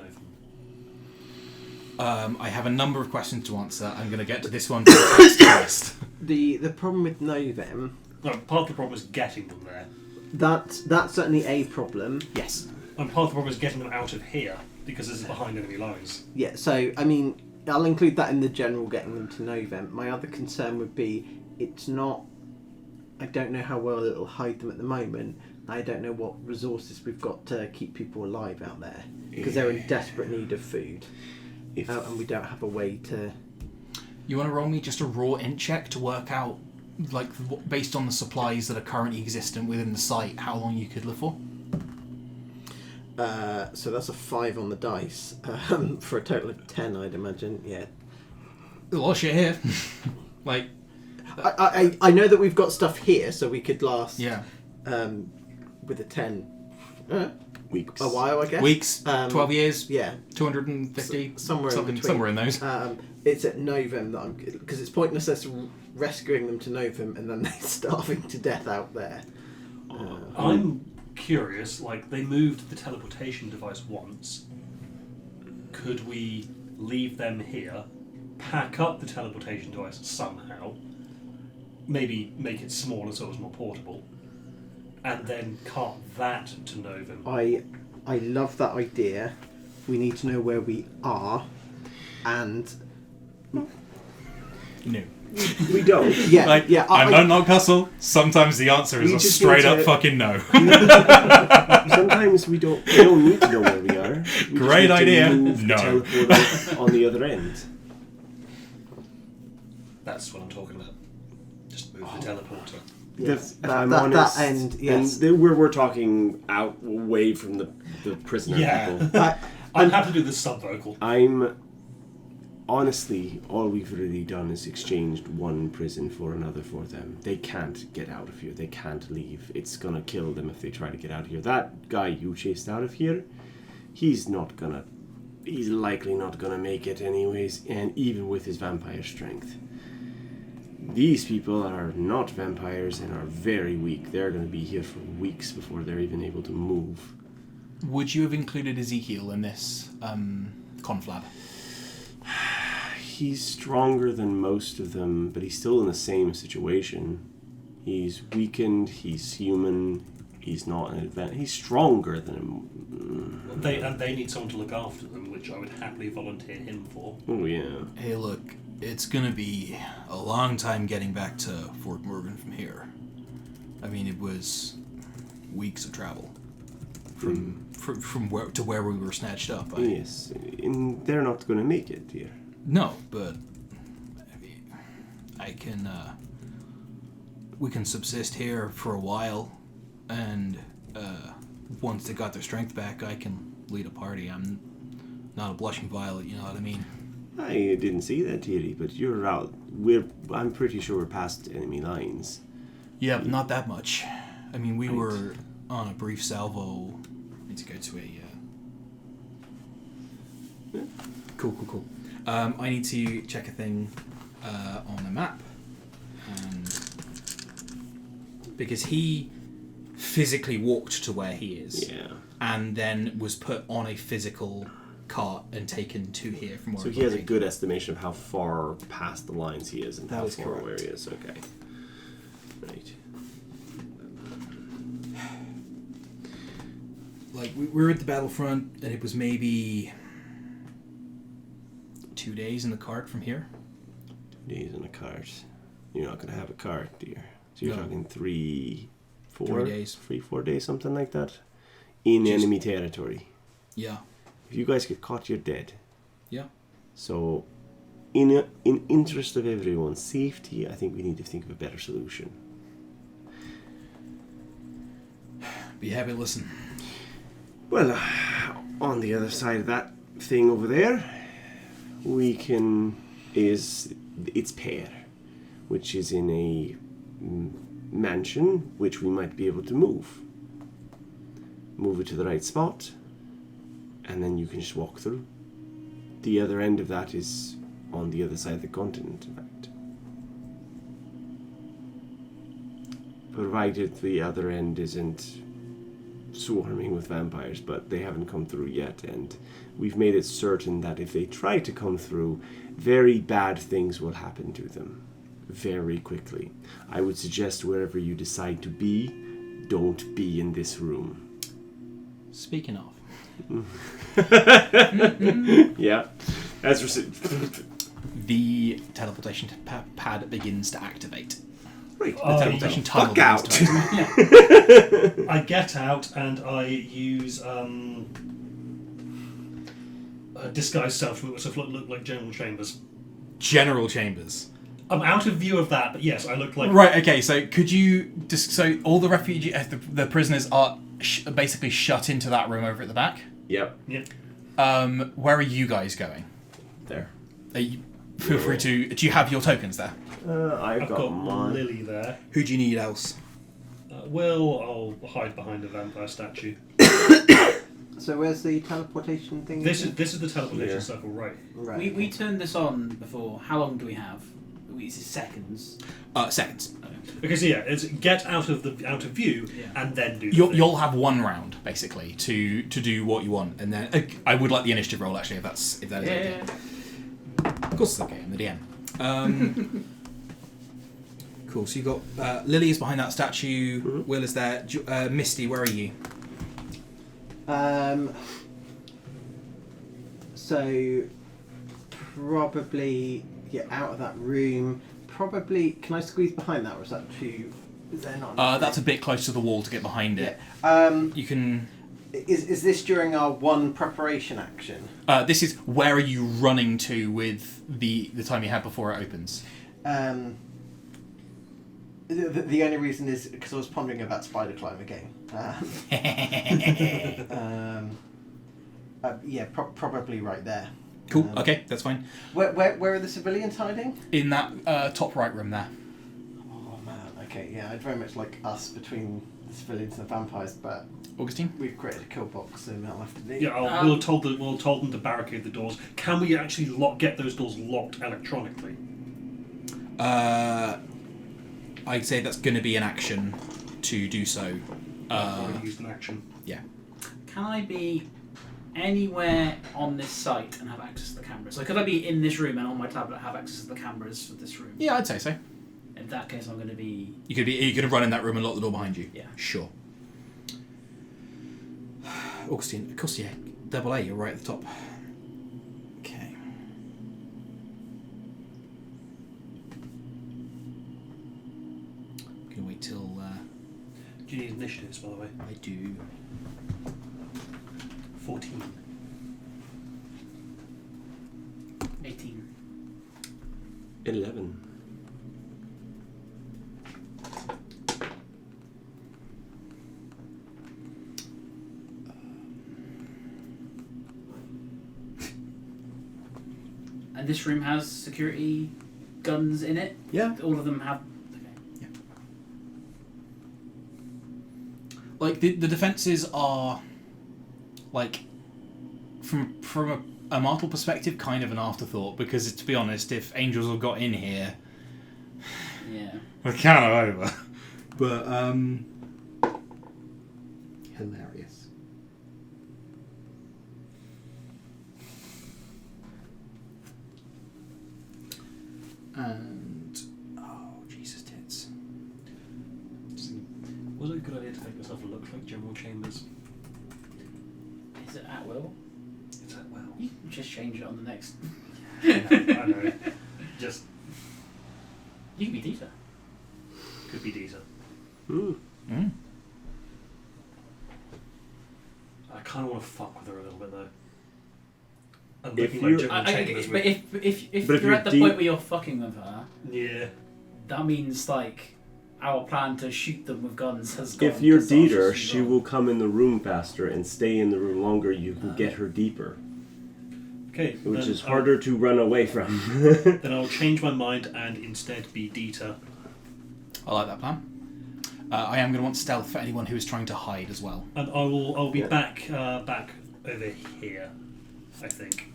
Novum? I have a number of questions to answer. I'm going to get to this one first. The problem with Novem, No, part of the problem is getting them there. that's certainly a problem. Yes. And part of the problem is getting them out of here, because this is behind enemy lines. Yeah, so, I mean, I'll include that in the general getting them to November. My other concern would be, it's not... I don't know how well it'll hide them at the moment. I don't know what resources we've got to keep people alive out there. Because they're in desperate need of food. And we don't have a way to... You want to roll me just a raw int check to work out, like, based on the supplies that are currently existent within the site, how long you could live for? So that's a 5 on the dice. For a total of 10, I'd imagine. Yeah. A lot of shit here. Like... I know that we've got stuff here, so we could last... Yeah. With a 10... Weeks. A while, I guess. Weeks, 12 years, Yeah. 250, Somewhere in between. somewhere in those. It's at Novem that I'm... Because it's pointless us rescuing them to Novem and then they're starving to death out there. I'm curious, like, they moved the teleportation device once. Could we leave them here, pack up the teleportation device somehow, maybe make it smaller so it was more portable, and then cart that to Novum? I love that idea. We need to know where we are, and... No. We don't. Yeah, Like, yeah. I don't know, Castle. Sometimes the answer is We a just straight need up to- fucking no. Sometimes we don't need to know where we are. We Great just need to idea. move the No. teleporter on the other end. That's what I'm talking about. Just move the teleporter. Yes, If that- I'm that honest, end, yes. and we're talking out away from the prisoner people. I'm happy to do the sub vocal. Honestly, all we've really done is exchanged one prison for another for them. They can't get out of here. They can't leave. It's gonna kill them if they try to get out of here. That guy you chased out of here, he's likely not gonna make it anyways, and even with his vampire strength. These people are not vampires and are very weak. They're gonna be here for weeks before they're even able to move. Would you have included Ezekiel in this conflab? He's stronger than most of them, but he's still in the same situation. He's weakened, he's human, he's not an advanced. He's stronger than him. They need someone to look after them, which I would happily volunteer him for. Oh, yeah. Hey, look, it's gonna be a long time getting back to Fort Morgan from here. I mean, it was weeks of travel from where to where we were snatched up. Yes, and they're not going to make it here. No, but I can. We can subsist here for a while, and once they got their strength back, I can lead a party. I'm not a blushing violet, you know what I mean? I didn't see that, Thierry, but you're out. I'm pretty sure we're past enemy lines. Yeah, but not that much. I mean, we Right. were on a brief salvo. Need to go to a. Cool. I need to check a thing on the map, because he physically walked to where he is, Yeah. and then was put on a physical cart and taken to here from where. So he has a good estimation of how far past the lines he is and That how is far correct. away he is. Okay. Right. Like, we were at the battlefront, and it was maybe 2 days in the cart from here. 2 days in a cart. You're not going to have a cart, dear. So you're No. talking 3, 4 3 days. 3, 4 days, something like that. In Just- enemy territory. Yeah. If you guys get caught, you're dead. Yeah. So, in interest of everyone's safety, I think we need to think of a better solution. Be happy to listen. Well, on the other side of that thing over there, it's Pear, which is in a mansion which we might be able to move it to the right spot, and then you can just walk through. The other end of that is on the other side of the continent, in fact. Provided the other end isn't swarming with vampires, but they haven't come through yet, and we've made it certain that if they try to come through, very bad things will happen to them very quickly. I would suggest wherever you decide to be, Don't be in this room. Speaking of, Yeah. As the teleportation pad begins to activate. Right. The teleportation tunnel fuck out. begins to activate. I get out and I use disguise self to look like General Chambers. General Chambers. I'm out of view of that, but yes, I look like... Right, okay, so could you... So all the the prisoners are basically shut into that room over at the back? Yep. Yeah. Where are you guys going? There. Feel free to... Do you have your tokens there? I've I've got got mine. Lily there. Who do you need else? I'll hide behind a vampire statue. So where's the teleportation thing? This is the teleportation Yeah. circle, right? Right. We turned this on before. How long do we have? Is it seconds? Seconds. Okay, so yeah, it's get out of view Yeah. and then do. The thing. You'll have one round basically to do what you want, and then I would like the initiative roll actually if that is okay. Of course, it's okay. I'm the DM. Cool. So you got Lily is behind that statue. Mm-hmm. Will is there. Misty, where are you? So probably get out of that room. Probably can I squeeze behind that, or is that too? Is there not? That's a bit close to the wall to get behind it. Yeah. You can. Is this during our one preparation action? This is where are you running to with the time you have before it opens? The only reason is because I was pondering about spider climb again. Yeah, probably right there. Cool. Okay, that's fine. Where are the civilians hiding? In that top right room there. Oh man. Okay. Yeah, I'd very much like us between the civilians and the vampires, but Augustine. we've created a kill box, so that'll have to be. Yeah, we'll told them to barricade the doors. Can we actually get those doors locked electronically? I'd say that's going to be an action to do so. I've already used an action. Yeah. Can I be anywhere on this site and have access to the cameras? So could I be in this room and on my tablet have access to the cameras for this room? Yeah, I'd say so. In that case, I'm going to be... You could run in that room and lock the door behind you. Yeah. Sure. Augustine, of course, yeah. Double A, you're right at the top. Okay. Gonna wait till Do you need initiatives, by the way? I do. 14. 18. 11. And this room has security guns in it? Yeah. All of them have... Yeah. Like the defenses are, like, from a mortal perspective, kind of an afterthought because, to be honest, if angels have got in here, Yeah. we're kind of over. But hilarious. And Jesus tits. Was it a good idea to make myself look like General Chambers? Is it at will? It's that well. You can just change it on the next... I know. Just You can be Dita. could be Deezer. Mm. Mm. I kind of want to fuck with her a little bit though. I'm If looking you- like General Chambers. But if But if you're you're at the deep- point where you're fucking with her, Yeah. that means like our plan to shoot them with guns has gone. If you're Dieter, disastrously she wrong. will come in the room faster and stay in the room longer. You can get her deeper, Okay. which then is harder to run away from. Then I'll change my mind and instead be Dieter. I like that plan. I am going to want stealth for anyone who is trying to hide as well. And I'll be Yeah. back over here, I think.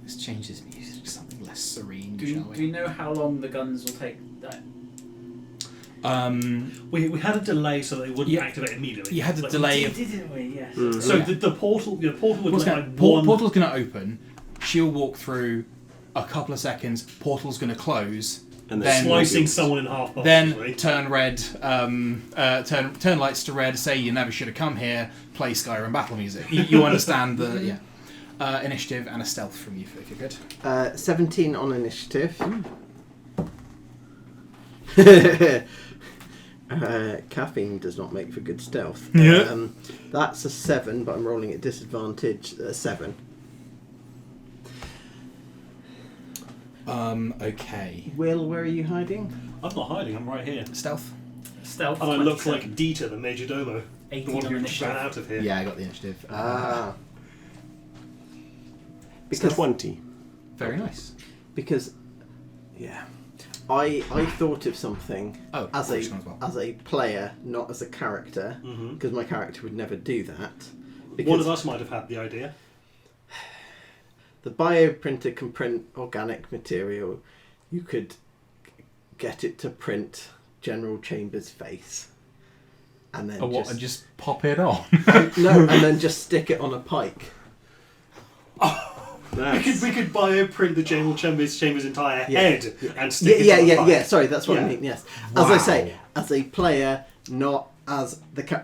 Let's change this music to something less serene, Do shall we know how long the guns will take? That We had a delay so that it wouldn't Yeah. activate immediately. You had the Like, delay of... didn't we? Yes. So Yeah. the portal would What's look gonna, like one. portal's going to open, she'll walk through, a couple of seconds, portal's going to close, And then Slicing someone in half. then possibly. turn red, turn lights to red, say you never should have come here, play Skyrim battle music. You understand the initiative and a stealth from you if you're good. 17 on initiative. Caffeine does not make for good stealth. Yeah. That's a 7, but I'm rolling at disadvantage. 7. Okay. Will, where are you hiding? I'm not hiding. I'm right here. Stealth? Stealth. And I look 27. like Dieter, the Major Domo, the 18 one on who initiative. ran out of here. Yeah, I got the initiative. Because 20. Very nice. because I thought of something Oh, as Fortune as well. a player, not as a character, Mhm. because my character would never do that. One Because of us might have had the idea. the bioprinter can print organic material. You could get it to print General Chambers' face, and then What, and just pop it on? and then just stick it on a pike. We could bioprint the General Chambers' entire Yeah. head and stick it on a pipe. Sorry, that's what I Yeah. mean. Yes, as I say, Wow. as a player, not as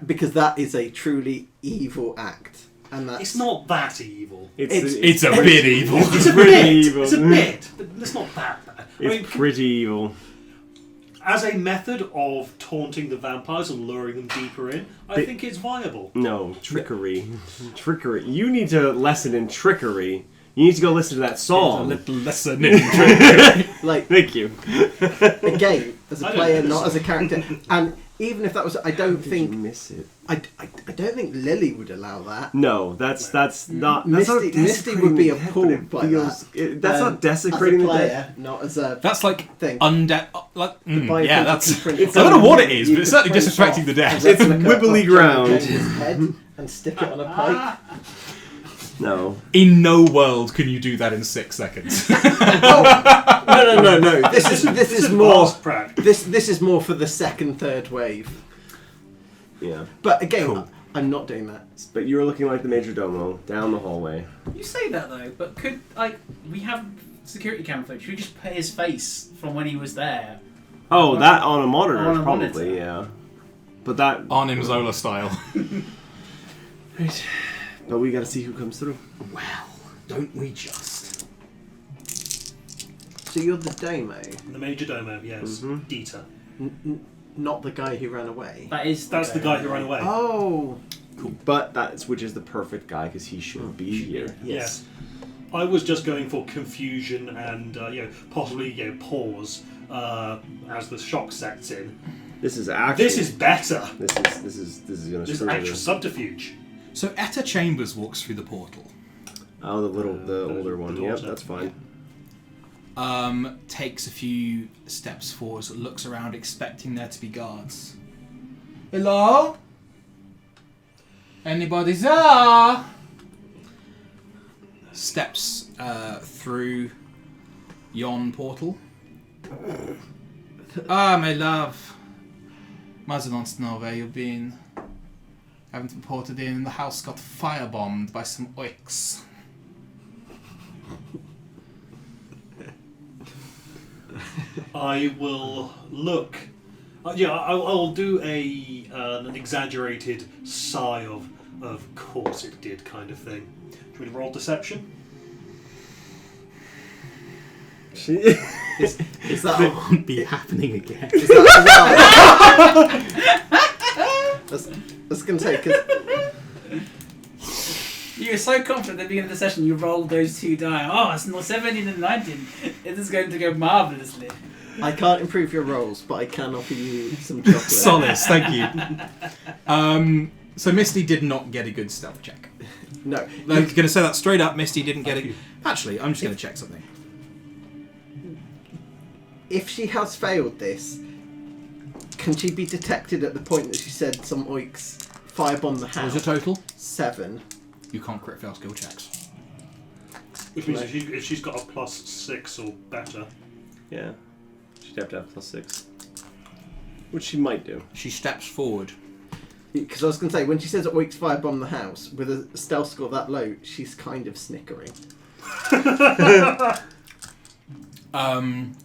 because that is a truly evil act, and that's It's not that evil. It's a bit evil. It's a pretty bit. evil. It's a bit, but it's not that bad. It's pretty evil. as a method of taunting the vampires and luring them deeper in, I think it's viable. No, trickery. Trickery. You need to lesson in trickery. You need to go listen to that song. little lesson in trickery. like Thank you. again as a I don't player, think not so. as a character, and even if that was, I don't Did you think miss it? I don't think Lily would allow that. No, that's not. That's Misty- not Misty would be desecrating the dead, appalled but by it feels- that's not As desecrating a the player, dead. not as a That's like thing. undead. Like, bioprinter yeah, that's. can print I don't know what it is, you but it's could certainly print disrespecting off the dead. a It's replica wibbly of ground. James's head and stick it on a pike. No. In no world can you do that in 6 seconds. No. This is more. Fast prac. This is more for the second, third wave. Yeah. But again, Cool. I'm not doing that. But you were looking like the Major Domo down the hallway. You say that though, but could we have security camera footage? Should we just put his face from when he was there? Oh, that on a monitor, On a probably, monitor. yeah. But that. Arnim Zola style. Right. But we gotta see who comes through. Well, don't we just? So you're the Domo, The Major Domo, yes. Mhm. Dieter. not the guy who ran away. That's the guy who ran away. Oh, But which is the perfect guy because he should be here. yes. I was just going for confusion and possibly pause as the shock sets in. This is actually. This is better. This is gonna This is screw actual this. subterfuge. So Etta Chambers walks through the portal. Oh, the older one. the Yep, daughter. that's fine. Takes a few steps forward, looks around, expecting there to be guards. Hello? Anybody there? Steps through yon portal. My love. Mother wants to know where you've been. Haven't reported in. The house got firebombed by some oiks. I will look. I'll do an exaggerated sigh of course it did kind of thing. Should we roll deception? Is that Won't be happening again. is that I was going to say, because You were so confident at the beginning of the session. You rolled those 2 die. Oh, it's not 17 and 19. It is going to go marvelously. I can't improve your rolls, but I can offer you some chocolate. Solace, thank you. So Misty did not get a good stealth check. No. I'm going to say that straight up. Misty didn't get it. Actually, I'm just going to check something. If she has failed this, can she be detected at the point that she said some oiks firebombed the What was house? your total? 7. You can't crit fail skill checks. Which means if she's got a +6 or better. Yeah. She'd have to have +6. Which she might do. She steps forward. Because I was going to say, when she says oiks firebomb the house, with a stealth score that low, she's kind of snickering.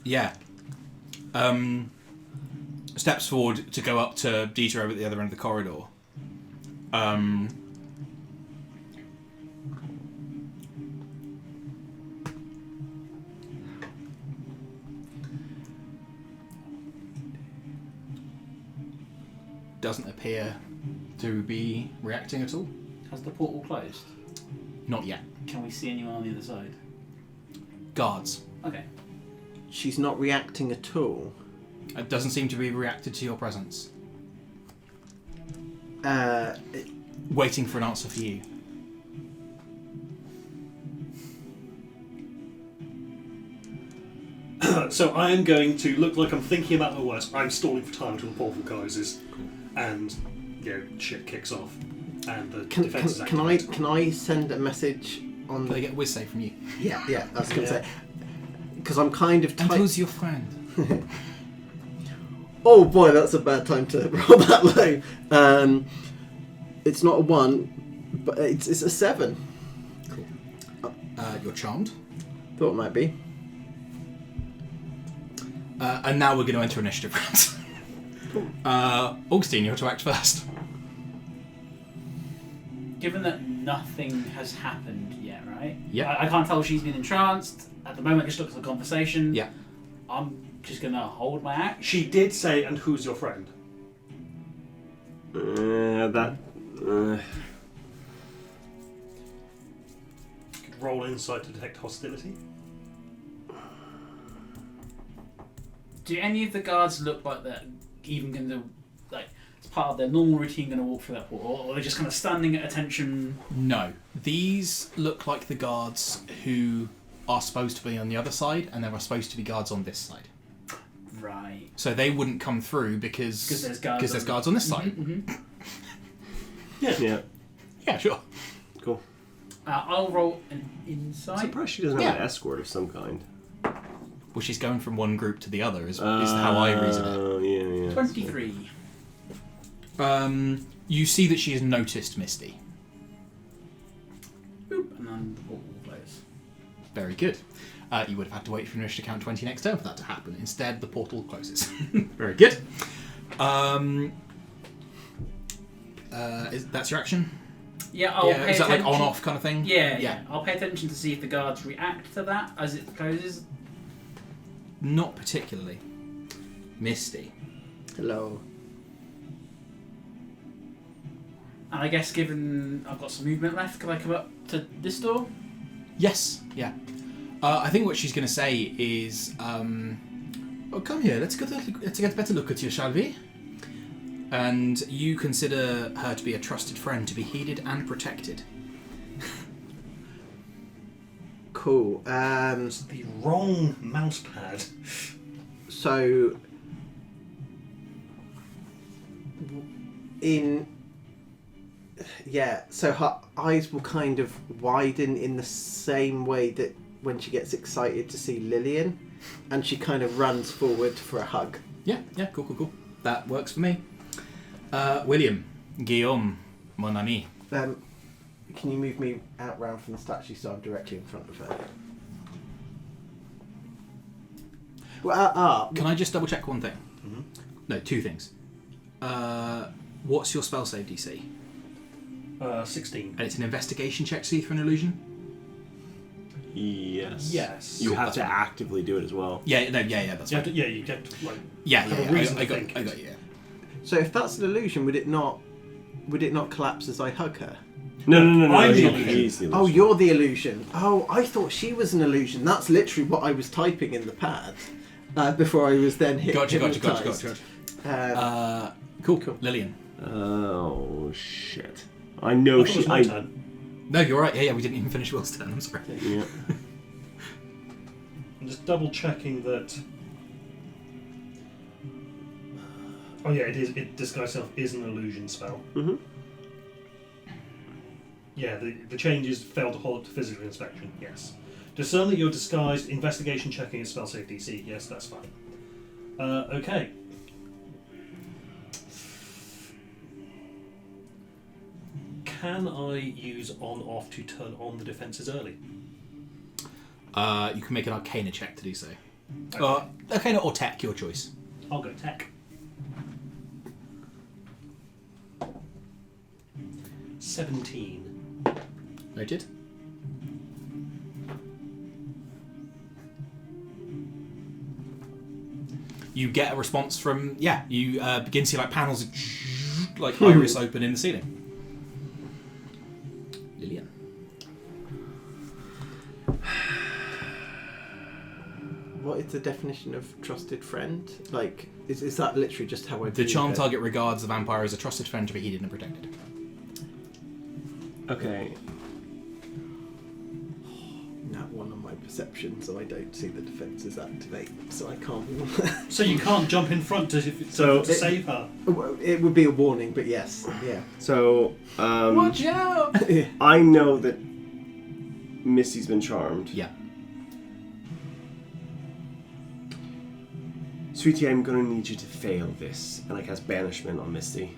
Yeah. steps forward to go up to Dieter over at the other end of the corridor. Doesn't appear to be reacting at all. Has the portal closed? Not yet. Can we see anyone on the other side? Guards. Okay. She's not reacting at all. It doesn't seem to be reacted to your presence. Waiting for an answer for you. So I am going to look like I'm thinking about my words. I'm stalling for time until the portal closes, and shit kicks off, and the defense is activated. Can I send a message on? Can I get a whiz save from you? Yeah. I was going to say because I'm kind of. And who's your friend? Oh boy, that's a bad time to roll that low. It's not a 1, but it's a 7. Cool. You're charmed. Thought it might be. And now we're going to enter initiative rounds. Augustine, you're to act first. Given that nothing has happened yet, right? Yeah. I can't tell if she's been entranced. At the moment, it just looks like a conversation. Yeah. I'm just going to hold my action. She did say, "And who's your friend?" Roll insight to detect hostility. Do any of the guards look like they're even going to, like, it's part of their normal routine going to walk through that portal, or are they just kind of standing at attention? No. These look like the guards who are supposed to be on the other side, and there are supposed to be guards on this side. Right. So they wouldn't come through because there's guards on this side. Mm-hmm. Yeah, sure. Cool. I'll roll an insight. I'm surprised she doesn't have an escort of some kind. Well, she's going from one group to the other, is how I reason it. Yeah. 23. You see that she has noticed Misty. Boop, and then the portal will close. Very good. You would have had to wait for initiative count 20 next turn for that to happen. Instead, the portal closes. Very good. That's your action? Yeah, I'll pay Is that attention. like on-off kind of thing? Yeah. I'll pay attention to see if the guards react to that as it closes. Not particularly. Misty. Hello. And I guess given I've got some movement left, can I come up to this door? Yes, yeah. I think what she's going to say is, oh, come here, let's get a better look at you, shall we? And you consider her to be a trusted friend, to be heeded and protected. Cool. It's the wrong mouse pad. So, so her eyes will kind of widen in the same way that when she gets excited to see Lillian, and she kind of runs forward for a hug. Yeah, cool. That works for me. William, Guillaume, mon ami. Can you move me out round from the statue so I'm directly in front of her? Well, Can I just double check one thing? Mm-hmm. No, two things. What's your spell save DC? 16. And it's an investigation check to see through an illusion? Yes. You Cool, have that's to fine. actively do it as well. Yeah, that's You fine. have to, you get to, like, Yeah, have a reason I to think. got you. So if that's an illusion, would it not collapse as I hug her? No. I'm the he's illusion. the illusion. Oh, you're the illusion. Oh, I thought she was an illusion. That's literally what I was typing in the pad before I was then hit. Gotcha. Cool. Lillian. Oh, shit. I know I thought it was my turn. No, you're right. Yeah, we didn't even finish Will's turn. I'm sorry. Yeah. I'm just double checking that. Oh yeah, it is. Disguise self is an illusion spell. Mm-hmm. Yeah, the changes fail to hold up to physical inspection. Yes. Discern that you're disguised. Investigation checking is spell save DC. Yes, that's fine. Okay. Can I use on/off to turn on the defences early? You can make an Arcana check to do so. Okay, or tech, your choice. I'll go tech. 17. Noted. You get a response from, you begin to see like panels like iris open in the ceiling. Lillian. What is the definition of trusted friend? Like, is that literally just how I The view charm it? target regards the vampire as a trusted friend to be heeded and protected. Okay. Nat 1 on my perception, so I don't see the defences activate, so I can't. So you can't jump in front to save her. It would be a warning, but yes, yeah. So, Watch out! I know that Misty's been charmed. Yeah. Sweetie, I'm gonna need you to fail this. And I cast Banishment on Misty.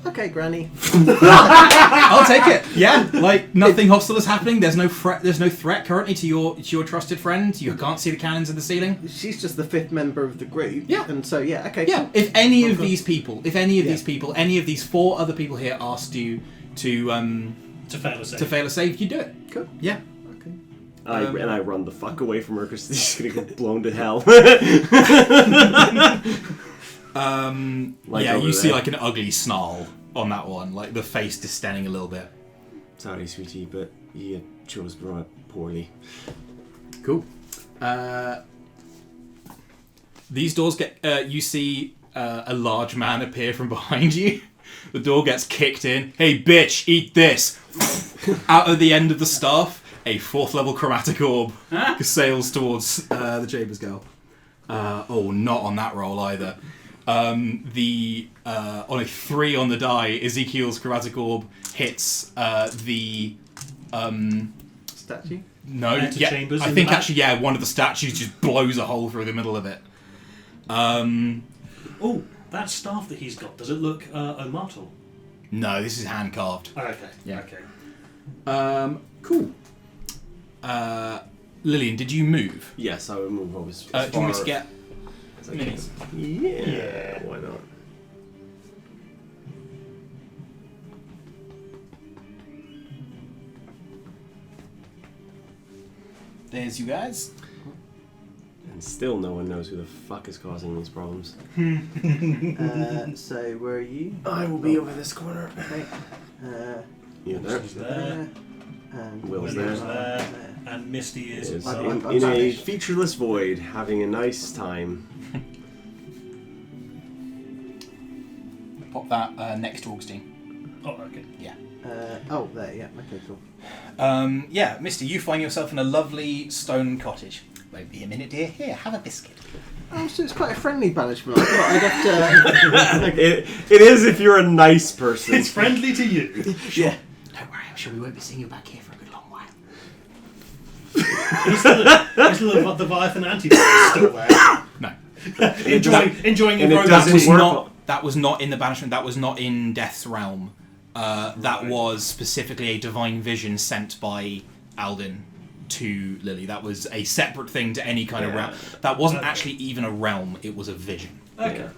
Okay, Granny. I'll take it. Yeah, like nothing hostile is happening. There's no threat currently to your trusted friend. You can't see the cannons in the ceiling. She's just the 5th member of the group. Yeah. And so, yeah, okay. Yeah. Cool. If any of Okay. these people, any of these 4 other people here asked you to fail a save. to fail a save, you do it. Cool. Yeah. Okay. And I run the fuck away from her because she's gonna get blown to hell. Like yeah, over you see there. like an ugly snarl on that one, like the face distending a little bit. Sorry, sweetie, but you chose poorly. Cool. These doors get. You see a large man appear from behind you. The door gets kicked in. Hey, bitch, eat this! Out of the end of the staff, a 4th level chromatic orb sails towards the Chambers girl. Not on that roll either. On a 3 on the die, Ezekiel's chromatic orb hits the Statue? no, Antechambers I in think the back? actually one of the statues just blows a hole through the middle of it. Oh, that staff that he's got, does it look Omatal? No, this is hand carved. Oh, okay. Yeah. Okay. Cool. Lillian, did you move? Yes, I would move over as Do you want me to far get as I minis? can. Yeah, why not? There's you guys. And still no one knows who the fuck is causing these problems. So, where are you? I will be over this corner. Okay. You're there. Will's there. And Will's Will's there. there. And Misty is... Is I'm in a vanished. featureless void, having a nice time. Pop that next to Augustine. Oh, okay. Yeah. there, yeah. Okay, cool. Yeah, Misty, you find yourself in a lovely stone cottage. Won't be a minute, dear. Here, have a biscuit. Oh, so it's quite a friendly banishment. I thought I'd have to... It is if you're a nice person. It's friendly to you. Yeah. Don't worry, I'm sure we won't be seeing you back here for a good long while. Is the Leviathan antidote still there? No. enjoying and your it That doesn't was work. not. That was not in the banishment. That was not in Death's realm. That was specifically a divine vision sent by Alden to Lily. That was a separate thing to any kind of realm. That wasn't actually even a realm. It was a vision. Okay.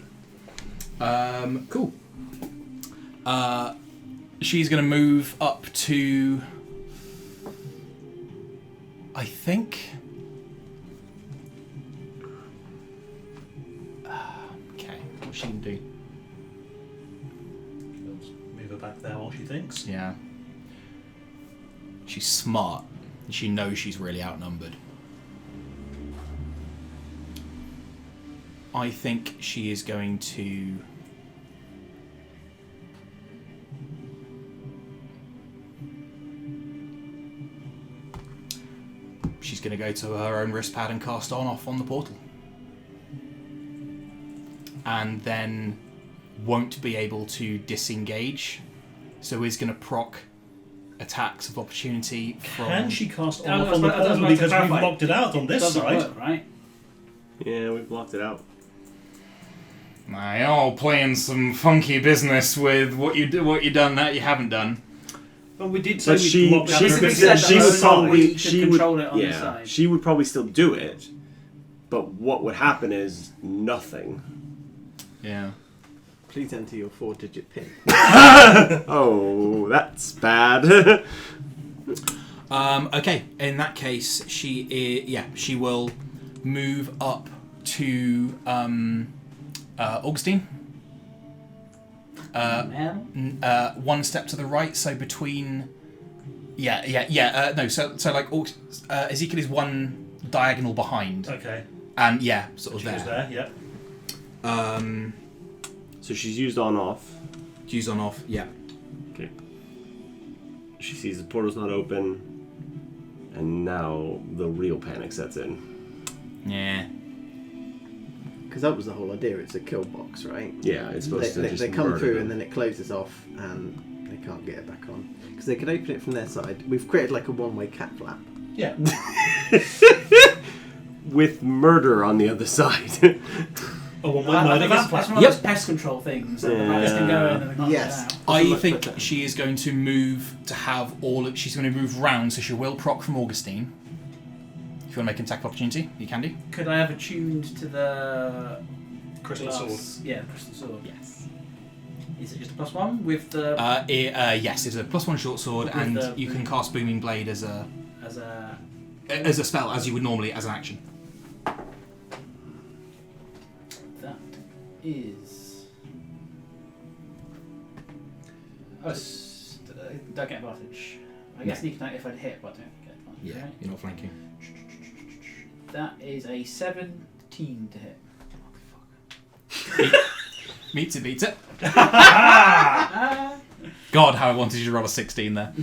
Cool. She's going to move up to, I think. Okay, what's she going to do? Move her back there while she thinks. Yeah. She's smart. And she knows she's really outnumbered. I think she is going to... She's going to go to her own wrist pad and cast off on the portal. And then won't be able to disengage. So is going to proc attacks of opportunity from... Can she cast I was on the about- I was portal about to because we've clarify. blocked it out on this Doesn't side? work, right? Yeah, we blocked it out. Nah, you're all playing some funky business with what you done that you haven't done. Well, we did say But we'd she come up with She a- said she that would she probably could control it on the yeah side. she would probably still do it, but what would happen is nothing. Yeah. Please enter your 4-digit PIN. Oh, that's bad. Okay, in that case, she will move up to Augustine. One step to the right, so between. No, so like Ezekiel is one diagonal behind, Okay. and sort of She was there. there, yeah. So she's used on off. Use on off, yeah. Okay. She sees the portal's not open, and now the real panic sets in. Yeah. Because that was the whole idea. It's a kill box, right? Yeah, it's supposed to just they come murder through them. and then it closes off and they can't get it back on. Because they could open it from their side. We've created like a one-way cat flap. Yeah. With murder on the other side. Oh, well, I no, think that's it's one of those pest control things. That the rats can go in and they can't Yes. get out. I Look think better. she is going to move to have she's going to move round, so she will proc from Augustine. If you want to make an attack of opportunity, you can do. Could I have attuned to the Crystal glass? sword. Yeah, crystal sword. Yes. Is it just a +1 with the Yes, it's a +1 short sword, With and the- you can cast Booming Blade as a spell, as you would normally as an action. That is. Don't get advantage. I guess sneak attack if I'd hit, but I don't get advantage. Right? You're not flanking. That is a 17 to hit. Meets it, beats it. God, how I wanted you to roll a 16 there.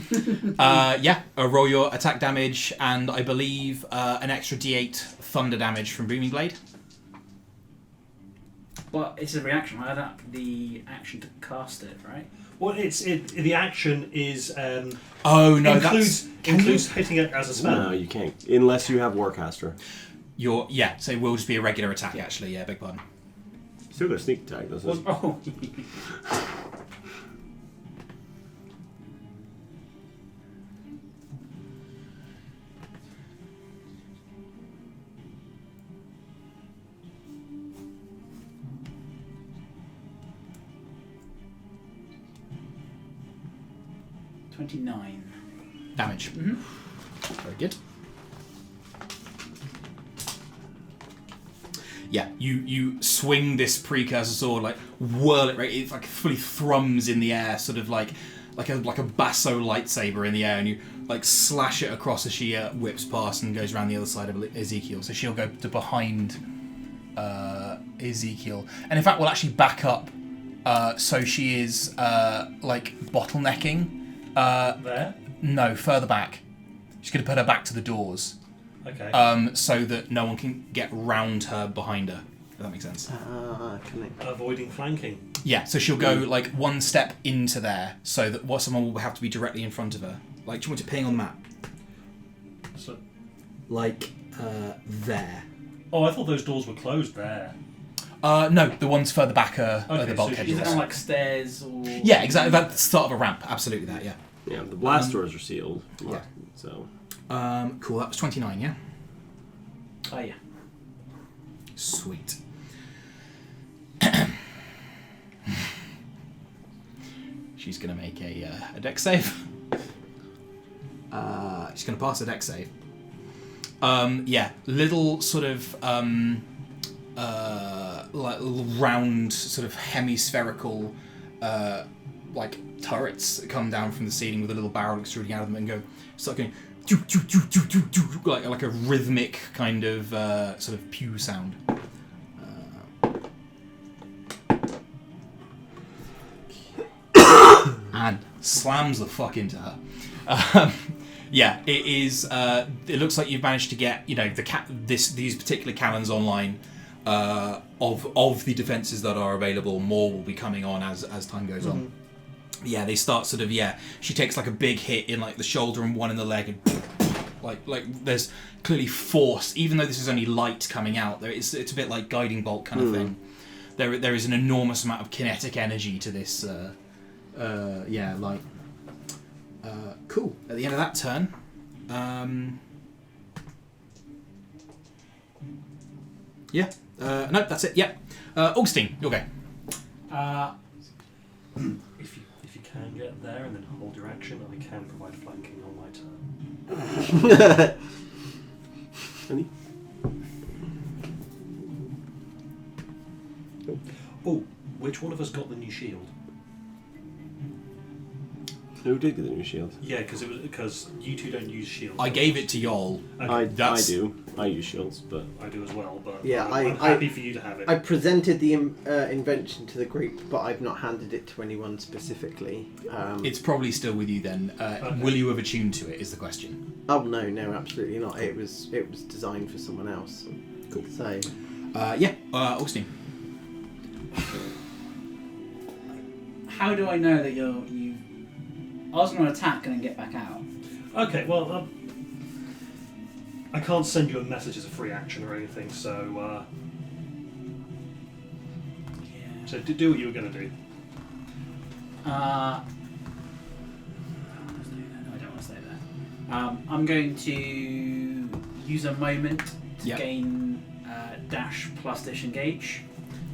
Roll your attack damage, and I believe an extra D8 thunder damage from Booming Blade. But it's a reaction. I had the action to cast it, right? Well, the action is Oh no, includes hitting it as a spell. No, you can't. Unless you have Warcaster. So it will just be a regular attack. Actually, beg pardon. Still got a sneak attack, doesn't it? Oh. $29 Damage. Mm-hmm. Very good. Yeah, you swing this precursor sword, like whirl it, right? It like fully thrums in the air, sort of like a basso lightsaber in the air, and you like slash it across as she whips past and goes around the other side of Ezekiel. So she'll go to behind Ezekiel, and in fact, we'll actually back up. So she is like bottlenecking. There? No, further back. She's going to put her back to the doors. Okay. So that no one can get round her behind her. If that makes sense. Avoiding flanking. Yeah, so she'll go like one step into there, so that someone will have to be directly in front of her. Like, do you want to ping on the map? So, Like, there. oh, I thought those doors were closed there. No, the ones further back are Okay, the so bulkhead Is it doors. on like stairs or? Yeah, exactly. That's the start of a ramp. Absolutely that, yeah. Yeah, the blast doors are sealed. yeah. So. Cool, that was 29, yeah? Oh yeah. Sweet. She's going to make a dex save. She's going to pass a dex save. Little sort of like round, sort of hemispherical like turrets that come down from the ceiling with a little barrel extruding out of them and start going like a rhythmic kind of sort of pew sound. And slams the fuck into her. It is. It looks like you've managed to get these particular cannons online. Of the defenses that are available, more will be coming on as time goes on. Yeah, they start sort of. Yeah, she takes like a big hit in like the shoulder and one in the leg, and like there's clearly force. Even though this is only light coming out, it's a bit like guiding bolt kind of thing. There is an enormous amount of kinetic energy to this. Light. Cool. At the end of that turn, yeah. No, that's it. Yeah. Augustine, you'll go. If you can get there and then hold your action, I can provide flanking on my turn. Any? Oh, which one of us got the new shield? Who did get the new shield? Yeah, because you two don't use shields. I gave it to y'all. Okay. I That's- do. I use shields, but I do as well, but Yeah, I'm happy for you to have it. I presented the invention to the group, but I've not handed it to anyone specifically. It's probably still with you then. Okay. Will you have attuned to it? Is the question. Oh no, absolutely not. It was designed for someone else. Cool. So Yeah. Augustine. How do I know that you? I was going to attack and then get back out. Okay, well, I can't send you a message as a free action or anything, so so do what you were going to do. No, I don't want to stay there. I'm going to use a moment to Yep. gain dash plus disengage,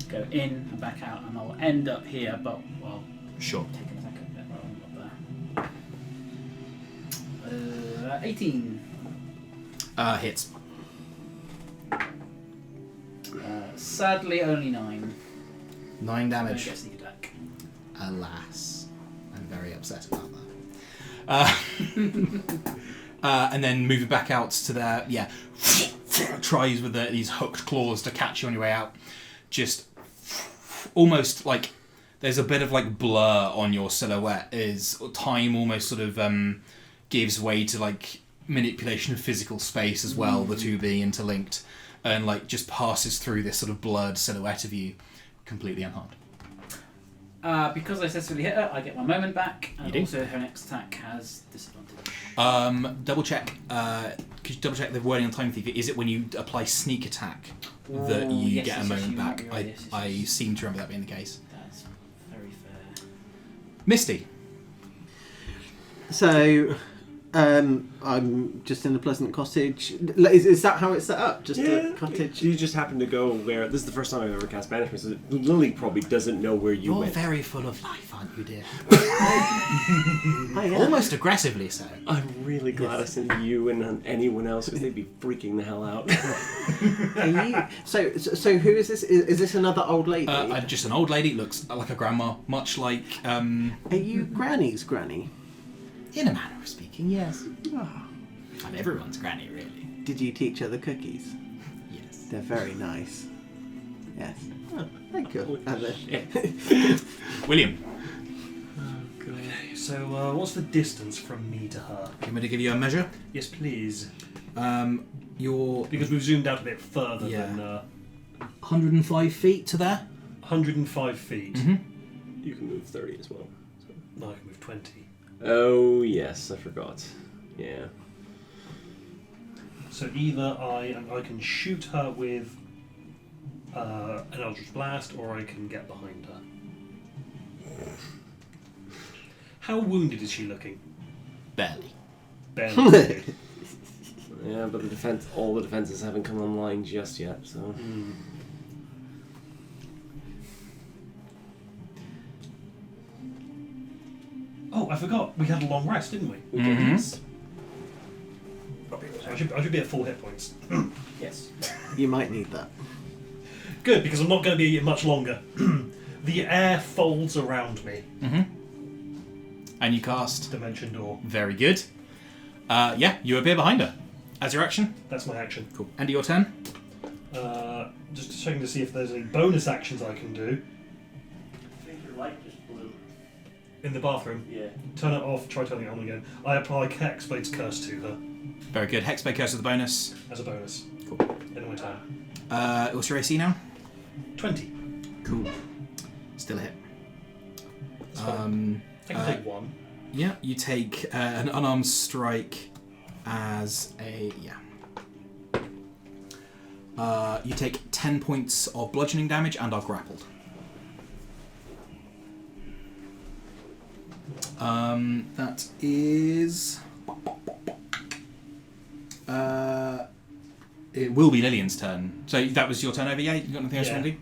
go in and back out, and I'll end up here, but well, Sure. take an attack a bit while I'm up there. 18. Hits. Sadly, only 9. 9 Don't damage. get sneak attack. Alas, I'm very upset about that. And then moving back out to there, yeah, tries with these hooked claws to catch you on your way out. Just almost like there's a bit of like blur on your silhouette as time almost sort of gives way to like manipulation of physical space as well, the two being interlinked, and like just passes through this sort of blurred silhouette of you completely unharmed. Because I successfully hit her, I get my moment back, You and do. also her next attack has disadvantage. Double check. Could you double check the wording on Time Thief? Is it when you apply sneak attack that you yes, get a yes, moment you might back? be right, yes, yes, I yes. seem to remember that being the case. That's very fair. Misty. So, I'm just in a pleasant cottage. Is that how it's set up? Just a cottage? You just happen to go where... This is the first time I've ever cast Banishment, so Lily probably doesn't know where you You're went. very full of life, aren't you, dear? I am. Almost aggressively so. I'm really glad I sent you and anyone else, because they'd be freaking the hell out. Are you, so who is this? Is this another old lady? Just an old lady, looks like a grandma, much like... Are you Granny's granny? in a manner of speaking, yes. And everyone's granny, really. Did you teach her the cookies? Yes. They're very nice. Yes. Oh, thank you. William, Okay, so what's the distance from me to her? you want me to give you a measure? Yes, please. You're Because we've zoomed out a bit further Yeah. than 105 feet to there. 105 feet. Mm-hmm. You can move 30 as well. So. No, I can move 20. Oh, yes, I forgot. Yeah. So either I can shoot her with an Eldritch Blast, or I can get behind her. How wounded is she looking? Barely. Barely wounded. Yeah, but all the defenses haven't come online just yet, so... Hmm. Oh, I forgot. We had a long rest, didn't we? Mhm. So So I should be at full hit points. Yes. You might need that. Good, because I'm not going to be here much longer. The air folds around me. Mm-hmm. And you cast. Dimension door. Very good. Yeah, you appear behind her. As your action. That's my action. Cool. End of your turn. Just checking to see if there's any bonus actions I can do. I think your light just blew. In the bathroom. Yeah. Turn it off, try turning it on again. I apply Hexblade's Curse to her Very good. Hexblade Curse with the bonus. as a bonus. Cool. End of my turn. What's your AC now? 20. Cool. Still a hit. That's fine. I can take one. Yeah, you take an unarmed strike as a... yeah. You take 10 points of bludgeoning damage and are grappled. That is. It will be Lillian's turn. So that was your turn over, yeah? You got anything else you want to do?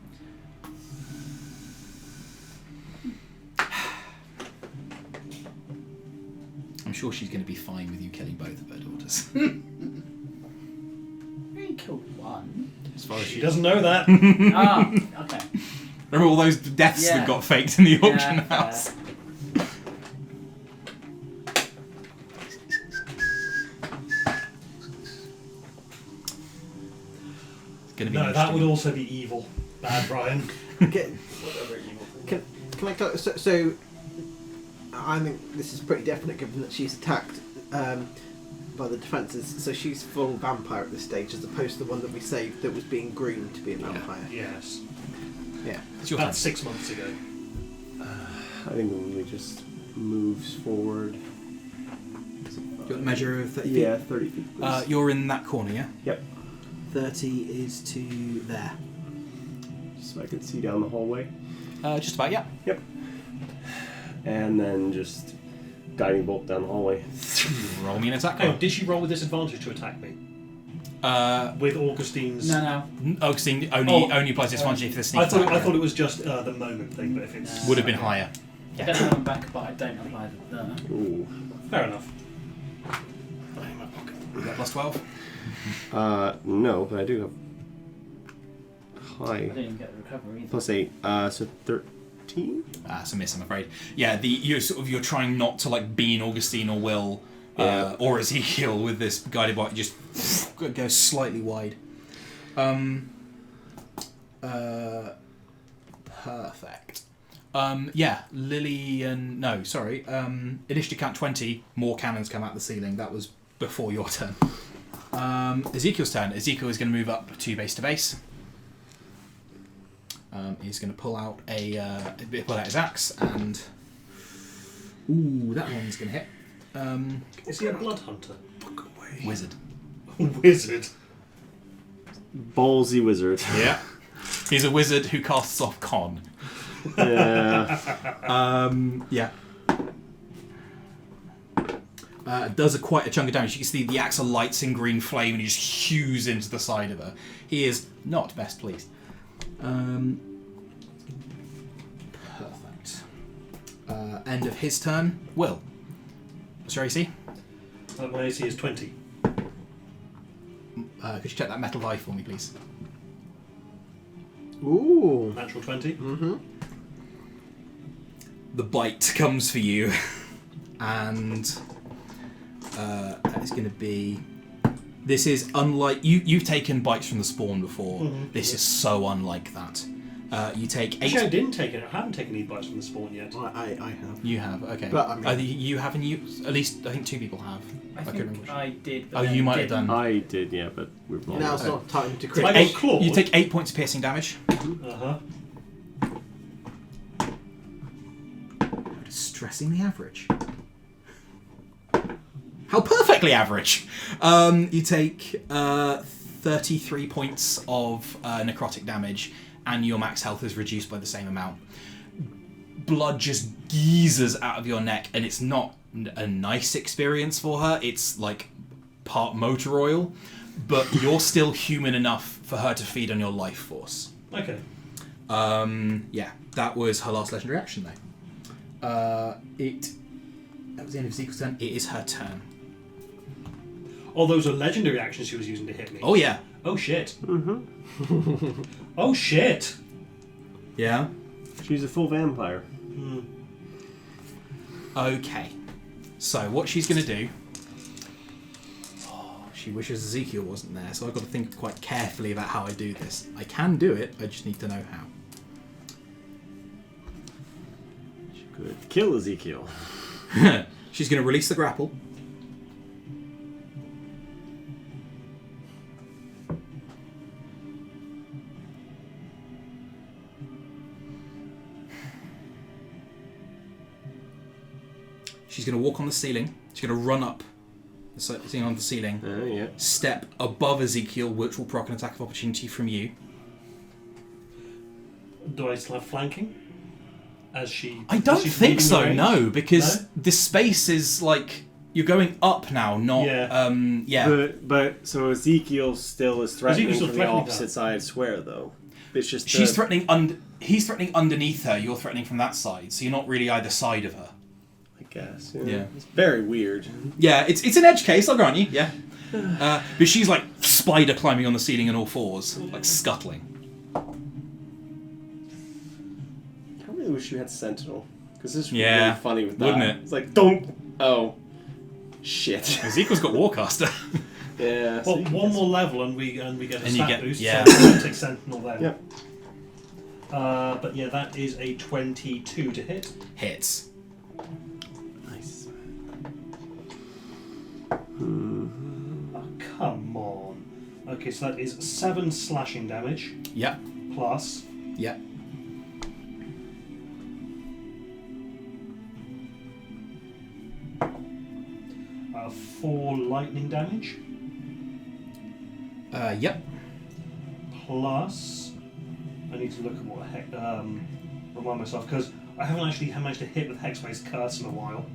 I'm sure she's going to be fine with you killing both of her daughters. We killed one. As far as She doesn't know that. Okay. Remember all those deaths Yeah. that got faked in the auction Yeah, house? It's going to be No, that interesting. would also be evil. Bad Brian. Okay, Whatever evil thing. can I so I think this is pretty definite given that she's attacked by the defences. So she's full vampire at this stage, as opposed to the one that we saved that was being groomed to be a vampire. Yes. Yeah. It's your turn. That's 6 months ago. I think Lily just moves forward. Do you want a measure of 30 feet? Yeah, 30 feet. Please. You're in that corner, yeah? Yep. 30 is to there. So I can see down the hallway. Just about, yeah. Yep. And then just guiding bolt down the hallway. Roll me an attack Oh, roll. did she roll with disadvantage to attack me? With Augustine's... No. Augustine Oh, only applies disadvantage if the sneak I thought attack. it was just the moment thing, but if it's... Would have been higher. I don't have them back, but I don't apply the. Ooh. Fair enough. Is that plus 12? No, but I do have I high. didn't even get the recovery either. Plus 8. So 13? It's a miss, I'm afraid. Yeah, you're trying not to like bean Augustine or Will or Ezekiel with this guided by just go slightly wide. Perfect. Yeah, Lillian. No, sorry. Initiative count 20. More cannons come out the ceiling. That was before your turn. Ezekiel's turn. Ezekiel is going to move up to base. He's going to pull out his axe and that one's going to hit. Is he a blood hunter? Wizard. Wizard. Ballsy wizard. Yeah. He's a wizard who casts off con. Yeah. Yeah. Does quite a chunk of damage. You can see the axe lights in green flame and he just hews into the side of her. He is not best pleased. Perfect. End of his turn. Will. What's your AC? My AC is 20. Could you check that metal life for me, please? Ooh. Natural 20. Mm-hmm. The bite comes for you, and that is going to be. This is unlike you've taken bites from the spawn before. Mhm. This is so unlike that. You take 8. Actually, I didn't take it. I haven't taken any bites from the spawn yet. I have. You have, okay. But, I mean- you haven't. You at least I think 2 people have. I couldn't remember think which. I did. But Oh, then you might have didn't. done. I did, yeah, but we're wrong. Now it's not time to Take crit. I got 8 clawed. you take 8 points of piercing damage. Uh-huh. Distressingly average. How perfectly average! You take 33 points of necrotic damage, and your max health is reduced by the same amount. Blood just geezers out of your neck, and it's not a nice experience for her. It's like part motor oil, but you're still human enough for her to feed on your life force. Okay. Yeah, that was her last legendary action, though. That was the end of Ezekiel's turn. It is her turn. Oh, those are legendary actions she was using to hit me. Oh, yeah. Oh, shit. Mm-hmm. Oh, shit. Yeah? She's a full vampire. Hmm. Okay. So, what she's going to do... Oh, she wishes Ezekiel wasn't there, so I've got to think quite carefully about how I do this. I can do it, I just need to know how. She could kill Ezekiel. She's going to release the grapple. She's going to walk on the ceiling. She's going to run up the thing on the ceiling. Yeah. Step above Ezekiel, which will proc an attack of opportunity from you. Do I still have flanking? as she? I don't as she's think leaving so. the range? No, because No? this space is like you're going up now, not Yeah. But so Ezekiel still is threatening Ezekiel's still from the threatening opposite her. side square, though. It's just She's threatening. He's threatening underneath her. You're threatening from that side, so you're not really either side of her. I guess. Yeah. It's very weird. Yeah, it's an edge case. I'll grant you. Yeah, but she's like spider climbing on the ceiling on all fours, like scuttling. I really wish you had Sentinel, because this would be Yeah, really funny with that. wouldn't it? It's like, don't. Oh, shit. Ezekiel's got Warcaster. Yeah. Well, so one more level and we get a And you stat get- boost. yeah. So we'll take Sentinel then. Yep. But yeah, that is a 22 to hit. Hits. Nice. Oh, come on. Okay, so that is 7 slashing damage Yep. plus Yep. 4 lightning damage Yep. plus. I need to look at what the heck. Remind myself because I haven't actually managed to hit with Hexblade's Curse in a while.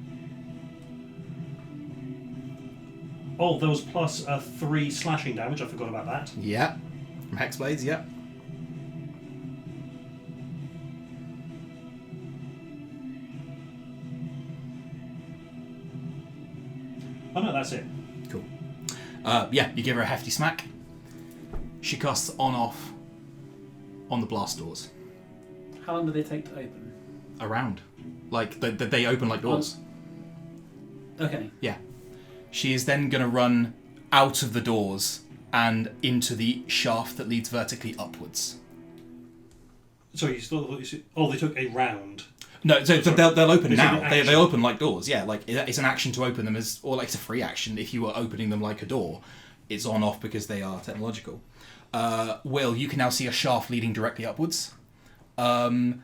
Oh, there was plus 3 slashing damage. I forgot about that. Yep. From Hexblades. Yep. Oh no, that's it. Cool. Yeah, you give her a hefty smack. She casts on-off on the blast doors. How long do they take to open? Around. Like, they open like doors. Okay. Yeah. She is then going to run out of the doors and into the shaft that leads vertically upwards. Sorry, you still thought you said... Oh, they took a round. No, so they'll open Is it now. an They action? open like doors. Yeah, like it's an action to open them or like it's a free action if you were opening them like a door. It's on off because they are technological. Will, you can now see a shaft leading directly upwards, and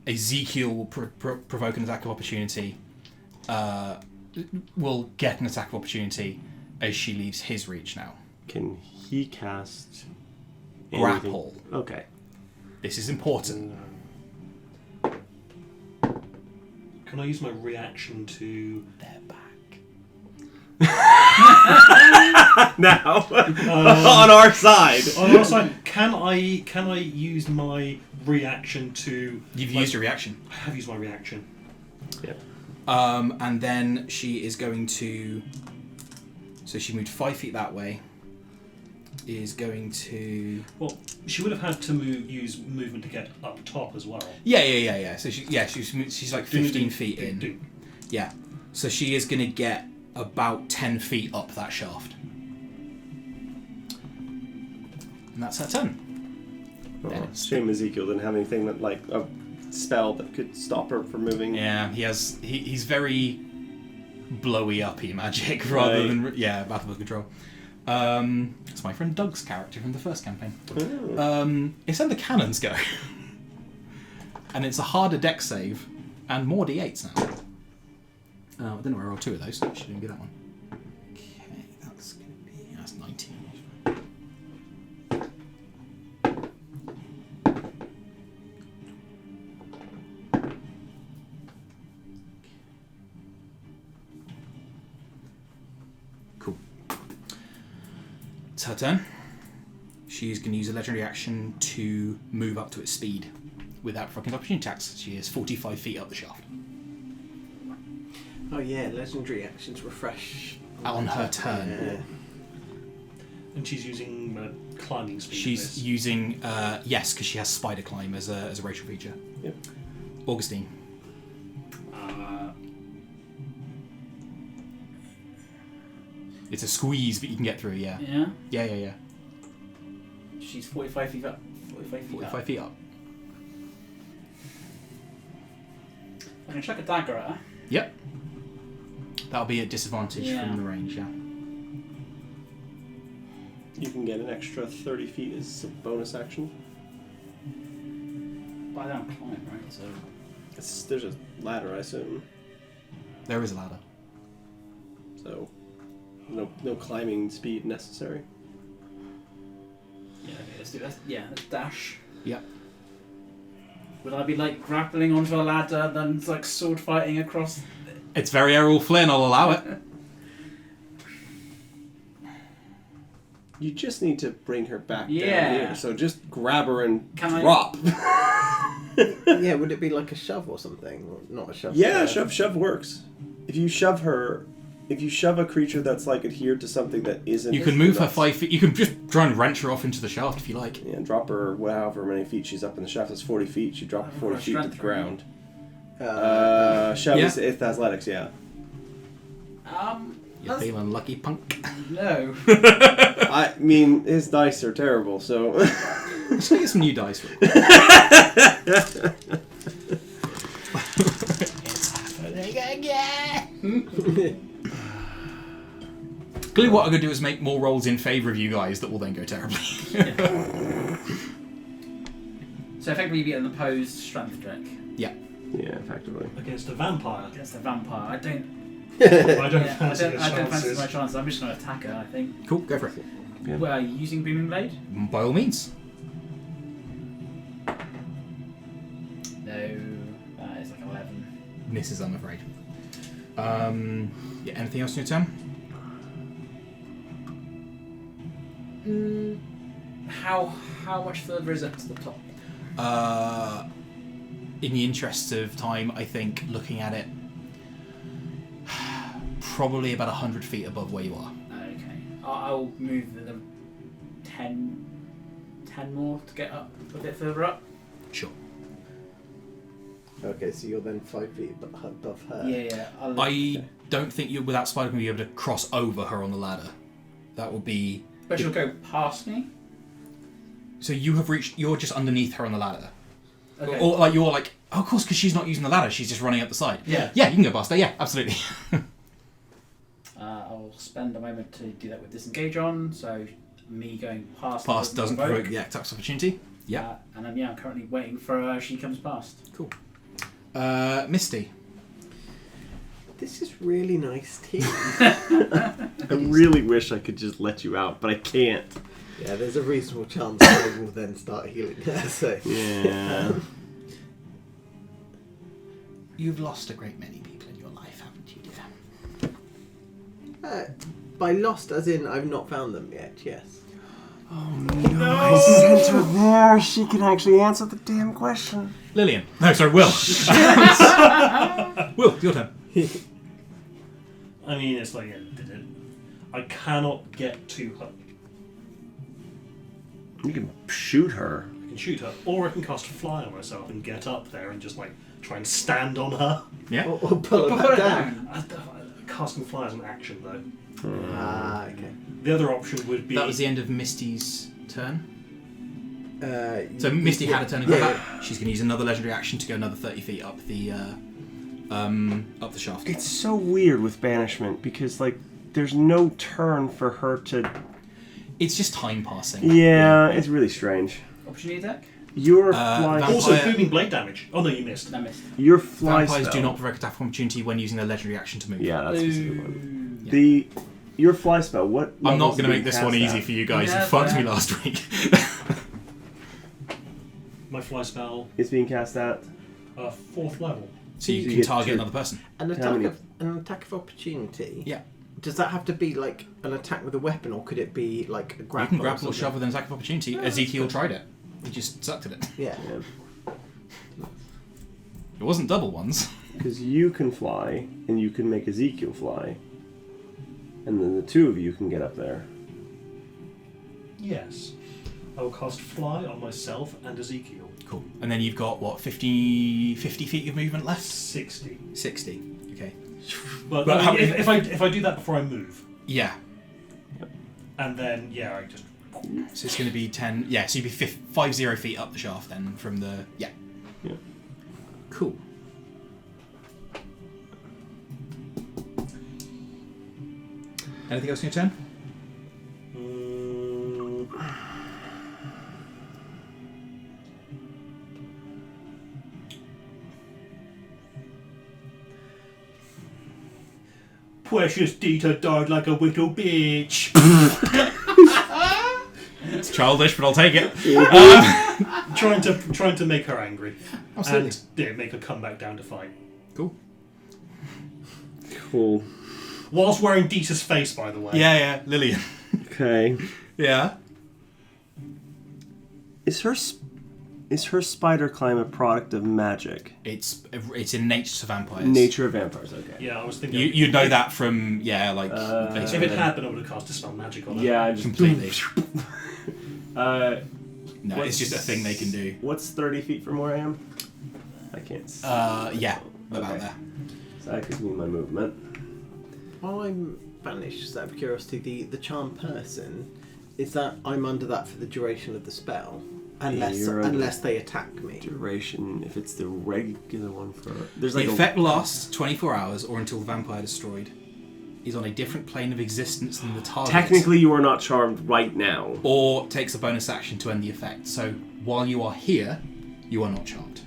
Ezekiel will provoke an attack of opportunity. Will get an attack of opportunity as she leaves his reach now. Can he cast Grapple. anything? Okay. This is important. Can I use my reaction to... They're back. Now, on our side. On the other side, can I use my reaction to... You've like- used your reaction. I have used my reaction. Yep. And then she is going to... So she moved 5 feet that way. Is going to... Well, she would have had to use movement to get up top as well. Yeah. So she's like 15 feet in. Ding. Yeah. So she is going to get about 10 feet up that shaft. And that's her turn. Oh, Yeah. it's a shame Ezekiel didn't have anything that, like, a spell that could stop her from moving. Yeah, he's very blowy uppy magic rather Right. than battlefield control. It's my friend Doug's character from the first campaign. Oh. It's when the cannons go, and it's a harder deck save and more d8s now. I don't know where I rolled 2 of those. So she didn't get that one. Okay, that's gonna be 19. Cool. It's her turn. She's going to use a legendary action to move up to its speed without fucking opportunity attacks. She is 45 feet up the shaft. Oh yeah, legendary actions refresh On her turn. Yeah. And she's using climbing speed. She's for this. using, yes, because she has spider climb as a racial feature. Yep. Augustine. It's a squeeze, but you can get through, yeah. Yeah. Yeah. She's 45 feet up. 45 feet 45 up. feet up. I can chuck a dagger at her. Yep. That'll be a disadvantage Yeah. from the range, yeah. You can get an extra 30 feet as a bonus action. But I don't climb, right? So There's a ladder, I assume. There is a ladder. So, no climbing speed necessary. yeah, okay, let's do that. Yeah, let's dash. Yep. Would I be like grappling onto a ladder and then like sword fighting across? It's very Errol Flynn, I'll allow it. You just need to bring her back down Yeah. here. So just grab her and Can I- drop. Yeah, would it be like a shove or something? Or not a shove? Yeah, shove works. If you shove a creature that's like adhered to something that isn't... You can move her 5 feet. You can just try and wrench her off into the shaft if you like. Yeah, drop her however many feet she's up in the shaft. That's 40 feet. You drop her 40 feet to the ground. Shove is it's athletics, yeah. You feeling lucky, punk? No. I mean, his dice are terrible, so... Let's get some new dice. For It's happening again. Clearly what I'm going to do is make more rolls in favour of you guys that will then go terribly. So effectively you get an opposed strength check Yeah. Yeah, effectively. Against a vampire. against a vampire. I don't I don't Yeah, fancy I the don't fancy chances. my chances. I'm just going to attack her, I think. Cool, go for it. Yeah. Well, are you using Booming Blade? By all means. No, that is like 11. Misses, I'm afraid. Yeah, anything else on your turn? How much further is it to the top? In the interests of time, I think, looking at it, probably about 100 feet above where you are. Okay. I'll move the 10 more to get up a bit further up. Sure. Okay, so you're then 5 feet above her. Yeah. I don't think you, without Spider, can be able to cross over her on the ladder. That would be... But she'll go past me? So you have reached... You're just underneath her on the ladder. Okay. Or like you're like... Oh, of course, because she's not using the ladder. She's just running up the side. Yeah. Yeah, you can go past her. Yeah, absolutely. I'll spend a moment to do that with disengage on, so me going past... Past doesn't provoke the attacks opportunity. Yeah. And I'm currently waiting for her as she comes past. Cool. Misty. This is really nice tea. I really wish I could just let you out, but I can't. Yeah, there's a reasonable chance I will then start healing her, so... Yeah. You've lost a great many people in your life, haven't you, dear? By lost, as in I've not found them yet, yes. No, I sent her there. She can actually answer the damn question. Lillian. No, sorry, Will. Will, your turn. I mean, it's like, I cannot get to her. You can shoot her. I can shoot her, or I can cast fly on myself and get up there and just like try and stand on her. Yeah. Or pull her back down. Casting fly is an action though. Ah, okay. The other option would be. That was the end of Misty's turn. So So Misty had a turn and got back. She's going to use another legendary action to go another 30 feet up the shaft. It's so weird with banishment because like there's no turn for her to. It's just time passing. Yeah, it's really strange. Opportunity attack? Your Uh, fly. vampire- Also, booming blade damage. Oh no, you missed. I missed. Your fly Vampires spell. do not provoke attack of opportunity when using their legendary action to move. Yeah, that's a specific one. Ooh. Your fly spell. What? I'm not levels going to do make you this cast one easy at? for you guys. Yeah, You fucked me fair. last week. My fly spell, It's being cast at. 4th level. So you You can get target two. another person. an many? attack of opportunity. Yeah. Does that have to be like an attack with a weapon, or could it be like a grapple? You can grapple or something? shove with an attack of opportunity. Yeah, Ezekiel that's tried it. He just sucked at it. Yeah. Yeah. It wasn't double ones. Because you can fly, and you can make Ezekiel fly, and then the two of you can get up there. Yes. I will cast fly on myself and Ezekiel. Cool. And then you've got, what, 50 feet of movement left? 60. 60. Okay. But But I how- mean, if I do that before I move, Yeah. and then I just. So it's going to be 10... Yeah, so you'd be 50 feet up the shaft then from the... Yeah. Yeah. Cool. Anything else on your turn? Precious Dita died like a little bitch. Childish, but I'll take it. Trying to make her angry. Absolutely. And yeah, make her come back down to fight. Cool. Cool. Whilst wearing Dieter's face, by the way. Yeah, Lillian. Okay. Yeah. Is her spider climb a product of magic? It's innate to vampires. Nature of vampires. Okay. Yeah, I was thinking. You know that from like. if it had been, I would have cast Dispel Magic on it. Yeah, just completely. Uh, No, it's just a thing they can do. What's 30 feet from where I am? I can't see. Yeah, about Okay. there. So that gives me my movement. While I'm banished, just out of curiosity, the charmed person, is that I'm under that for the duration of the spell? Unless they attack me. Duration, if it's the regular one for... There's The like effect lasts 24 hours or until the vampire destroyed. Is on a different plane of existence than the target. Technically, you are not charmed right now. Or takes a bonus action to end the effect. So while you are here, you are not charmed.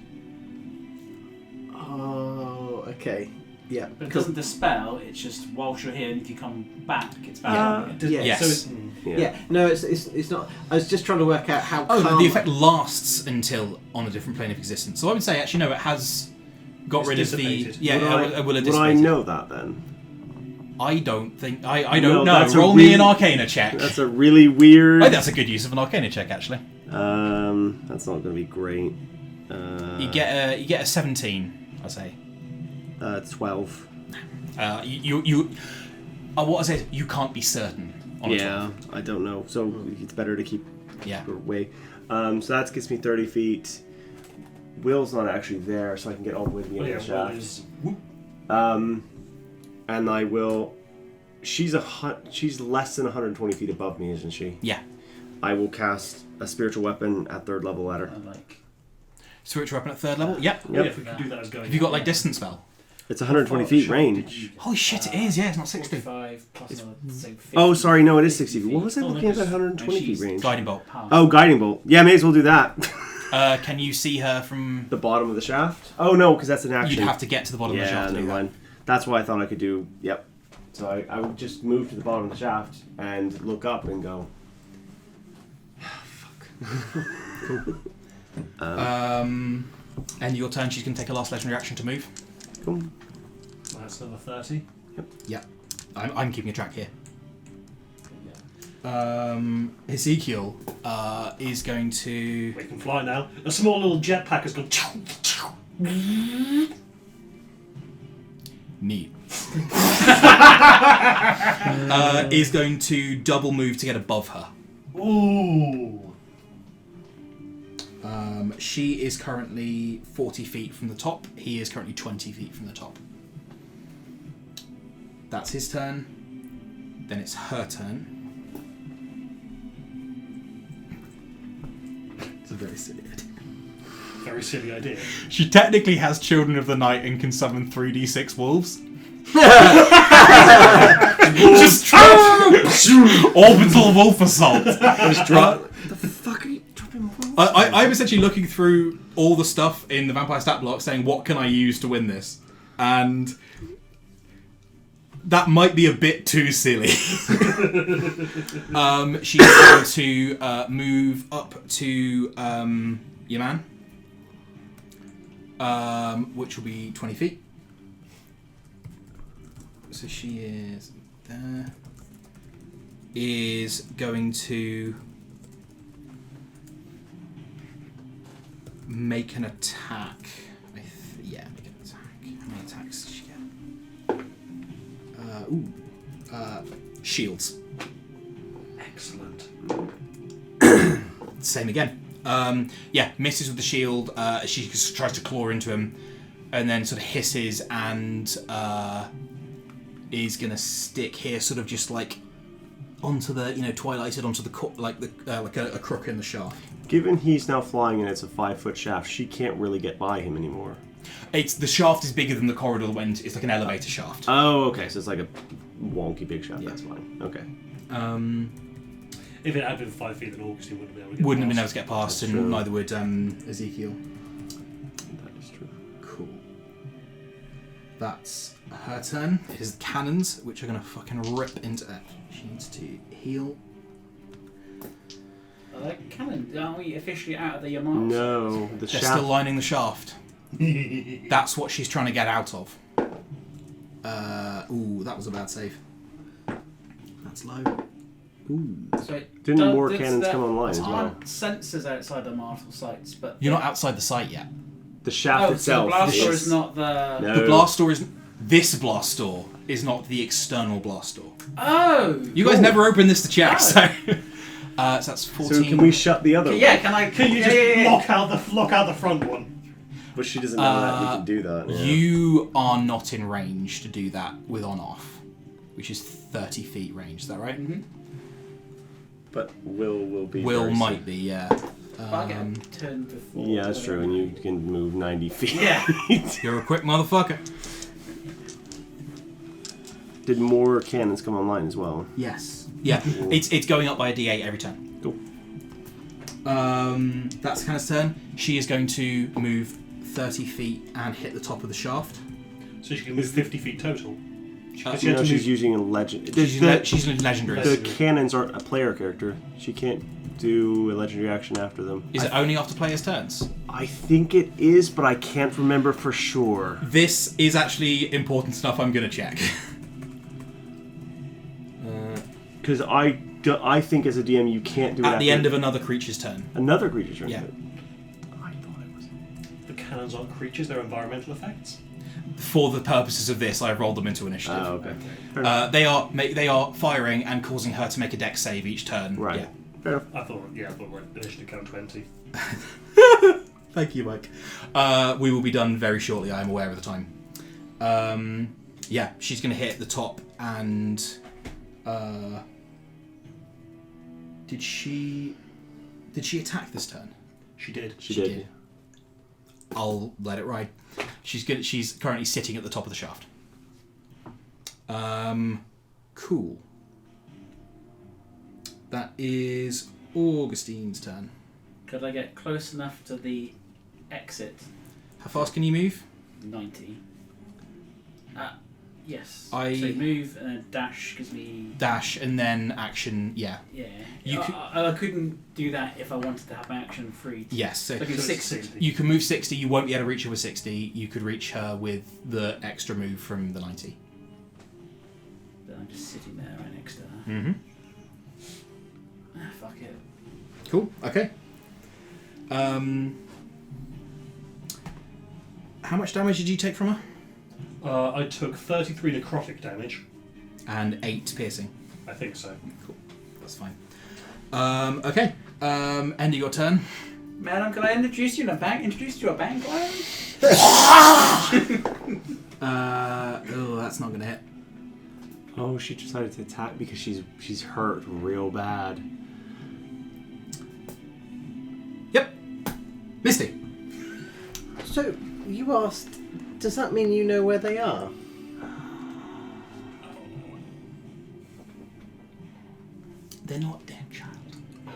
Oh, okay. Yeah. But it doesn't dispel, it's just whilst you're here, and if you come back, it's back on again. Yeah. Yes. So it's, Yeah. No, it's not. I was just trying to work out how. Oh, calm the effect lasts until on a different plane of existence. So I would say, actually, no, it has got It's rid of the... dissipated. Yeah, it will have Would I dissipated. know that then? I don't think... I No, don't know. that's a Roll me really- an Arcana check. That's a really weird... I think that's a good use of an Arcana check, actually. That's not going to be great. You get a 17, I say. 12. What I say is you can't be certain on a 12. I don't know. So it's better to keep Yeah. away. So that gets me 30 feet. Will's not actually there, so I can get all the way to the end of the Will shaft. is- And I will... She's less than 120 feet above me, isn't she? Yeah. I will cast a spiritual weapon at 3rd level ladder. Spiritual weapon at 3rd level? Yep. Yeah, if we could do that as going. Have you got, like, distance spell? It's 120 feet range. Holy shit, it is, yeah, it's not 60. 45 plus another, so 50. Oh, sorry, no, it is 60 feet. What was I Oh, no, looking at that just- 120 no, feet she's range? Guiding bolt. Past. Oh, guiding bolt. Yeah, may as well do that. Can you see her from... The bottom of the shaft? Oh, no, because that's an action. You'd have to get to the bottom of the Yeah, shaft to never do that. mind. That's why I thought I could do... Yep. So I would just move to the bottom of the shaft and look up and go... And your turn, she's going to take a last legendary action to move. Cool. That's another 30. Yeah. I'm keeping a track here. Ezekiel is going to... We can fly now. A small little jetpack has gone. Neat. Is going to double move to get above her. Ooh. She is currently 40 feet from the top. He is currently 20 feet from the top. That's his turn. Then it's her turn. It's a very silly idea. Very silly idea. She technically has Children of the Night and can summon 3d6 wolves. Just drop orbital wolf assault. Just drop... the fuck are you dropping? I'm essentially looking through all the stuff in the Vampire stat block saying what can I use to win this, and that might be a bit too silly. She's going to move up to your man, which will be 20 feet. So she is there. Is going to make an attack. Make an attack. How many attacks did she get? Shields. Excellent. Same again. Misses with the shield. She just tries to claw into him, and then sort of hisses and is gonna stick here, sort of just like onto the, twilighted onto the like a crook in the shaft. Given he's now flying and it's a 5-foot shaft, she can't really get by him anymore. The shaft is bigger than the corridor that went. It's like an elevator shaft. Oh, okay, so it's like a wonky big shaft. Yeah. That's fine. Okay. If it had been 5 feet, then Augustine wouldn't have been able to get Wouldn't have been able past. to get past, That's and true. neither would Ezekiel. That is true. Cool. That's her turn. It is the cannons, which are going to fucking rip into it. She needs to heal. Cannon, aren't we officially out of the Yamato? No, the They're shaft. still lining the shaft. That's what she's trying to get out of. Ooh, that was a bad save. That's low. Ooh. So Didn't more cannons come online as well? Aren't sensors outside the martial sites, but You're not outside the site yet. The shaft oh, so itself. the blast door is is not the. No. The blast door is... This blast door is not the external blast door. Oh. You guys never opened this to check, Oh. so that's 14. So can we shut the other? Yeah, can I? Can you just lock out the front one? But she doesn't know that we can do that. Yeah. You are not in range to do that with on-off, which is 30 feet range. Is that right? Mm-hmm. But will be. Will very might soon. be, yeah. I get a turn before. Yeah, that's true, and you can move 90 feet. Yeah. You're a quick motherfucker. Did more cannons come online as well? Yes. Yeah, it's going up by a d8 every turn. Cool. That's Hannah's turn. She is going to move 30 feet and hit the top of the shaft. So she can move 50 feet total. No, she's using a legend. She's using legendary. The cannons aren't a player character. She can't do a legendary action after them. Is it only after players' turns? I think it is, but I can't remember for sure. This is actually important stuff I'm going to check. Because I think as a DM you can't do it At the after end of another creature's turn. another creature's turn. Yeah. I thought it was. The cannons aren't creatures, they're environmental effects. For the purposes of this, I've rolled them into initiative. Oh, okay. They are firing and causing her to make a dex save each turn. Right. Yeah. Fair enough. I thought like initiative count 20. Thank you, Mike. We will be done very shortly. I am aware of the time. Yeah, she's going to hit the top and. Did she attack this turn? She did. She did. I'll let it ride. She's currently sitting at the top of the shaft. Cool. That is Augustine's turn. Could I get close enough to the exit? How fast can you move? 90. Yes. So move and a dash gives me. Dash and then action. Yeah. Yeah. You I couldn't do that if I wanted to have my action free. Yes. So Like So it's it's 60. you can move 60. You won't be able to reach her with 60. You could reach her with the extra move from the 90. But I'm just sitting there right next to her. Mm-hmm. Fuck it. Cool. Okay. How much damage did you take from her? I took 33 necrotic damage. And 8 piercing. I think so. Cool. That's fine. Okay. End of your turn. Madam, can I introduce you to a bank? Introduce you to a bank line? Oh, that's not gonna hit. Oh, she decided to attack because she's hurt real bad. Yep. Misty. So, you asked, does that mean you know where they are? They're not dead, child.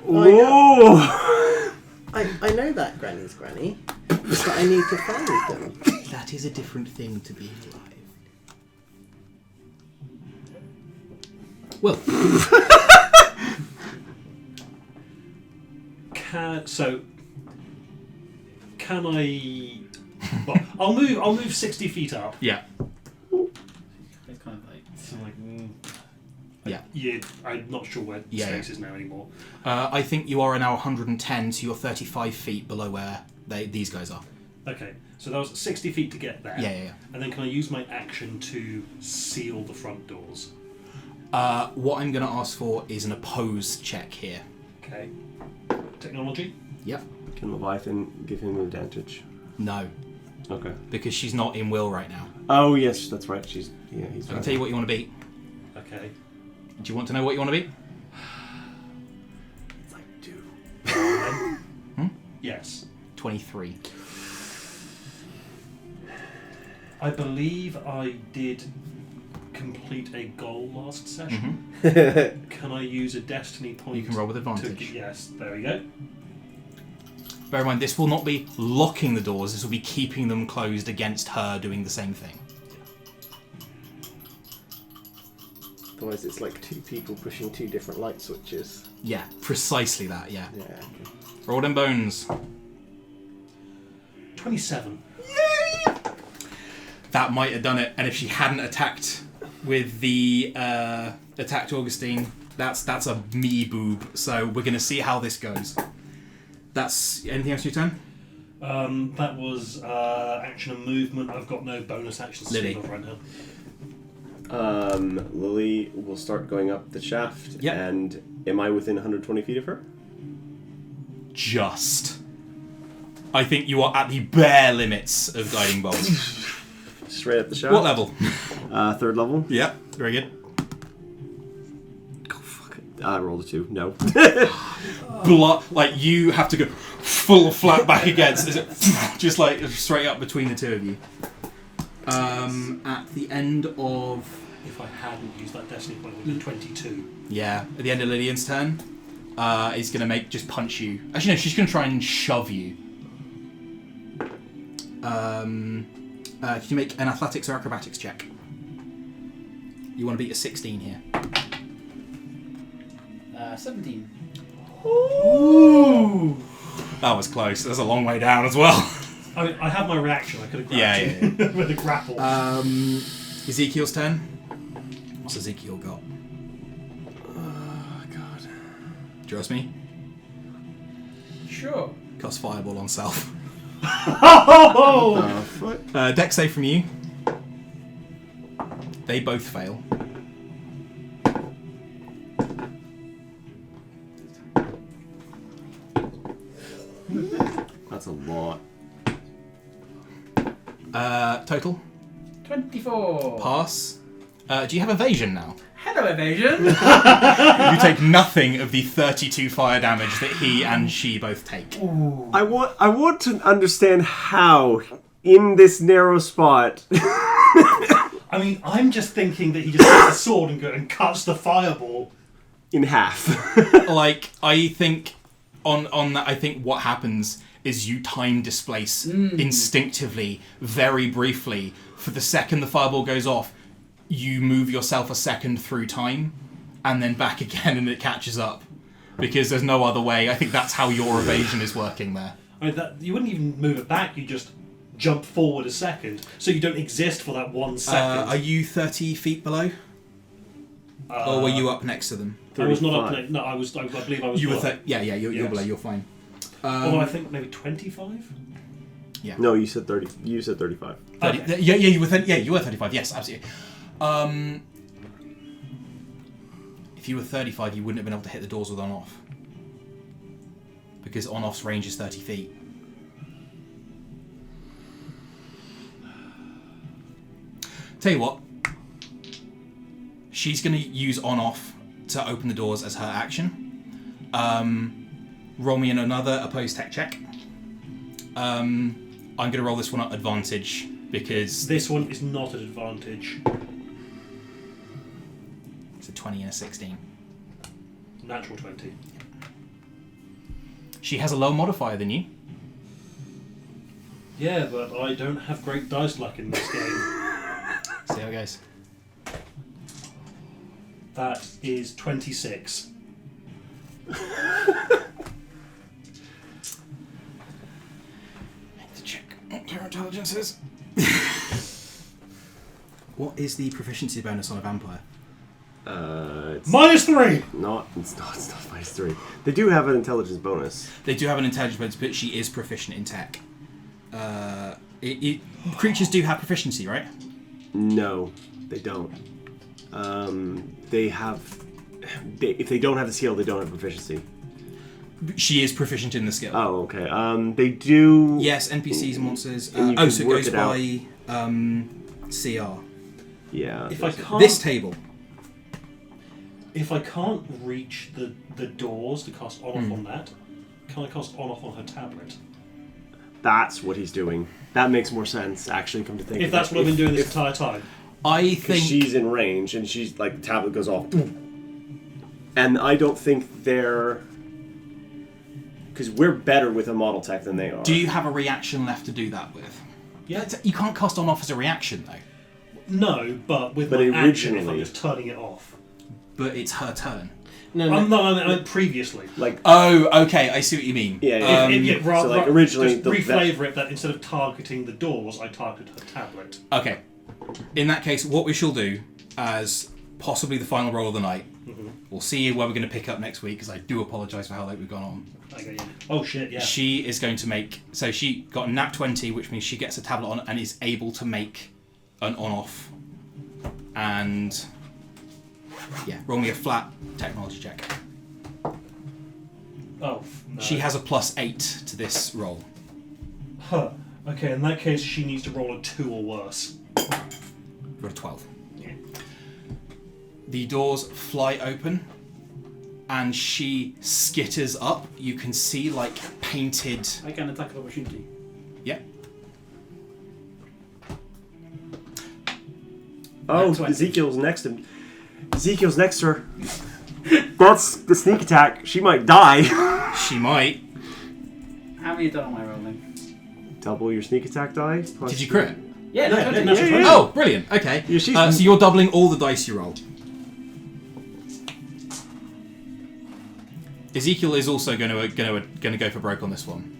Oh! I know that, Granny's Granny, but I need to find them. That is a different thing to being alive. Well, Can I? Well, I'll move 60 feet up. yeah. It's kind of like. So like, Yeah. I'm not sure where Yeah, space yeah. is now anymore. I think you are now 110, so you're 35 feet below where these guys are. Okay, so that was 60 feet to get there. Yeah. And then can I use my action to seal the front doors? What I'm going to ask for is an opposed check here. Okay. Technology? Yep. Can Leviathan give him advantage? No, Okay. because she's not in will right now. Oh yes, that's right. He's I can right. tell you what you want to beat. Okay. Do you want to know what you want to beat? I do. Yes. 23. I believe I did complete a goal last session. Can I use a destiny point? You can roll with advantage. Yes, there we go. Bear in mind, this will not be locking the doors, this will be keeping them closed against her doing the same thing. Though otherwise it's like two people pushing two different light switches. Yeah, precisely that, yeah. Yeah. Okay. Roll them bones. 27. That might have done it, and if she hadn't attacked with the attacked Augustine, that's a me boob. So we're gonna see how this goes. That's anything else on your turn? That was action and movement. I've got no bonus actions to Lily. speak of right now. Lily will start going up the shaft. Yep. And am I within 120 feet of her? Just. I think you are at the bare limits of guiding bolt. Straight up the shaft. What level? 3rd level. Yep, very good. Oh, fuck it. I rolled a 2. No. Like you have to go full flat back against, just like straight up between the two of you. At the end of If I hadn't used that destiny point, it would be 22. at the end of Lillian's turn, is gonna just punch you. Actually, no, she's gonna try and shove you. Can you make an athletics or acrobatics check? You want to beat a 16 here. 17. Ooh, that was close. That's a long way down as well. I mean, I had my reaction. I could have grabbed you with a grapple. Ezekiel's turn. What's Ezekiel got? Oh, God. Do you trust me? Sure. Cast fireball on self. Oh! Fuck. Dex save from you. They both fail. That's a lot. Total 24. pass. Do you have evasion now? Hello, evasion. You take nothing of the 32 fire damage that he and she both take. I want to understand how, in this narrow spot... I mean, I'm just thinking that he just takes the sword and cuts the fireball. in half. Like, I think on that, I think what happens is you time displace instinctively, very briefly. For the second the fireball goes off, you move yourself a second through time, and then back again, and it catches up. Because there's no other way. I think that's how your evasion is working there. I mean, you wouldn't even move it back, you just jump forward a second. So you don't exist for that 1 second. Are you 30 feet below? Or were you up next to them? I was not up 35. no, I believe I was You were below. you're Yes. below, you're fine. Although I think maybe 25? No, you said 30. You said 35. 30, Okay. you were you were 35, yes, absolutely. If you were 35, you wouldn't have been able to hit the doors with on-off. Because on-off's range is 30 feet. Tell you what, she's going to use on-off to open the doors as her action. Roll me in another opposed tech check. I'm going to roll this one at advantage because This one is not an advantage. it's a 20 and a 16. Natural 20. She has a lower modifier than you. Yeah, but I don't have great dice luck in this game. See how it goes. That is 26. I need to check what her intelligence is. What is the proficiency bonus on a vampire? It's -3! it's not -3. They do have an intelligence bonus. They do have an intelligence bonus, but she is proficient in tech. Creatures do have proficiency, right? No, they don't. If they don't have the skill, they don't have proficiency. She is proficient in the skill. Oh, okay. They do. Yes, NPCs and monsters. And you can So it work goes it out. by CR. Yeah. If I can't, This table. if I can't reach the doors to cast on-off on that, can I cast on-off on her tablet? That's what he's doing. That makes more sense, actually, come to think If of that's it. what I've been doing this entire time. I Because think she's in range, and she's like, the tablet goes off. And I don't think they're... Because we're better with a model tech than they are. Do you have a reaction left to do that with? Yeah. You can't cast on off as a reaction though. No, but with But my action, if I'm originally- just turning it off. but it's her turn. No, I meant previously. Like, Oh, okay, I see what you mean. yeah. Rather, so, like, originally, just reflavor it that instead of targeting the doors, I targeted her tablet. Okay. In that case, what we shall do as possibly the final roll of the night, we'll see where we're going to pick up next week, because I do apologise for how late we've gone on. Okay, yeah. Oh shit, yeah. She is going to make... So she got a nat 20, which means she gets a tablet on and is able to make an on-off. And... yeah, roll me a flat technology check. Oh. No. She has a +8 to this roll. Huh. Okay, in that case, she needs to roll a 2 or worse. Got a 12. Yeah. The doors fly open, and she skitters up. You can see, like, painted... I can attack of opportunity. Yeah. Oh, 20. Ezekiel's next to her. That's the sneak attack. She might die. She might. How many done am I rolling? Double your sneak attack die. Plus Did you crit? Yeah, Yeah, no, natural 20. Oh, brilliant. Okay. Yeah, she's- So you're doubling all the dice you roll. Ezekiel is also going to go for broke on this one.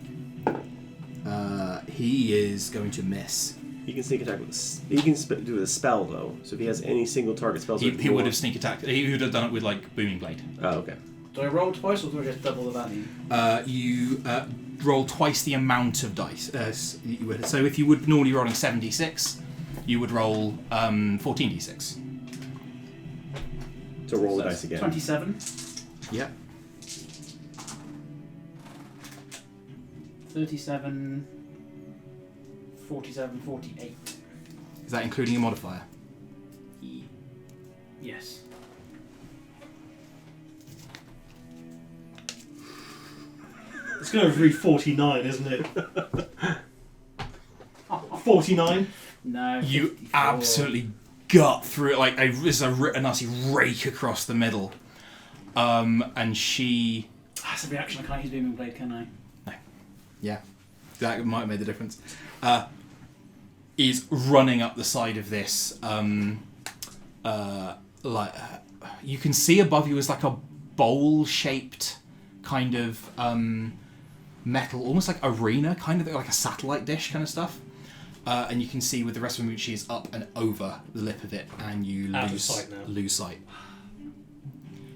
He is going to miss. He can sneak attack with. He can do a spell though. So if he has any single target spells, He would have sneak attacked. He would have done it with like booming blade. Oh, okay. Do I roll twice or do I just double the value? You roll twice the amount of dice. You would. So if you would normally rolling 7d6, you would roll 14d6. So roll the dice again. 27, Yep. 37, 47, 48. Is that including a modifier? Yes. It's going to read 49, isn't it? 49? No. You 54. absolutely gut through it like there's a nasty rake across the middle. And she... That's a reaction. I can't use Booming Blade, can I? Yeah, that might have made the difference. Is running up the side of this. You can see above you is like a bowl-shaped kind of metal, almost like arena, kind of like a satellite dish kind of stuff. And you can see with the rest of the moon, she is up and over the lip of it, and you Out of sight now. lose sight.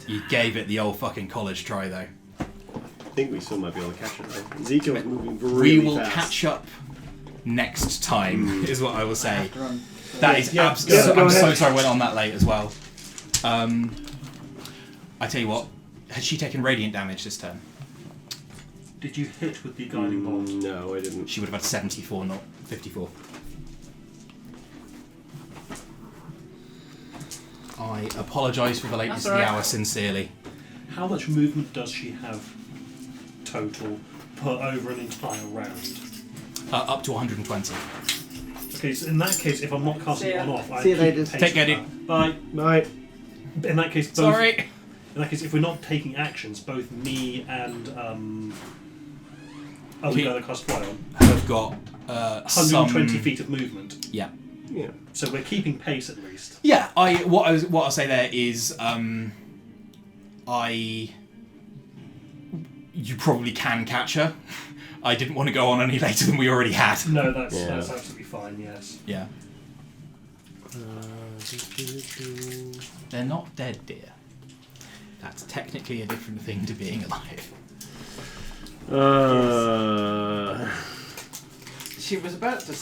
You gave it the old fucking college try, though. I think we still might be able to catch it though. Ezekiel's moving really We will fast. catch up next time, is what I will I say. have to run. That is Yeah, absolutely... go I'm so ahead. sorry I went on that late as well. I tell you what, has she taken radiant damage this turn? Did you hit with the guiding bolt? No, I didn't. She would have had 74, not 54. I apologise for the lateness of the alright. hour, sincerely. How much movement does she have total put over an entire round? Up to 120. Okay, so in that case, if I'm not See casting ya. it on off, I See you keep later. pace Take care, with that. Bye. Right. In that case, both, Sorry! In that case, if we're not taking actions, both me and other Okay. guy that cast fly on, Have got 120 some... feet of movement. Yeah. Yeah. So we're keeping pace at least. Yeah, what I'll say there is, you probably can catch her. I didn't want to go on any later than we already had. No, that's Yeah. that's absolutely fine. Yes. Yeah. They're not dead, dear. That's technically a different thing to being alive. She was about to